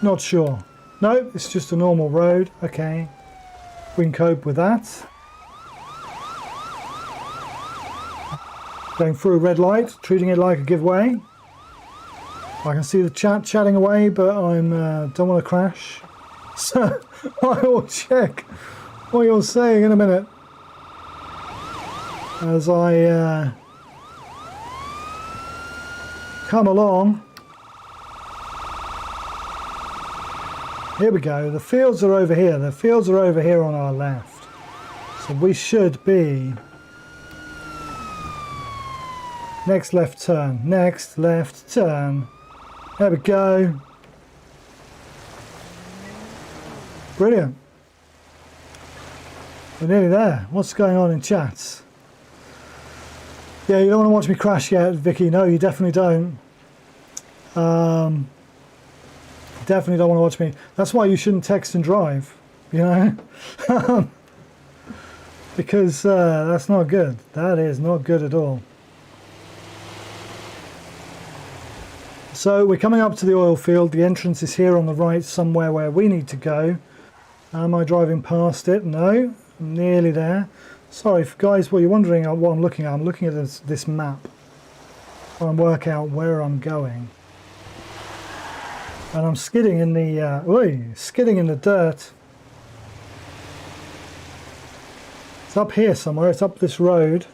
Not sure. No, it's just a normal road. Okay, we can cope with that. Going through a red light, treating it like a giveaway. I can see the chat chatting away, but I don't want to crash. So I will check what you're saying in a minute. As I come along. Here we go. The fields are over here. The fields are over here on our left. So we should be... Next left turn, next left turn. There we go. Brilliant. We're nearly there. What's going on in chats? Yeah, you don't want to watch me crash yet, Vicky. No, you definitely don't. Definitely don't want to watch me. That's why you shouldn't text and drive, you know? Because that's not good. That is not good at all. So we're coming up to the oil field. The entrance is here on the right, somewhere where we need to go. Am I driving past it? No, I'm nearly there. Sorry, guys, what you're wondering what I'm looking at this map. Trying to work out where I'm going. And I'm skidding in the dirt. It's up here somewhere. It's up this road.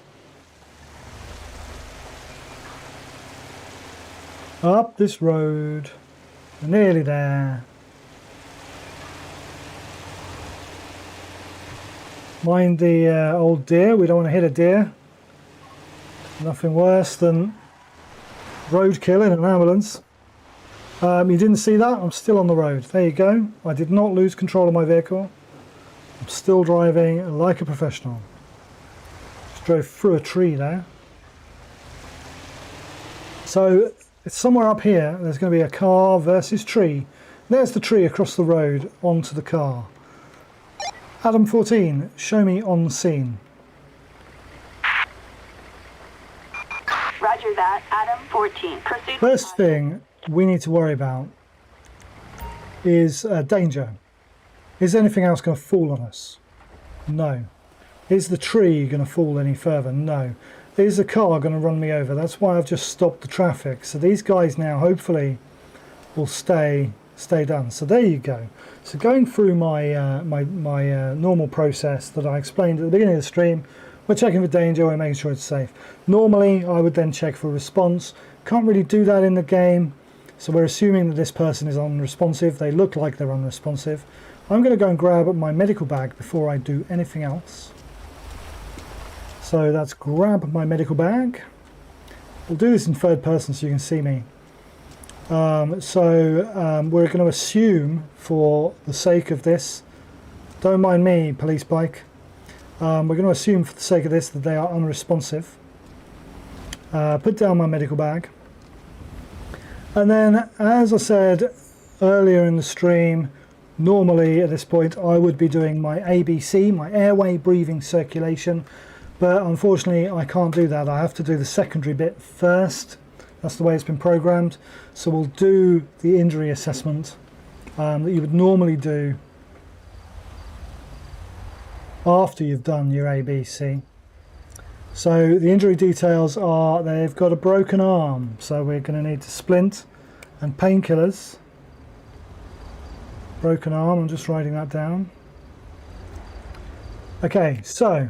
Up this road. We're nearly there. Mind the old deer. We don't want to hit a deer. Nothing worse than roadkill in an ambulance. You didn't see that? I'm still on the road. There you go. I did not lose control of my vehicle. I'm still driving like a professional. Just drove through a tree there. So it's somewhere up here. There's going to be a car versus tree. There's the tree across the road onto the car. Adam 14, show me on scene. Roger that. Adam 14. Proceed. First thing we need to worry about is danger. Is anything else going to fall on us? No. Is the tree going to fall any further? No. Is the car going to run me over? That's why I've just stopped the traffic. So these guys now hopefully will stay done. So there you go. So going through my my normal process that I explained at the beginning of the stream, we're checking for danger, we're making sure it's safe. Normally I would then check for response. Can't really do that in the game, so we're assuming that this person is unresponsive. They look like they're unresponsive. I'm going to go and grab my medical bag before I do anything else. So that's grab my medical bag. We'll do this in third person so you can see me. We're going to assume, for the sake of this, don't mind me, police bike, we're going to assume for the sake of this that they are unresponsive. Put down my medical bag. And then, as I said earlier in the stream, normally at this point I would be doing my ABC, my airway, breathing, circulation, but unfortunately I can't do that. I have to do the secondary bit first. That's the way it's been programmed. So we'll do the injury assessment that you would normally do after you've done your ABC. So the injury details are they've got a broken arm, so we're going to need to splint and painkillers. Broken arm, I'm just writing that down. Okay, so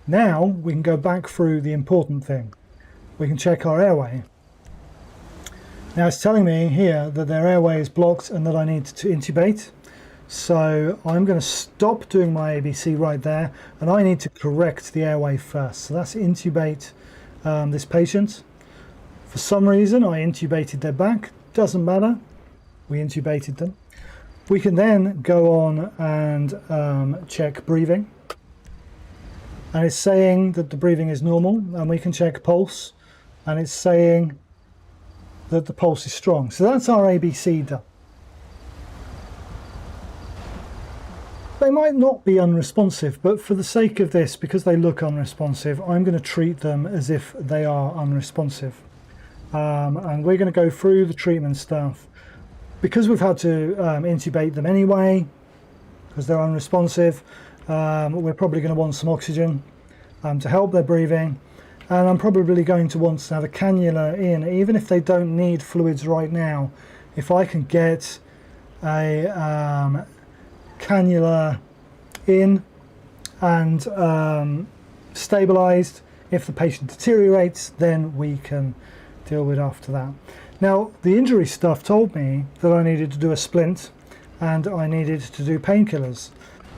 now we can go back through the important thing. We can check our airway. Now it's telling me here that their airway is blocked and that I need to intubate. So I'm going to stop doing my ABC right there, and I need to correct the airway first. So that's intubate this patient. For some reason I intubated their back. Doesn't matter. We intubated them. We can then go on and check breathing. And it's saying that the breathing is normal, and we can check pulse, and it's saying that the pulse is strong. So that's our ABC done. They might not be unresponsive, but for the sake of this, because they look unresponsive, I'm going to treat them as if they are unresponsive. And we're going to go through the treatment stuff. Because we've had to intubate them anyway, because they're unresponsive, we're probably going to want some oxygen to help their breathing. And I'm probably going to want to have a cannula in, even if they don't need fluids right now. If I can get a cannula in and stabilized, if the patient deteriorates, then we can deal with after that. Now, the injury stuff told me that I needed to do a splint and I needed to do painkillers.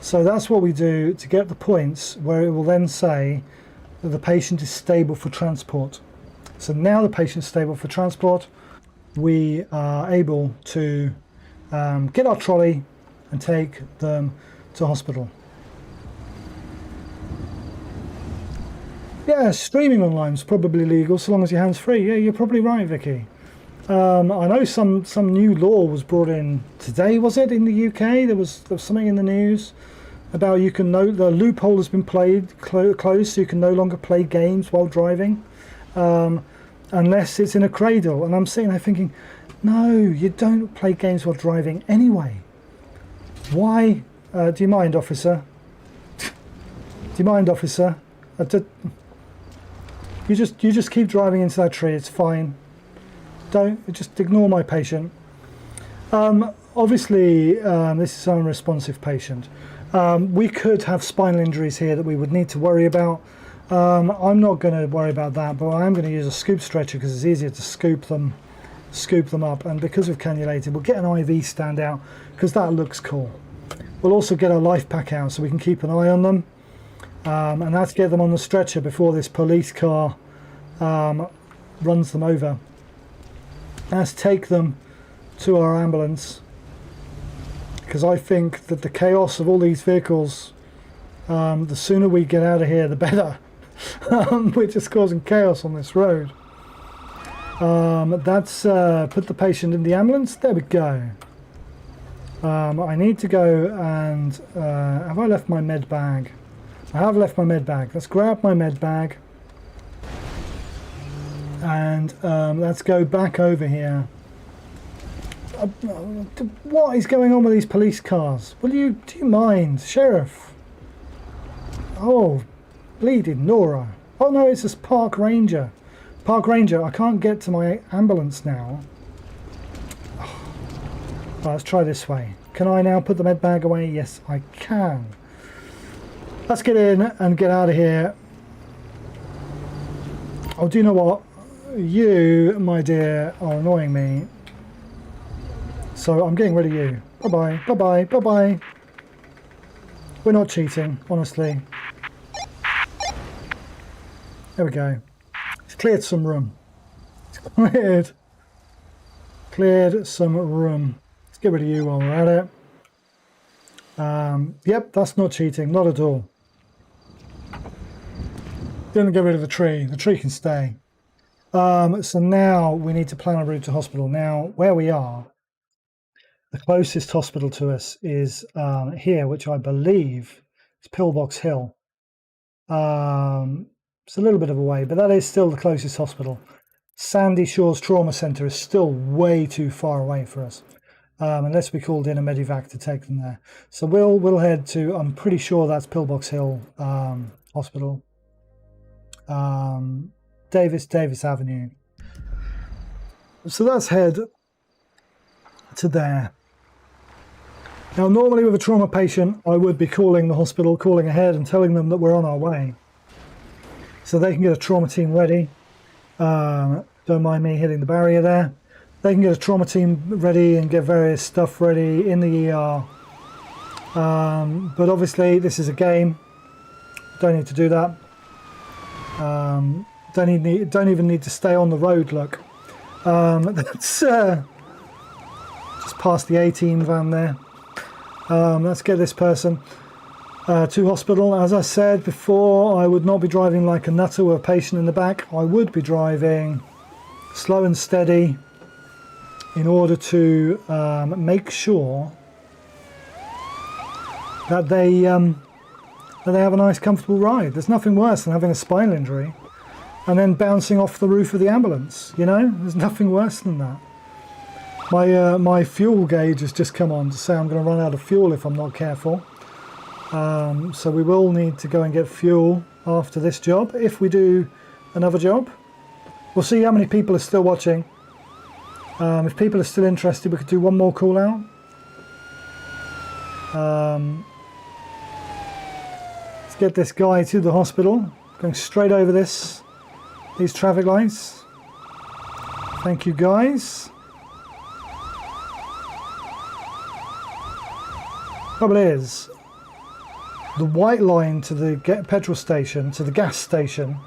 So that's what we do to get the points where it will then say that the patient is stable for transport. So now the patient is stable for transport, we are able to get our trolley and take them to hospital. Yeah, streaming online is probably legal so long as your hands free. Yeah, you're probably right, Vicky. I know some new law was brought in today, was it, in the UK? There was something in the news about you can know the loophole has been closed, so you can no longer play games while driving unless it's in a cradle. And I'm sitting there thinking, no, you don't play games while driving anyway. Why? Do you mind, officer? Do you mind, officer? You just keep driving into that tree. It's fine. Don't just ignore my patient. Obviously, this is an unresponsive patient. We could have spinal injuries here that we would need to worry about. I'm not going to worry about that, but I am going to use a scoop stretcher because it's easier to scoop them scoop them up, and because we've cannulated, we'll get an IV stand out because that looks cool. We'll also get our life pack out so we can keep an eye on them, and that's get them on the stretcher before this police car runs them over. Let's take them to our ambulance, because I think that the chaos of all these vehicles, the sooner we get out of here the better. We're just causing chaos on this road. That's put the patient in the ambulance. There we go. I need to go and have I left my med bag? I have left my med bag. Let's grab my med bag and let's go back over here. What is going on with these police cars? Do you mind, Sheriff? Oh, bleeding Nora. Oh no, it's this park ranger. Park ranger, I can't get to my ambulance now. Right, let's try this way. Can I now put the med bag away? Yes, I can. Let's get in and get out of here. Oh, do you know what? You, my dear, are annoying me. So I'm getting rid of you. Bye-bye, bye-bye, bye-bye. We're not cheating, honestly. There we go. It's cleared some room. It's cleared some room. Let's get rid of you while we're at it. Yep, that's not cheating, not at all. Didn't get rid of the tree. The tree can stay. So now we need to plan a route to hospital. Now, where we are, the closest hospital to us is here, which I believe is Pillbox Hill. It's a little bit of a way, but that is still the closest hospital. Sandy Shores Trauma Centre is still way too far away for us, unless we called in a medivac to take them there. So we'll head to, I'm pretty sure that's Pillbox Hill Hospital. Davis Avenue. So let's head to there. Now, normally with a trauma patient, I would be calling the hospital, calling ahead and telling them that we're on our way, so they can get a trauma team ready. Don't mind me hitting the barrier there. They can get a trauma team ready and get various stuff ready in the ER. But obviously this is a game. Don't need to do that. Don't even need to stay on the road, look. That's just past the A-team van there. Let's get this person to hospital. As I said before, I would not be driving like a nutter with a patient in the back. I would be driving slow and steady in order to make sure that they have a nice comfortable ride. There's nothing worse than having a spinal injury and then bouncing off the roof of the ambulance, you know? There's nothing worse than that. My fuel gauge has just come on to say I'm going to run out of fuel if I'm not careful. So we will need to go and get fuel after this job, if we do another job. We'll see how many people are still watching. If people are still interested, we could do one more call out. Let's get this guy to the hospital. Going straight over these traffic lights. Thank you, guys. Trouble is, the white line to the petrol station, to the gas station,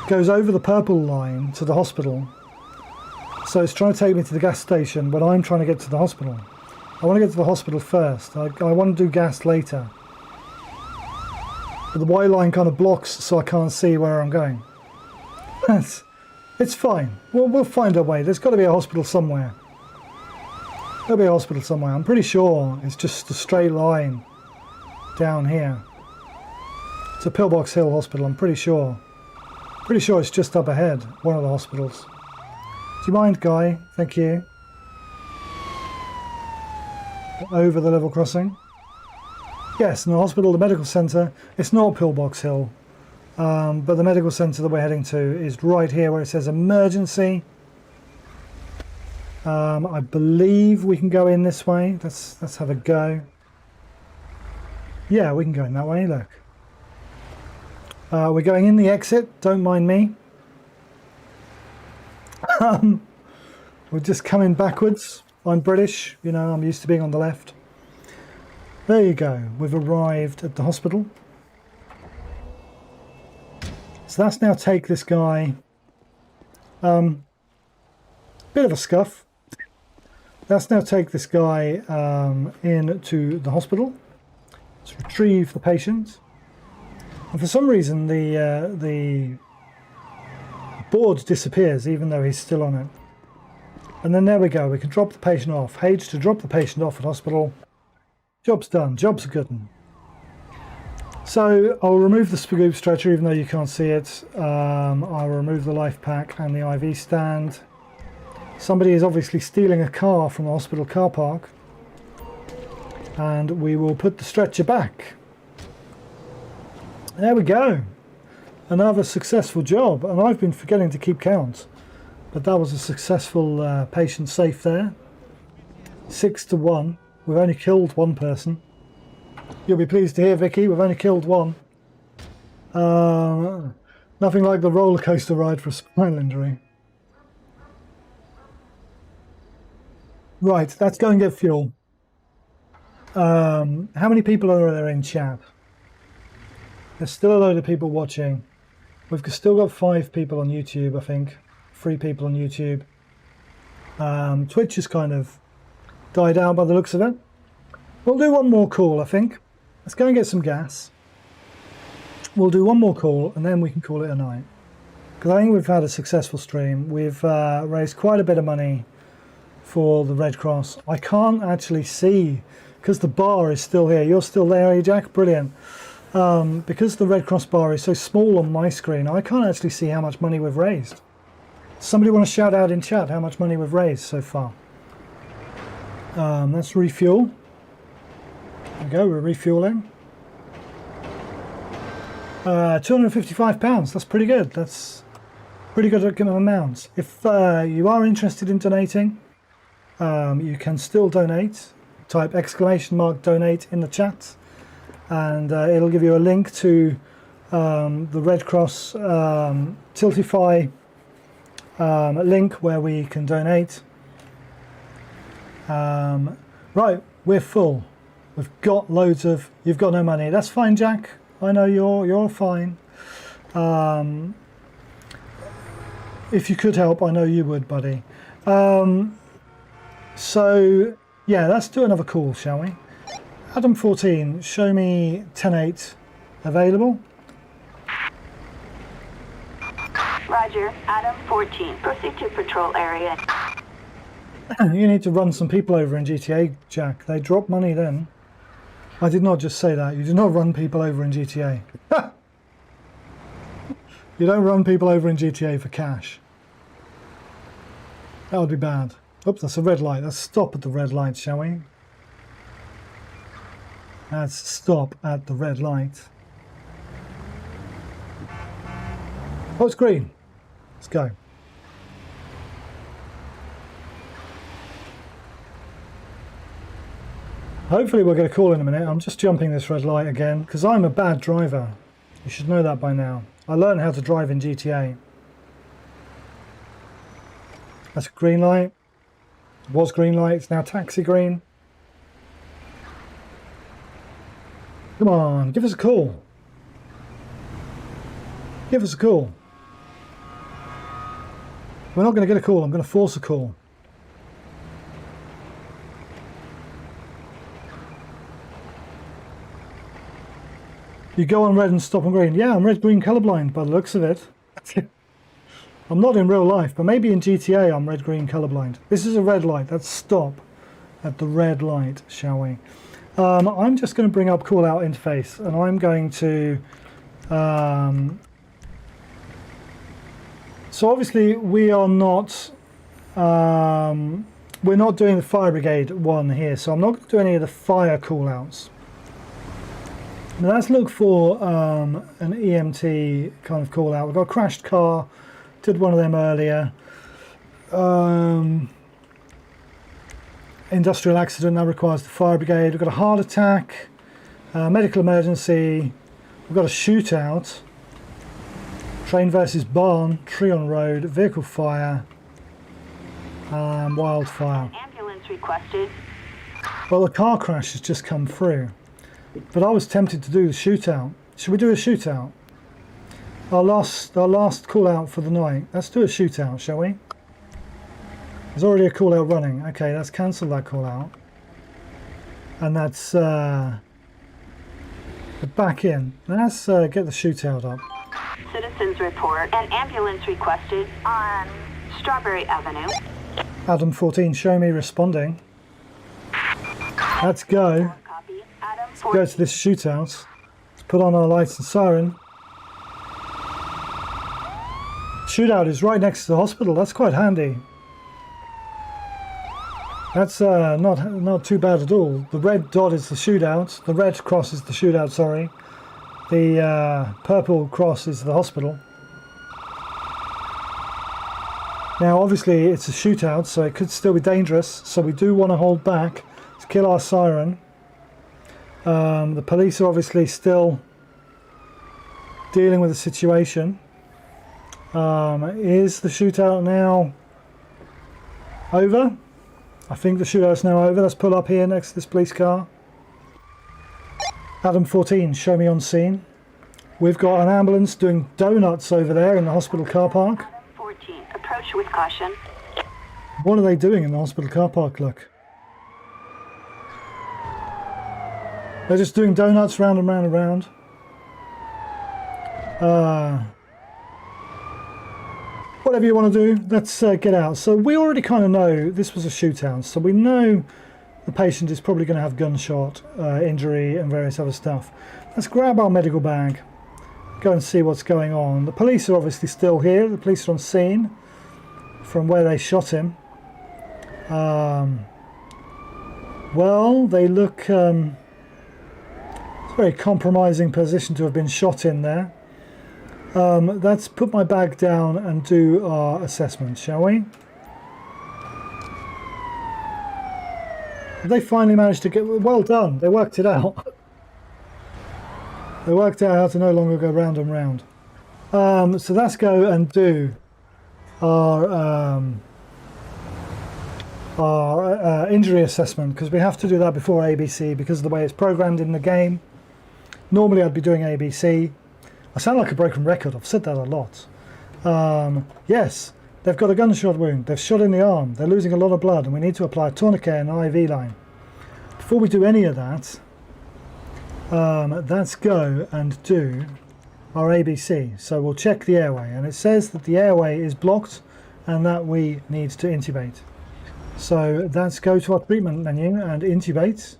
goes over the purple line to the hospital. So it's trying to take me to the gas station, but I'm trying to get to the hospital. I want to get to the hospital first. I want to do gas later. But the white line kind of blocks, so I can't see where I'm going. It's fine. We'll find our way. There's got to be a hospital somewhere. There'll be a hospital somewhere. I'm pretty sure it's just a straight line down here. It's a Pillbox Hill Hospital, I'm pretty sure. Pretty sure it's just up ahead, one of the hospitals. Do you mind, Guy? Thank you. Over the level crossing. Yes, in the hospital, the medical centre, it's not Pillbox Hill, but the medical centre that we're heading to is right here where it says emergency. I believe we can go in this way. Let's have a go. Yeah, we can go in that way, look. We're going in the exit, don't mind me. We're just coming backwards. I'm British, you know, I'm used to being on the left. There you go, we've arrived at the hospital. So that's now take this guy, bit of a scuff. Let's now take this guy into the hospital. Let's retrieve the patient. And for some reason the board disappears even though he's still on it. And then there we go, we can drop the patient off. Page to drop the patient off at hospital. Job's done, job's a good one. So I'll remove the scoop stretcher even though you can't see it. I'll remove the life pack and the IV stand. Somebody is obviously stealing a car from the hospital car park. And we will put the stretcher back. There we go. Another successful job. And I've been forgetting to keep count. But that was a successful patient safe there. 6 to 1. We've only killed one person. You'll be pleased to hear, Vicky, we've only killed one. Nothing like the roller coaster ride for a spinal injury. Right, let's go and get fuel. How many people are there in chat? There's still a load of people watching. We've still got 5 people on YouTube, I think. 3 people on YouTube. Twitch has kind of died out by the looks of it. We'll do one more call, I think. Let's go and get some gas. We'll do one more call and then we can call it a night. Because I think we've had a successful stream. We've raised quite a bit of money for the Red Cross. I can't actually see because the bar is still here. You're still there, are you, Jack? Brilliant. Because the Red Cross bar is so small on my screen, I can't actually see how much money we've raised. Somebody want to shout out in chat how much money we've raised so far? Let's refuel. There we go, we're refueling. £255, that's pretty good. That's pretty good amount. If you are interested in donating, you can still donate. Type _donate in the chat and it'll give you a link to the Red Cross Tiltify link where we can donate. Right, we're full. We've got loads of... You've got no money. That's fine, Jack. I know you're fine. If you could help, I know you would, buddy. So, yeah, let's do another call, shall we? Adam 14, show me 10-8 available. Roger, Adam 14, proceed to patrol area. You need to run some people over in GTA, Jack. They drop money then. I did not just say that. You do not run people over in GTA. You don't run people over in GTA for cash. That would be bad. Oops, that's a red light. Let's stop at the red light, shall we? Let's stop at the red light. Oh, it's green. Let's go. Hopefully we'll get a call in a minute. I'm just jumping this red light again because I'm a bad driver. You should know that by now. I learned how to drive in GTA. That's a green light. It was green light, it's now taxi green. Come on, give us a call. Give us a call. We're not going to get a call, I'm going to force a call. You go on red and stop on green. Yeah, I'm red-green colorblind by the looks of it. I'm not in real life, but maybe in GTA I'm red-green colorblind. This is a red light. Let's stop at the red light, shall we? I'm just going to bring up call-out interface, and I'm going to... So obviously we are not... we're not doing the fire brigade one here, so I'm not going to do any of the fire call-outs. Now let's look for an EMT kind of call out. We've got a crashed car, did one of them earlier. Industrial accident, that requires the fire brigade. We've got a heart attack, medical emergency. We've got a shootout, train versus barn, tree on road, vehicle fire. Wildfire. Ambulance requested. Well, the car crash has just come through, but I was tempted to do the shootout. Should we do a shootout? Our last call out for the night. Let's do a shootout, shall we? There's already a call out running. Okay, let's cancel that call out. And that's back in. Let's get the shootout up. Citizens report. An ambulance requested on Strawberry Avenue. Adam 14, show me responding. Let's go. Copy. Adam Let's go to this shootout. Let's put on our lights and siren. Shootout is right next to the hospital. That's quite handy. That's not too bad at all. The red dot is the shootout. The red cross is the shootout, sorry. The purple cross is the hospital. Now obviously it's a shootout, so it could still be dangerous, so we do want to hold back. Let's kill our siren. The police are obviously still dealing with the situation. Is the shootout now over? I think the shootout's now over. Let's pull up here next to this police car. Adam 14, show me on scene. We've got an ambulance doing donuts over there in the hospital car park. Adam 14. Approach with caution. What are they doing in the hospital car park, look? They're just doing donuts round and round and round. Whatever you want to do, let's get out. So we already kind of know this was a shootout, so we know the patient is probably going to have gunshot injury and various other stuff. Let's grab our medical bag, go and see what's going on. The police are obviously still here. The police are on scene from where they shot him. Well, they look it's a very compromising position to have been shot in there. Let's put my bag down and do our assessment, shall we? They finally managed to get... Well done, they worked it out. They worked out how to no longer go round and round. So let's go and do our injury assessment, because we have to do that before ABC because of the way it's programmed in the game. Normally I'd be doing ABC. I sound like a broken record, I've said that a lot. Yes, they've got a gunshot wound, they've shot in the arm, they're losing a lot of blood, and we need to apply a tourniquet and an IV line. Before we do any of that, let's go and do our ABC. So we'll check the airway, and it says that the airway is blocked and that we need to intubate. So let's go to our treatment menu and intubate.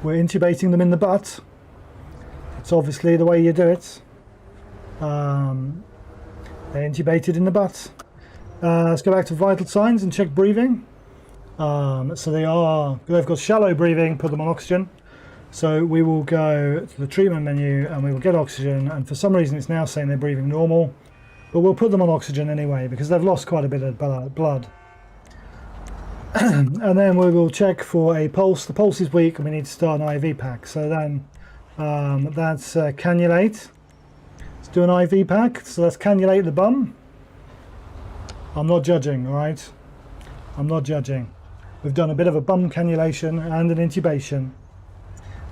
We're intubating them in the butt. It's obviously the way you do it. They're intubated in the butt. Let's go back to vital signs and check breathing. So they've got shallow breathing, put them on oxygen. So we will go to the treatment menu and we will get oxygen, and for some reason it's now saying they're breathing normal, but we'll put them on oxygen anyway because they've lost quite a bit of blood. And then we will check for a pulse. The pulse is weak and we need to start an IV pack. So then that's cannulate. Let's do an IV pack. So let's cannulate the bum. I'm not judging, all right? I'm not judging. We've done a bit of a bum cannulation and an intubation.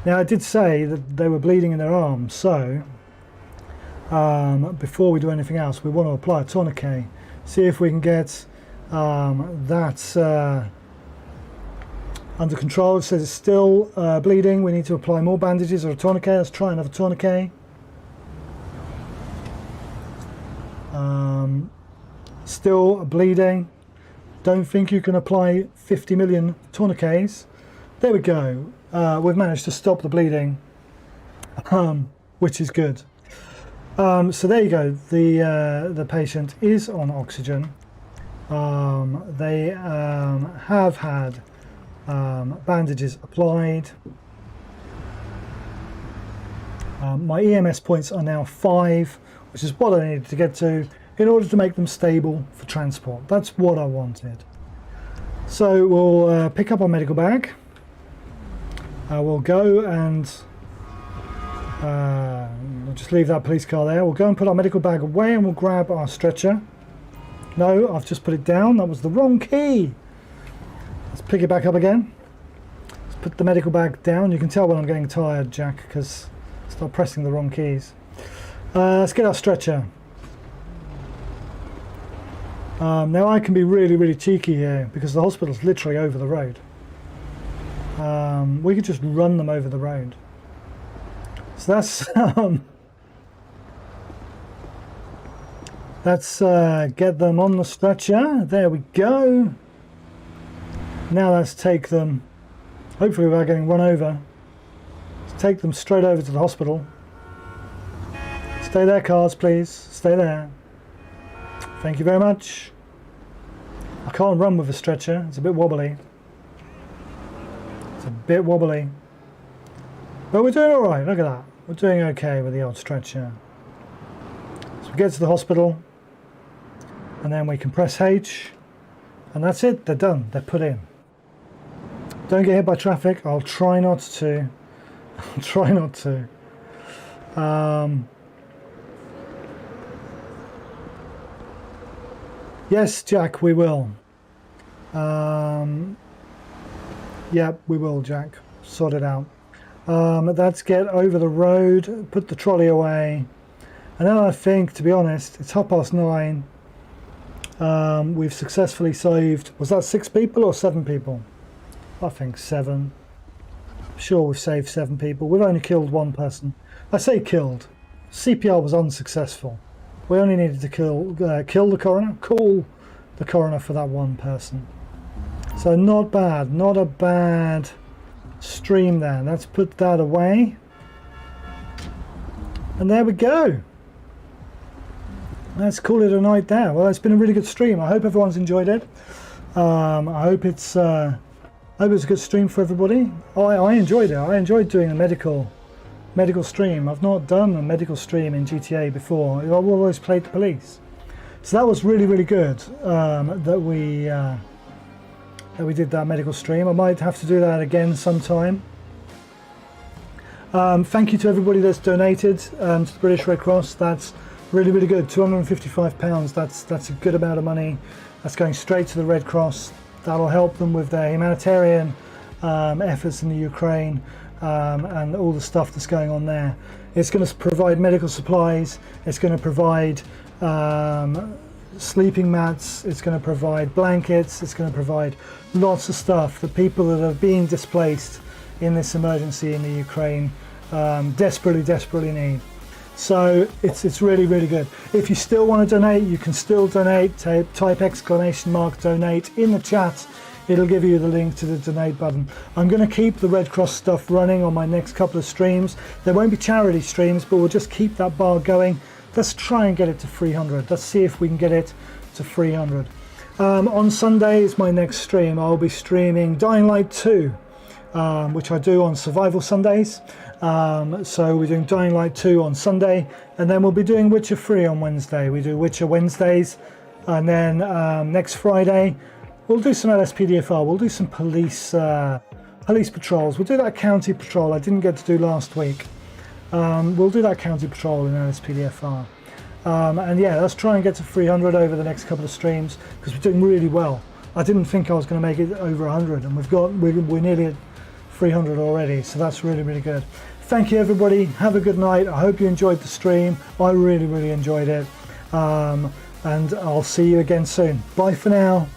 Now I did say that they were bleeding in their arms, so before we do anything else we want to apply a tourniquet. See if we can get that under control. It says it's still bleeding. We need to apply more bandages or a tourniquet. Let's try another tourniquet. Still bleeding. Don't think you can apply 50 million tourniquets. There we go. We've managed to stop the bleeding, which is good. So there you go. The patient is on oxygen. They have had bandages applied. My EMS points are now 5, which is what I needed to get to in order to make them stable for transport. That's what I wanted. So we'll pick up our medical bag. We'll go and we'll just leave that police car there. We'll go and put our medical bag away and we'll grab our stretcher. No, I've just put it down. That was the wrong key. Let's pick it back up again. Let's put the medical bag down. You can tell when I'm getting tired, Jack, because I start pressing the wrong keys. Let's get our stretcher. Now I can be really, really cheeky here because the hospital's literally over the road. We could just run them over the road. So let's get them on the stretcher. There we go. Now let's take them, hopefully without getting run over, let's take them straight over to the hospital. Stay there, cars, please. Stay there. Thank you very much. I can't run with a stretcher. It's a bit wobbly. It's a bit wobbly. But we're doing all right. Look at that. We're doing okay with the old stretcher. So we get to the hospital, and then we can press H, and that's it. They're done. They're put in. Don't get hit by traffic. I'll try not to. I'll try not to. Yes, Jack, we will. Yeah, we will, Jack. Sort it out. Let's get over the road, put the trolley away, and then I think, to be honest, it's 9:30. We've successfully saved, was that 6 people or 7 people? I think 7. I'm sure we've saved 7 people. We've only killed 1 person. I say killed. CPR was unsuccessful. We only needed to call the coroner for that 1 person. So not bad, not a bad stream there. Let's put that away. And there we go. Let's call it a night there. Well, it's been a really good stream. I hope everyone's enjoyed it. I hope it's a good stream for everybody. I enjoyed it. I enjoyed doing a medical stream. I've not done a medical stream in GTA before. I've always played the police. So that was really, really good that we did that medical stream. I might have to do that again sometime. Thank you to everybody that's donated to the British Red Cross. That's really, really good. £255. That's a good amount of money. That's going straight to the Red Cross. That'll help them with their humanitarian efforts in the Ukraine and all the stuff that's going on there. It's going to provide medical supplies. It's going to provide sleeping mats. It's going to provide blankets. It's going to provide lots of stuff that people that are being displaced in this emergency in the Ukraine desperately need. So it's really, really good. If you still want to donate, you can still donate. Type !donate in the chat. It'll give you the link to the donate button. I'm going to keep the Red Cross stuff running on my next couple of streams. There won't be charity streams, but we'll just keep that bar going. Let's try and get it to 300. Let's see if we can get it to 300. On Sunday is my next stream. I'll be streaming Dying Light 2, which I do on Survival Sundays. So we're doing Dying Light 2 on Sunday, and then we'll be doing Witcher 3 on Wednesday. We do Witcher Wednesdays, and then next Friday we'll do some LSPDFR. We'll do some police patrols. We'll do that county patrol I didn't get to do last week. We'll do that county patrol in LSPDFR. And yeah, let's try and get to 300 over the next couple of streams, because we're doing really well. I didn't think I was going to make it over 100, and we're nearly at 300 already, so that's really, really good. Thank you, everybody. Have a good night. I hope you enjoyed the stream. I really, really enjoyed it. And I'll see you again soon. Bye for now.